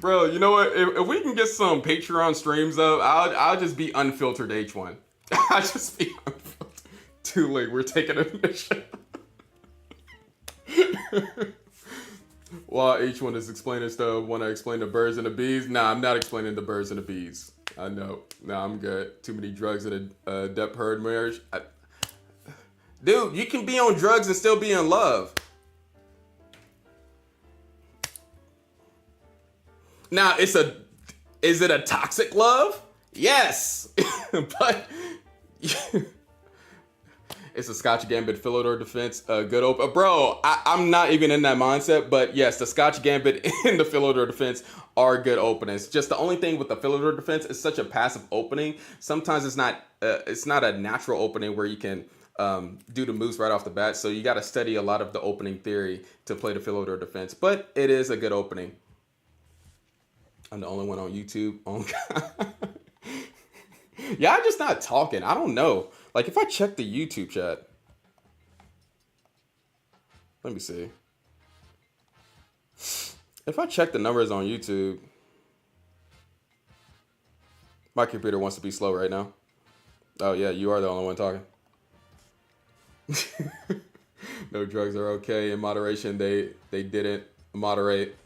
Bro, you know what? If we can get some Patreon streams up, I'll just be Unfiltered H1. I'll just be Unfiltered. Too late. We're taking a mission. While H1 is explaining stuff, when I explain the birds and the bees, nah, I'm not explaining the birds and the bees. I know. Nah, I'm good. Too many drugs in a depth herd marriage. Dude, you can be on drugs and still be in love. Now, is it a toxic love? Yes. But it's a Scotch Gambit Philidor defense, good open. Bro, I'm not even in that mindset, but yes, the Scotch Gambit and the Philidor defense are good openings. Just the only thing with the Philidor defense is such a passive opening. Sometimes it's not a natural opening where you can do the moves right off the bat. So you got to study a lot of the opening theory to play the Philidor defense, but it is a good opening. I'm the only one on YouTube. Oh, God. Yeah, I'm just not talking. I don't know. Like, if I check the YouTube chat. Let me see. If I check the numbers on YouTube. My computer wants to be slow right now. Oh, yeah, you are the only one talking. No drugs are okay. In moderation, they didn't moderate.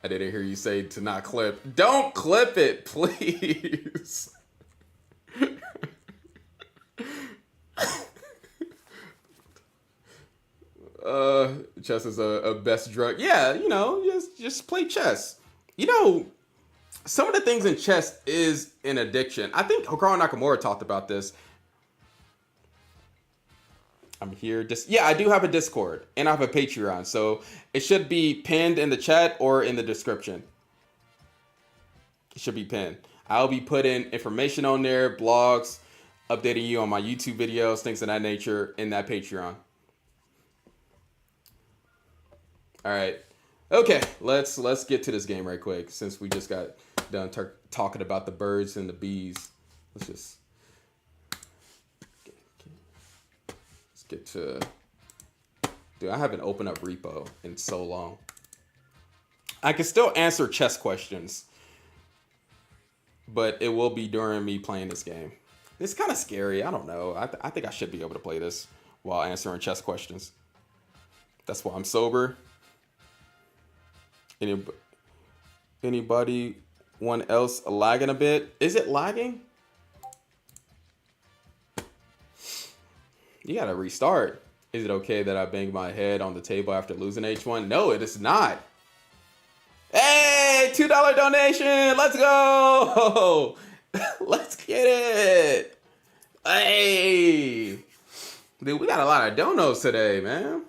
I didn't hear you say to not clip. Don't clip it, please. Chess is a best drug. Yeah, just play chess. Some of the things in chess is an addiction. I think Hikaru Nakamura talked about this. I'm here. I do have a Discord and I have a Patreon, so it should be pinned in the chat or in the description. It should be pinned. I'll be putting information on there, blogs, updating you on my YouTube videos, things of that nature in that Patreon. All right. Okay, let's get to this game right quick since we just got done talking about the birds and the bees. Let's get to... Dude, I haven't opened up Repo in so long. I can still answer chess questions, but it will be during me playing this game. It's kind of scary. I don't know. I think I should be able to play this while answering chess questions. That's why I'm sober. Anybody one else lagging a bit? Is it lagging? You gotta restart. Is it okay that I banged my head on the table after losing H1? No, it is not. Hey, $2 donation. Let's go. Let's get it. Hey. Dude, we got a lot of donos today, man.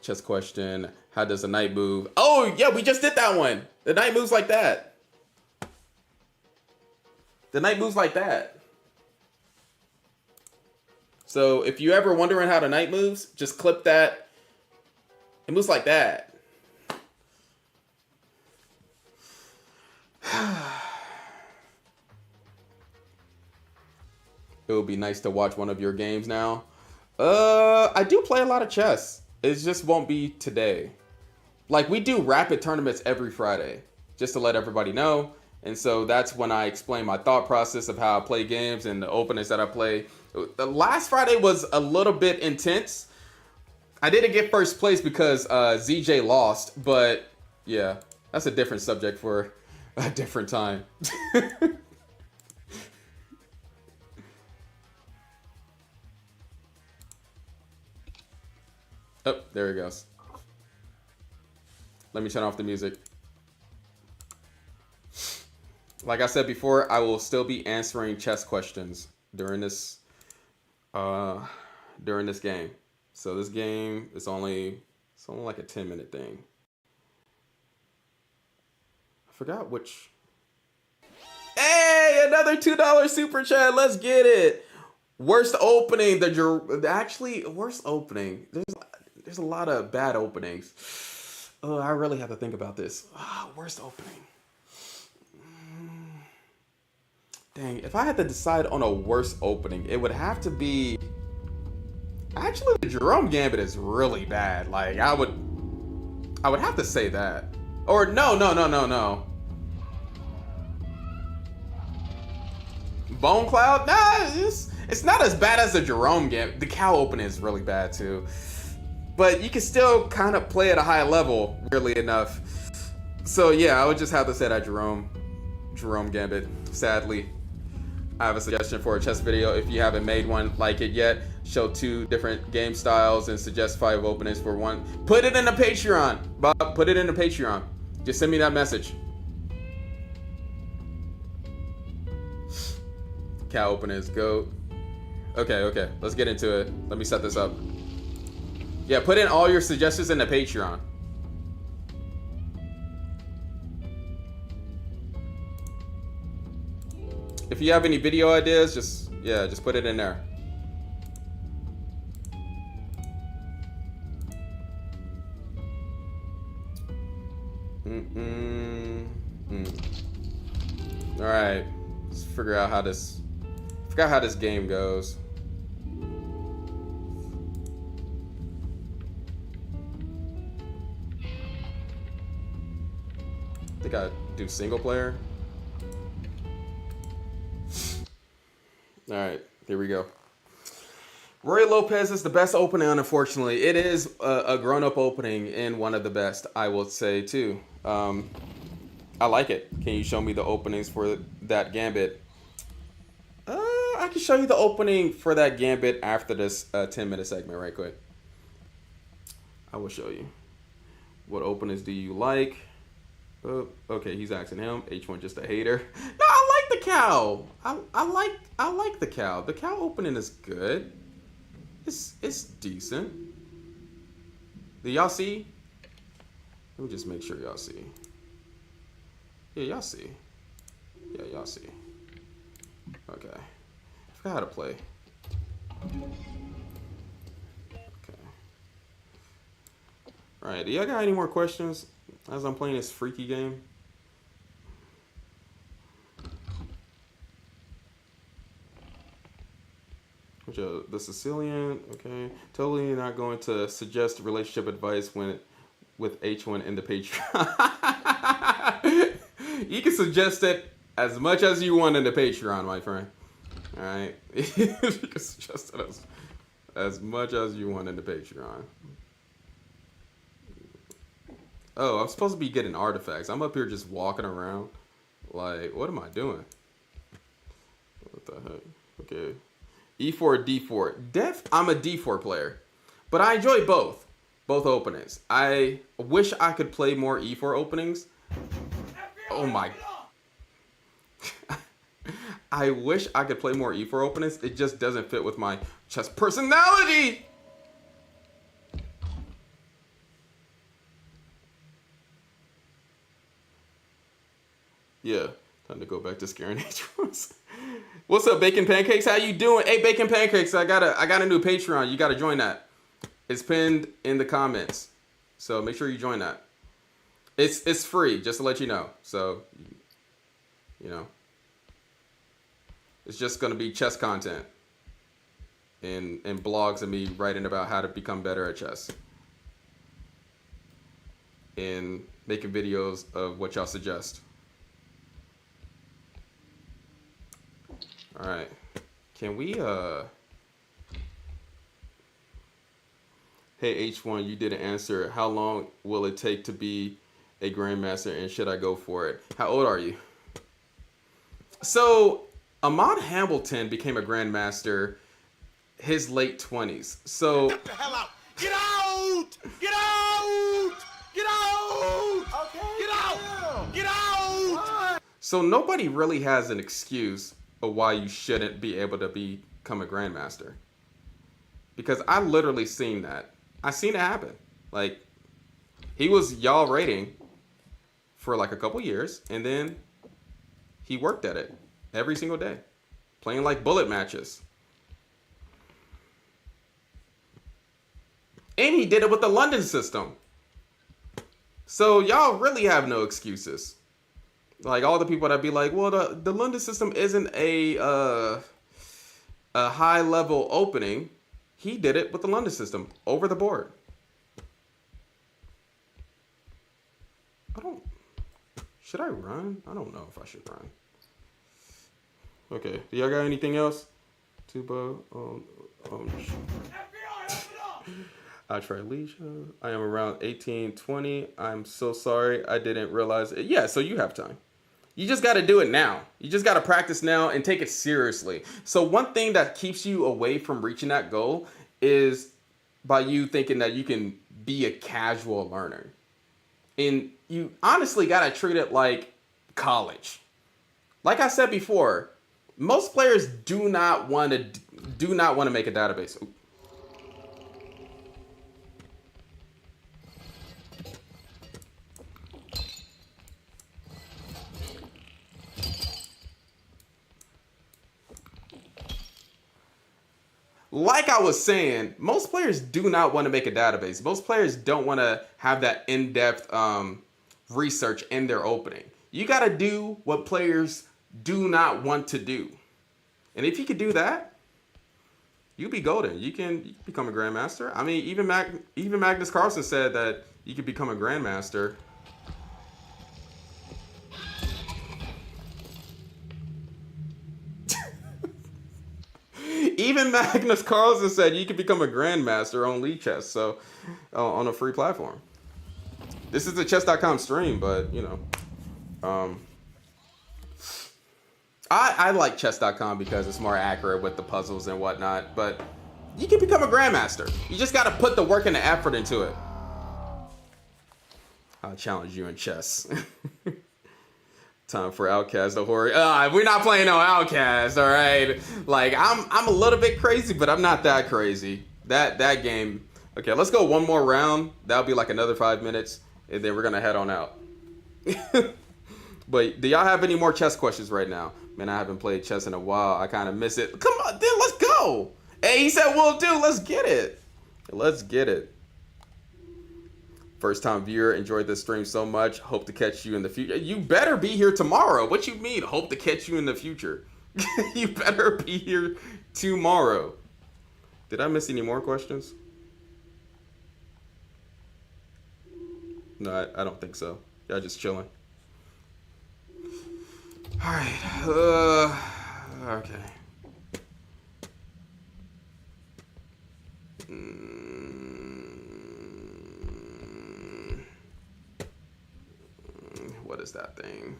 Chess question. How does a knight move? Oh, yeah, we just did that one. The knight moves like that. The knight moves like that. So if you ever wondering how the knight moves, just clip that. It moves like that. It would be nice to watch one of your games now. I do play a lot of chess. It just won't be today. Like, we do rapid tournaments every Friday, just to let everybody know. And so that's when I explain my thought process of how I play games and the openings that I play. The last Friday was a little bit intense. I didn't get first place because ZJ lost, but yeah, that's a different subject for a different time. Oh, there he goes. Let me turn off the music. Like I said before, I will still be answering chess questions during this game. So this game is only like a 10-minute thing. I forgot which. Hey, another $2 super chat. Let's get it. Worst opening. Worst opening. There's a lot of bad openings. Oh, I really have to think about this. Worst opening. Dang, if I had to decide on a worst opening, it would have to be... Actually, the Jerome Gambit is really bad. Like, I would have to say that. Or no. Bone Cloud? Nah, it's not as bad as the Jerome Gambit. The cow opening is really bad too. But you can still kind of play at a high level, weirdly enough. So yeah, I would just have to say that Jerome Gambit, sadly. I have a suggestion for a chess video. If you haven't made one like it yet, show 2 different game styles and suggest 5 openings for one. Put it in the Patreon, Bob. Put it in the Patreon. Just send me that message. Cow openings, goat. Okay. Let's get into it. Let me set this up. Yeah, put in all your suggestions in the Patreon. If you have any video ideas, just put it in there. All right, let's figure out how this. Forgot how this game goes. I think I do single player. All right, here we go. Roy Lopez is the best opening, unfortunately. It is a grown-up opening and one of the best, I will say, too. I like it. Can you show me the openings for that Gambit? I can show you the opening for that Gambit after this 10-minute segment right quick. I will show you. What openings do you like? Okay, he's asking him. H1 just a hater. No, I like the cow. I like the cow. The cow opening is good. It's decent. Do y'all see? Let me just make sure y'all see. Yeah, y'all see. Yeah, y'all see. Okay. I forgot how to play. Okay. Alright, do y'all got any more questions as I'm playing this freaky game? The Sicilian, okay. Totally not going to suggest relationship advice with H1 in the Patreon. You can suggest it as much as you want in the Patreon, my friend. All right, you can suggest it as much as you want in the Patreon. Oh, I'm supposed to be getting artifacts. I'm up here just walking around. Like, what am I doing? What the heck? Okay. E4, D4. I'm a D4 player. But I enjoy both openings. I wish I could play more E4 openings. Oh my. I wish I could play more E4 openings. It just doesn't fit with my chess personality. Yeah, time to go back to scaring H1s. What's up, Bacon Pancakes? How you doing? Hey, Bacon Pancakes, I got a new Patreon. You got to join that. It's pinned in the comments. So make sure you join that. It's free, just to let you know. So, you know, it's just going to be chess content and blogs of me writing about how to become better at chess. And making videos of what y'all suggest. All right, can we, hey H1, you didn't answer. How long will it take to be a Grandmaster and should I go for it? How old are you? So, Ahmad Hamilton became a Grandmaster his late 20s. So, Get the hell out! Get out! Get out! Get out! Okay. Get out! Get out! So nobody really has an excuse of why you shouldn't be able to become a Grandmaster. Because I literally seen that. I seen it happen. Like, he was y'all rating for like a couple years, and then he worked at it every single day, playing like bullet matches. And he did it with the London system. So y'all really have no excuses. Like all the people that be like, well, the London system isn't a high level opening. He did it with the London system over the board. Should I run? I don't know if I should run. Okay, do y'all got anything else? Tuba, I try Alicia. I am around 18, 20. I'm so sorry. I didn't realize it. Yeah, so you have time. You just got to do it now. You just got to practice now and take it seriously. So one thing that keeps you away from reaching that goal is by you thinking that you can be a casual learner. And you honestly got to treat it like college. Like I said before, most players do not want to make a database. Ooh. Like I was saying, most players do not want to make a database. Most players don't want to have that in-depth research in their opening. You got to do what players do not want to do. And if you could do that, you'll be golden. You can become a Grandmaster. I mean, even Magnus Carlsen said that you could become a Grandmaster. Even Magnus Carlsen said you could become a Grandmaster on League Chess, so on a free platform. This is a chess.com stream, but you know, I like chess.com because it's more accurate with the puzzles and whatnot. But you can become a Grandmaster. You just got to put the work and the effort into it. I'll challenge you in chess. Time for Outcast the Horror. We're not playing no Outcast, all right? Like, I'm a little bit crazy, but I'm not that crazy. That game. Okay, let's go one more round. That'll be like another 5 minutes, and then we're gonna head on out. But do y'all have any more chess questions right now? Man, I haven't played chess in a while. I kind of miss it. Come on, then let's go. Hey, he said we'll do. Let's get it. Let's get it. First time viewer, enjoyed this stream so much. Hope to catch you in the future. You better be here tomorrow. What you mean, hope to catch you in the future? You better be here tomorrow. Did I miss any more questions? No, I don't think so. Yeah, just chilling. All right. Okay. What is that thing?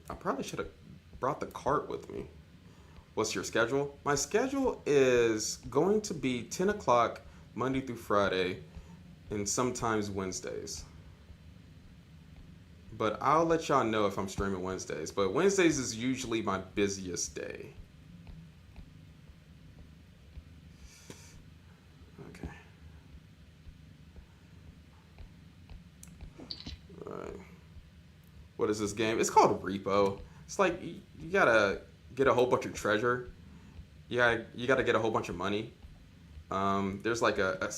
I probably should have brought the cart with me. What's your schedule? My schedule is going to be 10 o'clock Monday through Friday and sometimes Wednesdays. But I'll let y'all know if I'm streaming Wednesdays. But Wednesdays is usually my busiest day. Okay. Alright. What is this game? It's called Repo. It's like you gotta get a whole bunch of treasure. You gotta get a whole bunch of money. There's like a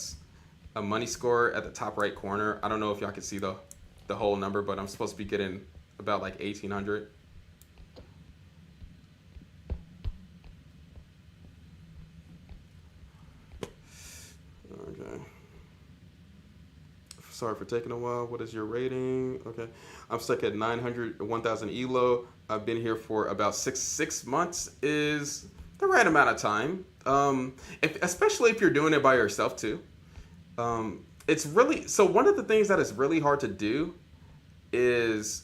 money score at the top right corner. I don't know if y'all can see the whole number, but I'm supposed to be getting about like 1,800. Okay. Sorry for taking a while. What is your rating? Okay. I'm stuck at 900, 1,000 elo. I've been here for about six months is the right amount of time. Especially if you're doing it by yourself too. It's really, so one of the things that is really hard to do is,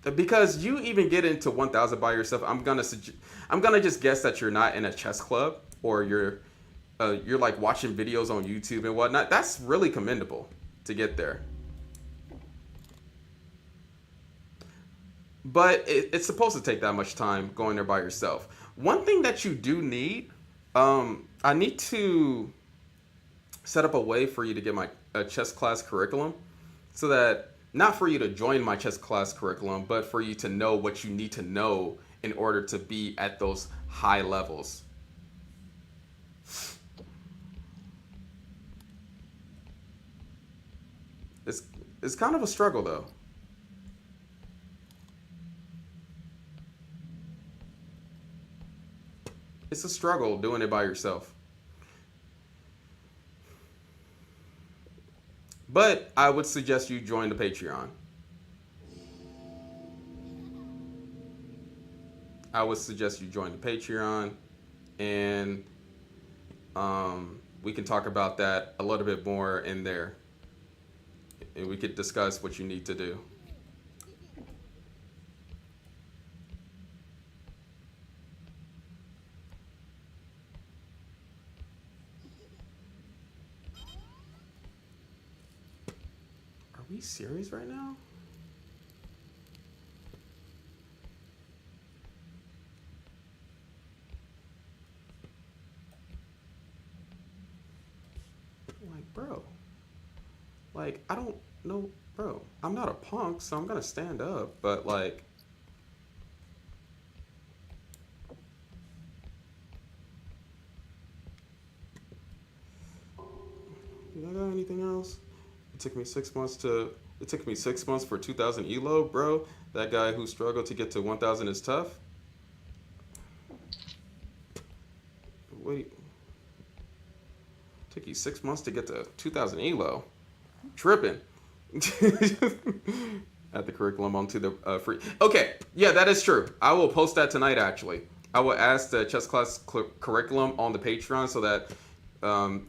because you even get into 1,000 by yourself, I'm gonna just guess that you're not in a chess club, or you're like watching videos on YouTube and whatnot. That's really commendable to get there. But it's supposed to take that much time going there by yourself. One thing that you do need, I need to set up a way for you to get my chess class curriculum, so that, not for you to join my chess class curriculum, but for you to know what you need to know in order to be at those high levels. It's kind of a struggle though. It's a struggle doing it by yourself. But I would suggest you join the Patreon. I would suggest you join the Patreon, and we can talk about that a little bit more in there. And we could discuss what you need to do. Are we serious right now? Like, bro. Like, I don't know, bro. I'm not a punk, so I'm gonna stand up, but like, do I got anything else? It took me 6 months for 2,000 elo, bro. That guy who struggled to get to 1,000 is tough. Wait. Took you 6 months to get to 2,000 elo. I'm tripping. Add the curriculum onto the free. Okay, yeah, that is true. I will post that tonight, actually. I will ask the chess class curriculum on the Patreon, so that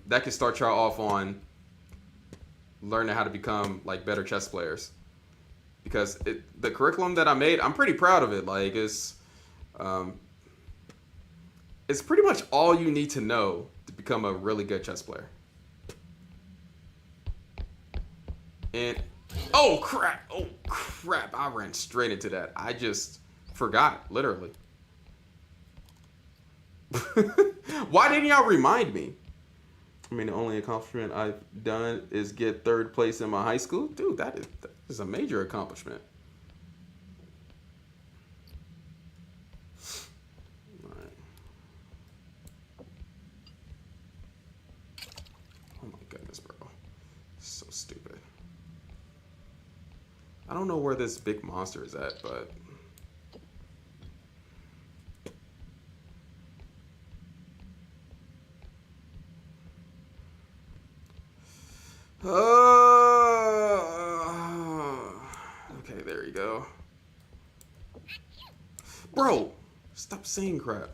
that can start y'all off on learning how to become like better chess players. Because the curriculum that I made, I'm pretty proud of it. Like, it's pretty much all you need to know to become a really good chess player. And oh crap, I ran straight into that. I just forgot, literally. Why didn't y'all remind me? I mean, the only accomplishment I've done is get 3rd place in my high school. Dude, that is a major accomplishment. All right. Oh my goodness, bro. So stupid. I don't know where this big monster is at, but Okay, there you go. Bro, stop saying crap.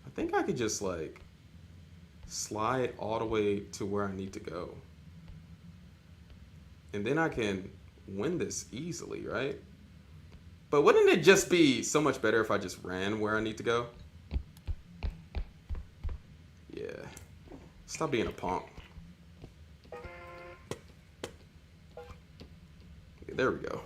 I think I could just like slide all the way to where I need to go. And then I can win this easily, right? But wouldn't it just be so much better if I just ran where I need to go? Yeah. Stop being a punk. Yeah, there we go.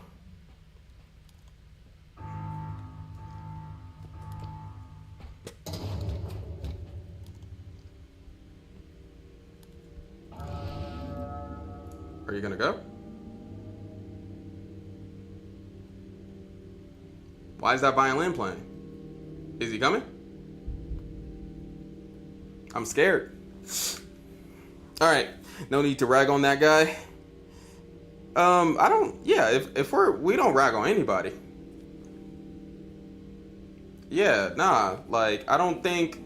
Are you gonna go? Why is that violin playing? Is he coming? I'm scared. All right, no need to rag on that guy. I don't. Yeah, if we don't rag on anybody. Yeah, nah. Like I don't think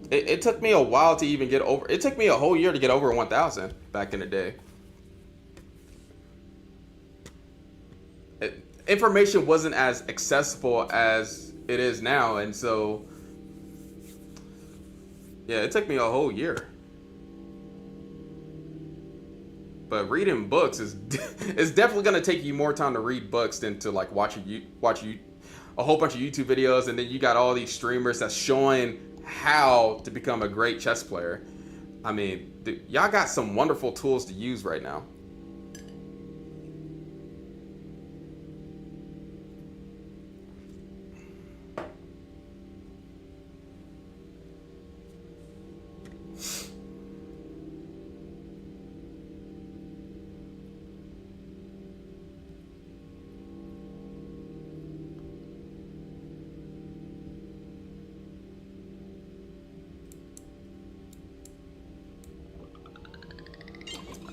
it took me a while to even get over. It took me a whole year to get over 1,000 back in the day. Information wasn't as accessible as it is now, and so yeah, it took me a whole year. But reading books is it's definitely gonna take you more time to read books than to like watch a whole bunch of YouTube videos, and then you got all these streamers that's showing how to become a great chess player. I mean, y'all got some wonderful tools to use right now.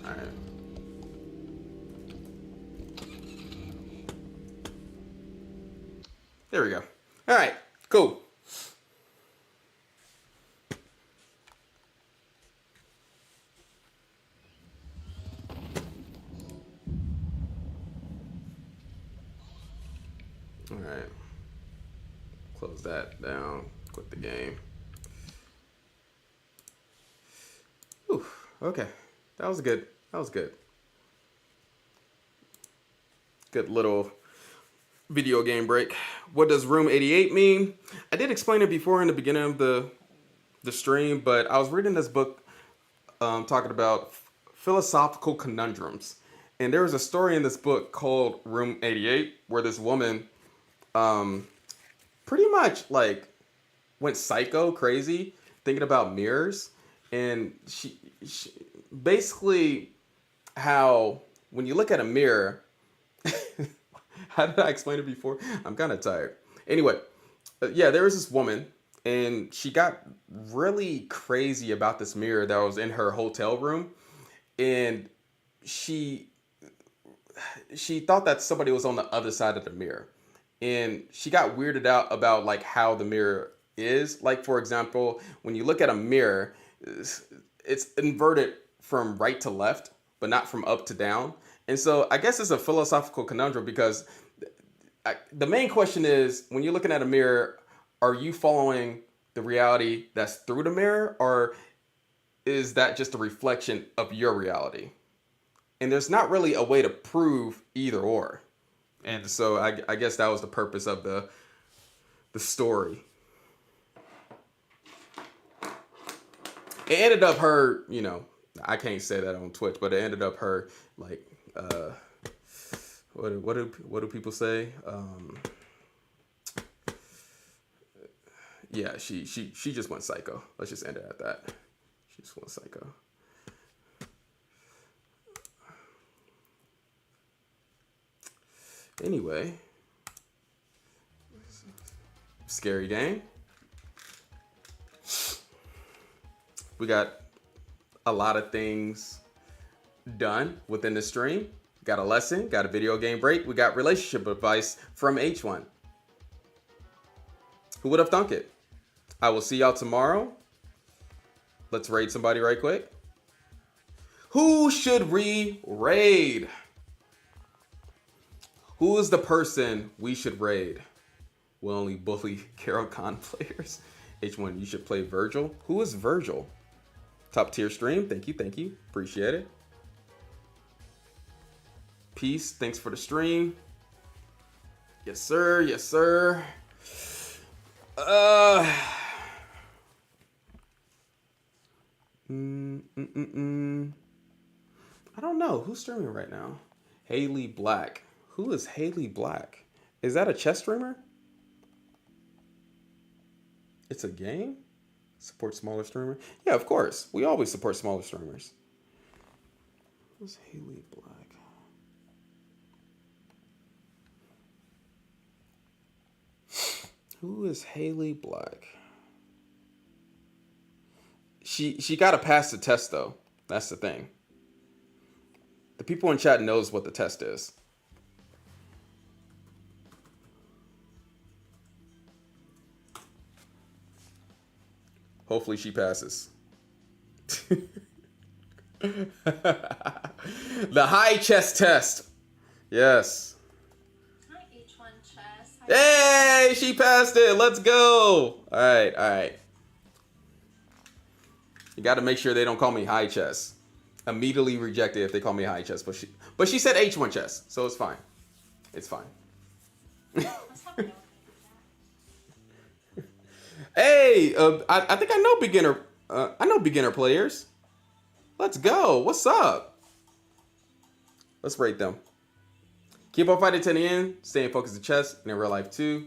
Alright. There we go. Alright, cool. Alright. Close that down. Quit the game. Whew, okay. That was good. That was good. Good little video game break. What does room 88 mean? I did explain it before in the beginning of the stream, but I was reading this book talking about philosophical conundrums. And there was a story in this book called Room 88 where this woman pretty much like went psycho crazy thinking about mirrors. And she basically how when you look at a mirror, how did I explain it before? I'm kind of tired. Anyway, yeah, there was this woman and she got really crazy about this mirror that was in her hotel room. And she thought that somebody was on the other side of the mirror. And she got weirded out about like how the mirror is. Like, for example, when you look at a mirror, it's inverted from right to left, but not from up to down. And so I guess it's a philosophical conundrum because the main question is, when you're looking at a mirror, are you following the reality that's through the mirror, or is that just a reflection of your reality? And there's not really a way to prove either or. And so I guess that was the purpose of the story. It ended up her, you know, I can't say that on Twitch, but it ended up her like what do people say? Yeah, she just went psycho. Let's just end it at that. She just went psycho. Anyway, scary game. We got a lot of things done within the stream. Got a lesson, got a video game break. We got relationship advice from H1. Who would have thunk it? I will see y'all tomorrow. let's raid somebody right quick. Who should we raid? Who is the person we should raid? We'll only bully Carol Khan players. H1, you should play Virgil. Who is Virgil? Top tier stream. Thank you, thank you. Appreciate it. Peace. Thanks for the stream. Yes, sir. Yes, sir. I don't know. Who's streaming right now? Haley Black. Who is Haley Black? Is that a chess streamer? It's a game? Support smaller streamer? Yeah, of course. We always support smaller streamers. Who's Haley Black? Who is Haley Black? She got to pass the test, though. That's the thing. The people in chat knows what the test is. Hopefully she passes. The high chest test. Yes. Hi, H1 chess. Hey, she passed it. Let's go. All right, all right. You got to make sure they don't call me high chess. Immediately reject it if they call me high chess. But she said H1 chess, so it's fine. It's fine. Hey, I think I know beginner. I know beginner players. Let's go. What's up? Let's rate them. Keep on fighting to the end. Staying focused in chess and in real life too.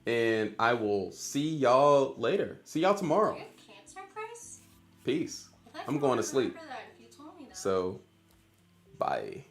And I will see y'all later. See y'all tomorrow. You have cancer, Chris? Peace. I thought I'm you going to wanted sleep. remember that if you told me that. So, bye.